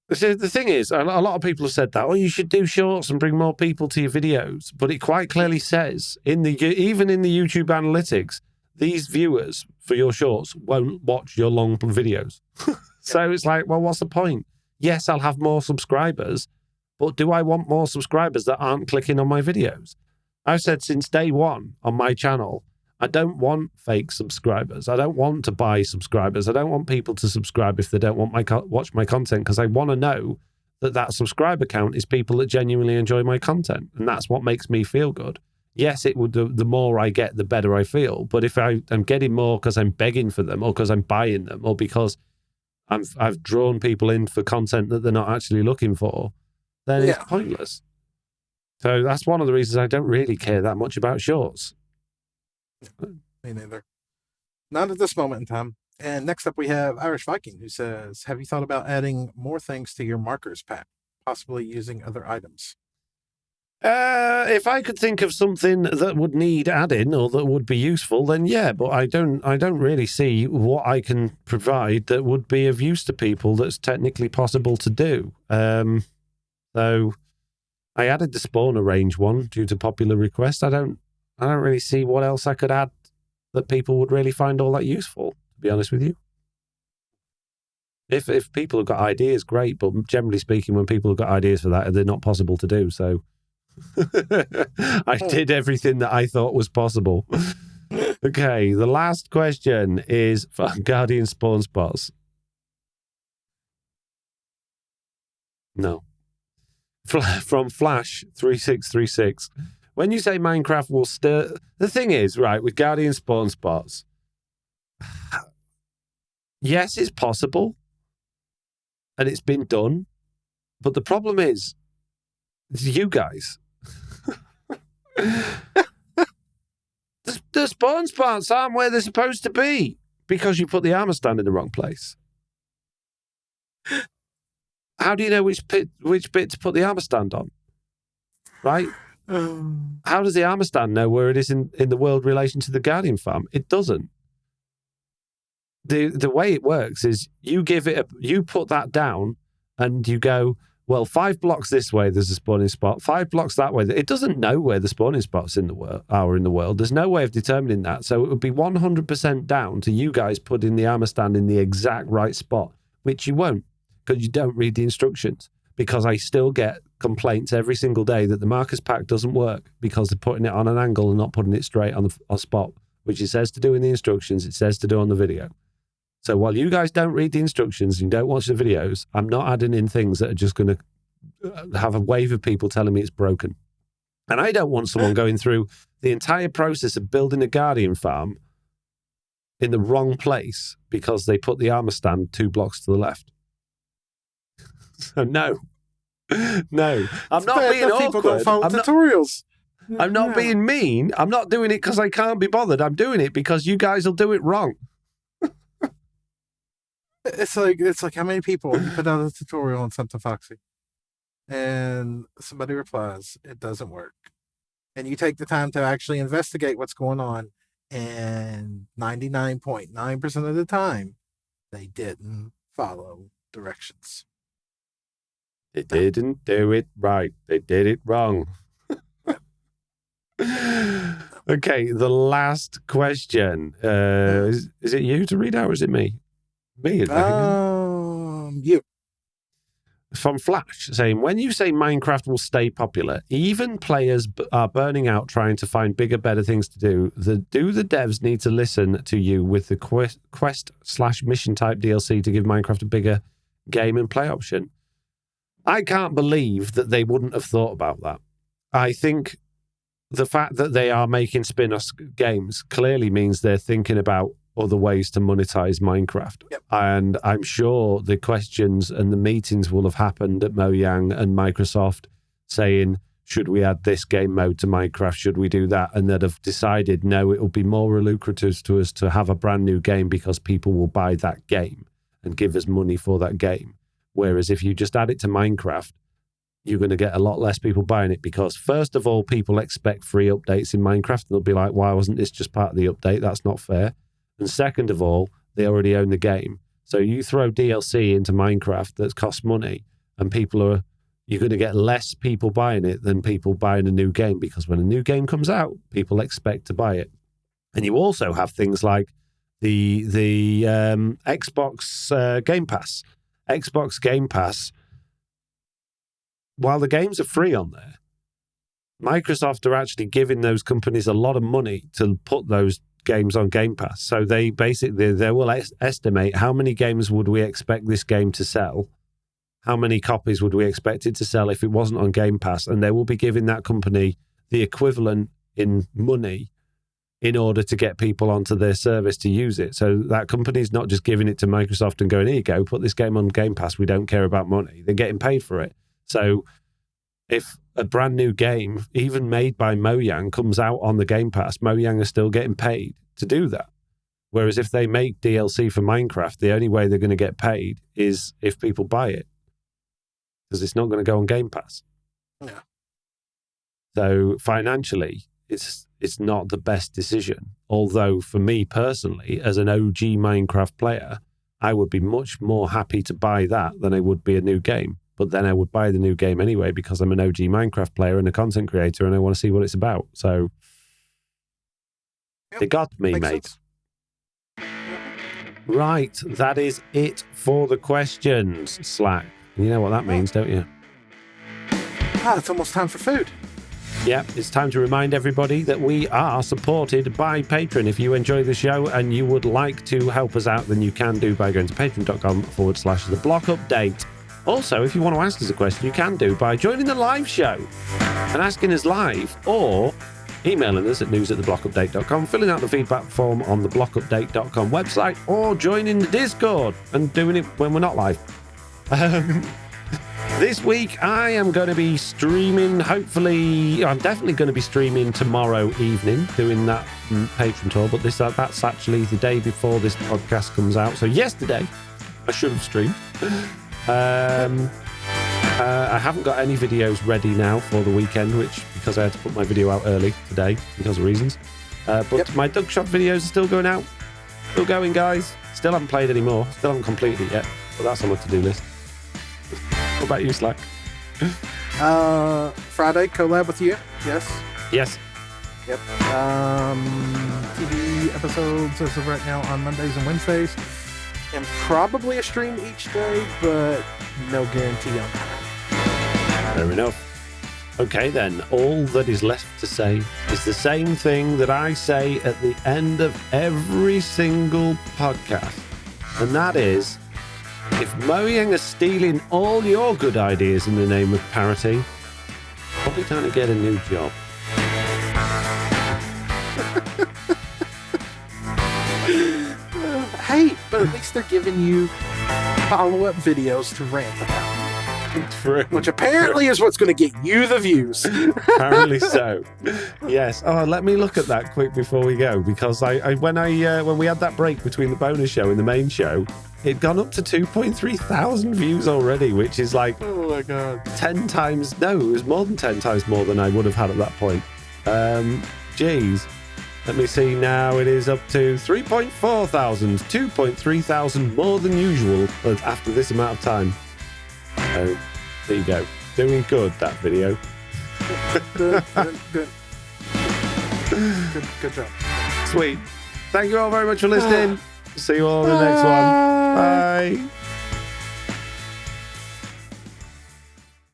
The thing is, a lot of people have said that, you should do Shorts and bring more people to your videos. But it quite clearly says, even in the YouTube analytics, these viewers for your Shorts won't watch your long videos. So it's like, well, what's the point? Yes, I'll have more subscribers, but do I want more subscribers that aren't clicking on my videos? I've said since day one on my channel, I don't want fake subscribers. I don't want to buy subscribers. I don't want people to subscribe if they don't want watch my content, because I want to know that subscriber count is people that genuinely enjoy my content, and that's what makes me feel good. Yes, it would. The more I get, the better I feel. But if I'm getting more because I'm begging for them, or because I'm buying them, or because I've drawn people in for content that they're not actually looking for, then it's pointless. So that's one of the reasons I don't really care that much about Shorts. Me neither. Not at this moment in time. And next up we have Irish Viking, who says, have you thought about adding more things to your markers pack, possibly using other items? If I could think of something that would need adding or that would be useful, then yeah, but I don't really see what I can provide that would be of use to people that's technically possible to do. So I added the spawner range one due to popular request. I don't really see what else I could add that people would really find all that useful, to be honest with you. If people have got ideas, great, but generally speaking, when people have got ideas for that, they're not possible to do, so I did everything that I thought was possible. Okay, the last question is for Guardian Spawn Spots. No. From Flash 3636. When you say Minecraft will stir... The thing is, right, with Guardian spawn spots, yes, it's possible, and it's been done, but the problem is, it's you guys. The spawn spots aren't where they're supposed to be because you put the armor stand in the wrong place. How do you know which bit to put the armor stand on? Right? How does the armor stand know where it is in the world relation to the Guardian farm? It doesn't. The way it works is you put that down and you go, well, 5 blocks this way, there's a spawning spot. 5 blocks that way. It doesn't know where the spawning spots are in the world. There's no way of determining that. So it would be 100% down to you guys putting the armor stand in the exact right spot, which you won't because you don't read the instructions. Because I still get complaints every single day that the markers pack doesn't work because they're putting it on an angle and not putting it straight on the spot, which it says to do in the instructions, it says to do on the video. So while you guys don't read the instructions and you don't watch the videos, I'm not adding in things that are just going to have a wave of people telling me it's broken. And I don't want someone going through the entire process of building a Guardian farm in the wrong place because they put the armor stand 2 blocks to the left. So no, I'm not being awkward. People don't follow tutorials. I'm not being mean. I'm not doing it because I can't be bothered. I'm doing it because you guys will do it wrong. It's like how many people you put out a tutorial on something, Foxy, and somebody replies, "It doesn't work," and you take the time to actually investigate what's going on, and 99.9% of the time, they didn't follow directions. They didn't do it right. They did it wrong. Okay, the last question. Is it you to read out or is it me? Me, you. From Flash, saying, when you say Minecraft will stay popular, even players are burning out trying to find bigger, better things to do. Do the devs need to listen to you with the quest/mission type DLC to give Minecraft a bigger game and play option? I can't believe that they wouldn't have thought about that. I think the fact that they are making spin-off games clearly means they're thinking about other ways to monetize Minecraft. Yep. And I'm sure the questions and the meetings will have happened at Mojang and Microsoft saying, should we add this game mode to Minecraft? Should we do that? And they'd have decided, no, it will be more lucrative to us to have a brand new game because people will buy that game and give us money for that game. Whereas if you just add it to Minecraft, you're going to get a lot less people buying it because, first of all, people expect free updates in Minecraft. They'll be like, why wasn't this just part of the update? That's not fair. And second of all, they already own the game. So you throw DLC into Minecraft that costs money and you're going to get less people buying it than people buying a new game because when a new game comes out, people expect to buy it. And you also have things like the Xbox Game Pass. Xbox Game Pass, while the games are free on there, Microsoft are actually giving those companies a lot of money to put those games on Game Pass. So they will estimate how many games would we expect this game to sell, how many copies would we expect it to sell if it wasn't on Game Pass, and they will be giving that company the equivalent in money in order to get people onto their service to use it. So that company's not just giving it to Microsoft and going, here you go, put this game on Game Pass, we don't care about money. They're getting paid for it. So if a brand new game, even made by Mojang, comes out on the Game Pass, Mojang are still getting paid to do that. Whereas if they make DLC for Minecraft, the only way they're going to get paid is if people buy it. Because it's not going to go on Game Pass. Yeah. So financially, it's not the best decision. Although for me personally, as an OG Minecraft player, I would be much more happy to buy that than I would be a new game. But then I would buy the new game anyway because I'm an OG Minecraft player and a content creator and I want to see what it's about. So they got me, mate. Sense. Right, that is it for the questions, Slack. You know what that means, don't you? It's almost time for food. Yeah, it's time to remind everybody that we are supported by Patreon. If you enjoy the show and you would like to help us out, then you can do by going to patreon.com/The Block Update. Also, if you want to ask us a question, you can do by joining the live show and asking us live, or emailing us at news@theblockupdate.com, filling out the feedback form on the blockupdate.com website, or joining the Discord and doing it when we're not live. This week, I am going to be streaming, I'm definitely going to be streaming tomorrow evening, doing that Patreon tour, but that's actually the day before this podcast comes out. So yesterday, I should have streamed. I haven't got any videos ready now for the weekend, because I had to put my video out early today because of reasons. But my Doug Shot videos are still going out. Still going, guys. Still haven't played any more. Still haven't completed it yet. But that's on my to-do list. What about you, Slack? Friday, collab with you. Yes. Yes. Yep. TV episodes as of right now on Mondays and Wednesdays. And probably a stream each day, but no guarantee on that. Fair enough. Okay, then. All that is left to say is the same thing that I say at the end of every single podcast. And that is, if Mojang are stealing all your good ideas in the name of parity, probably time to get a new job. Hey, but at least they're giving you follow-up videos to rant about. True. Which apparently is what's going to get you the views. Apparently so. Yes. Oh, let me look at that quick before we go, because when we had that break between the bonus show and the main show, it'd gone up to 2.3 thousand views already, which is like, oh my god, 10 times. No, it was more than 10 times more than I would have had at that point. Geez. Let me see now. It is up to 3.4 thousand, 2.3 thousand more than usual after this amount of time. So, there you go. Doing good, that video. Good job. Sweet. Thank you all very much for listening. See you all in the next one. Bye.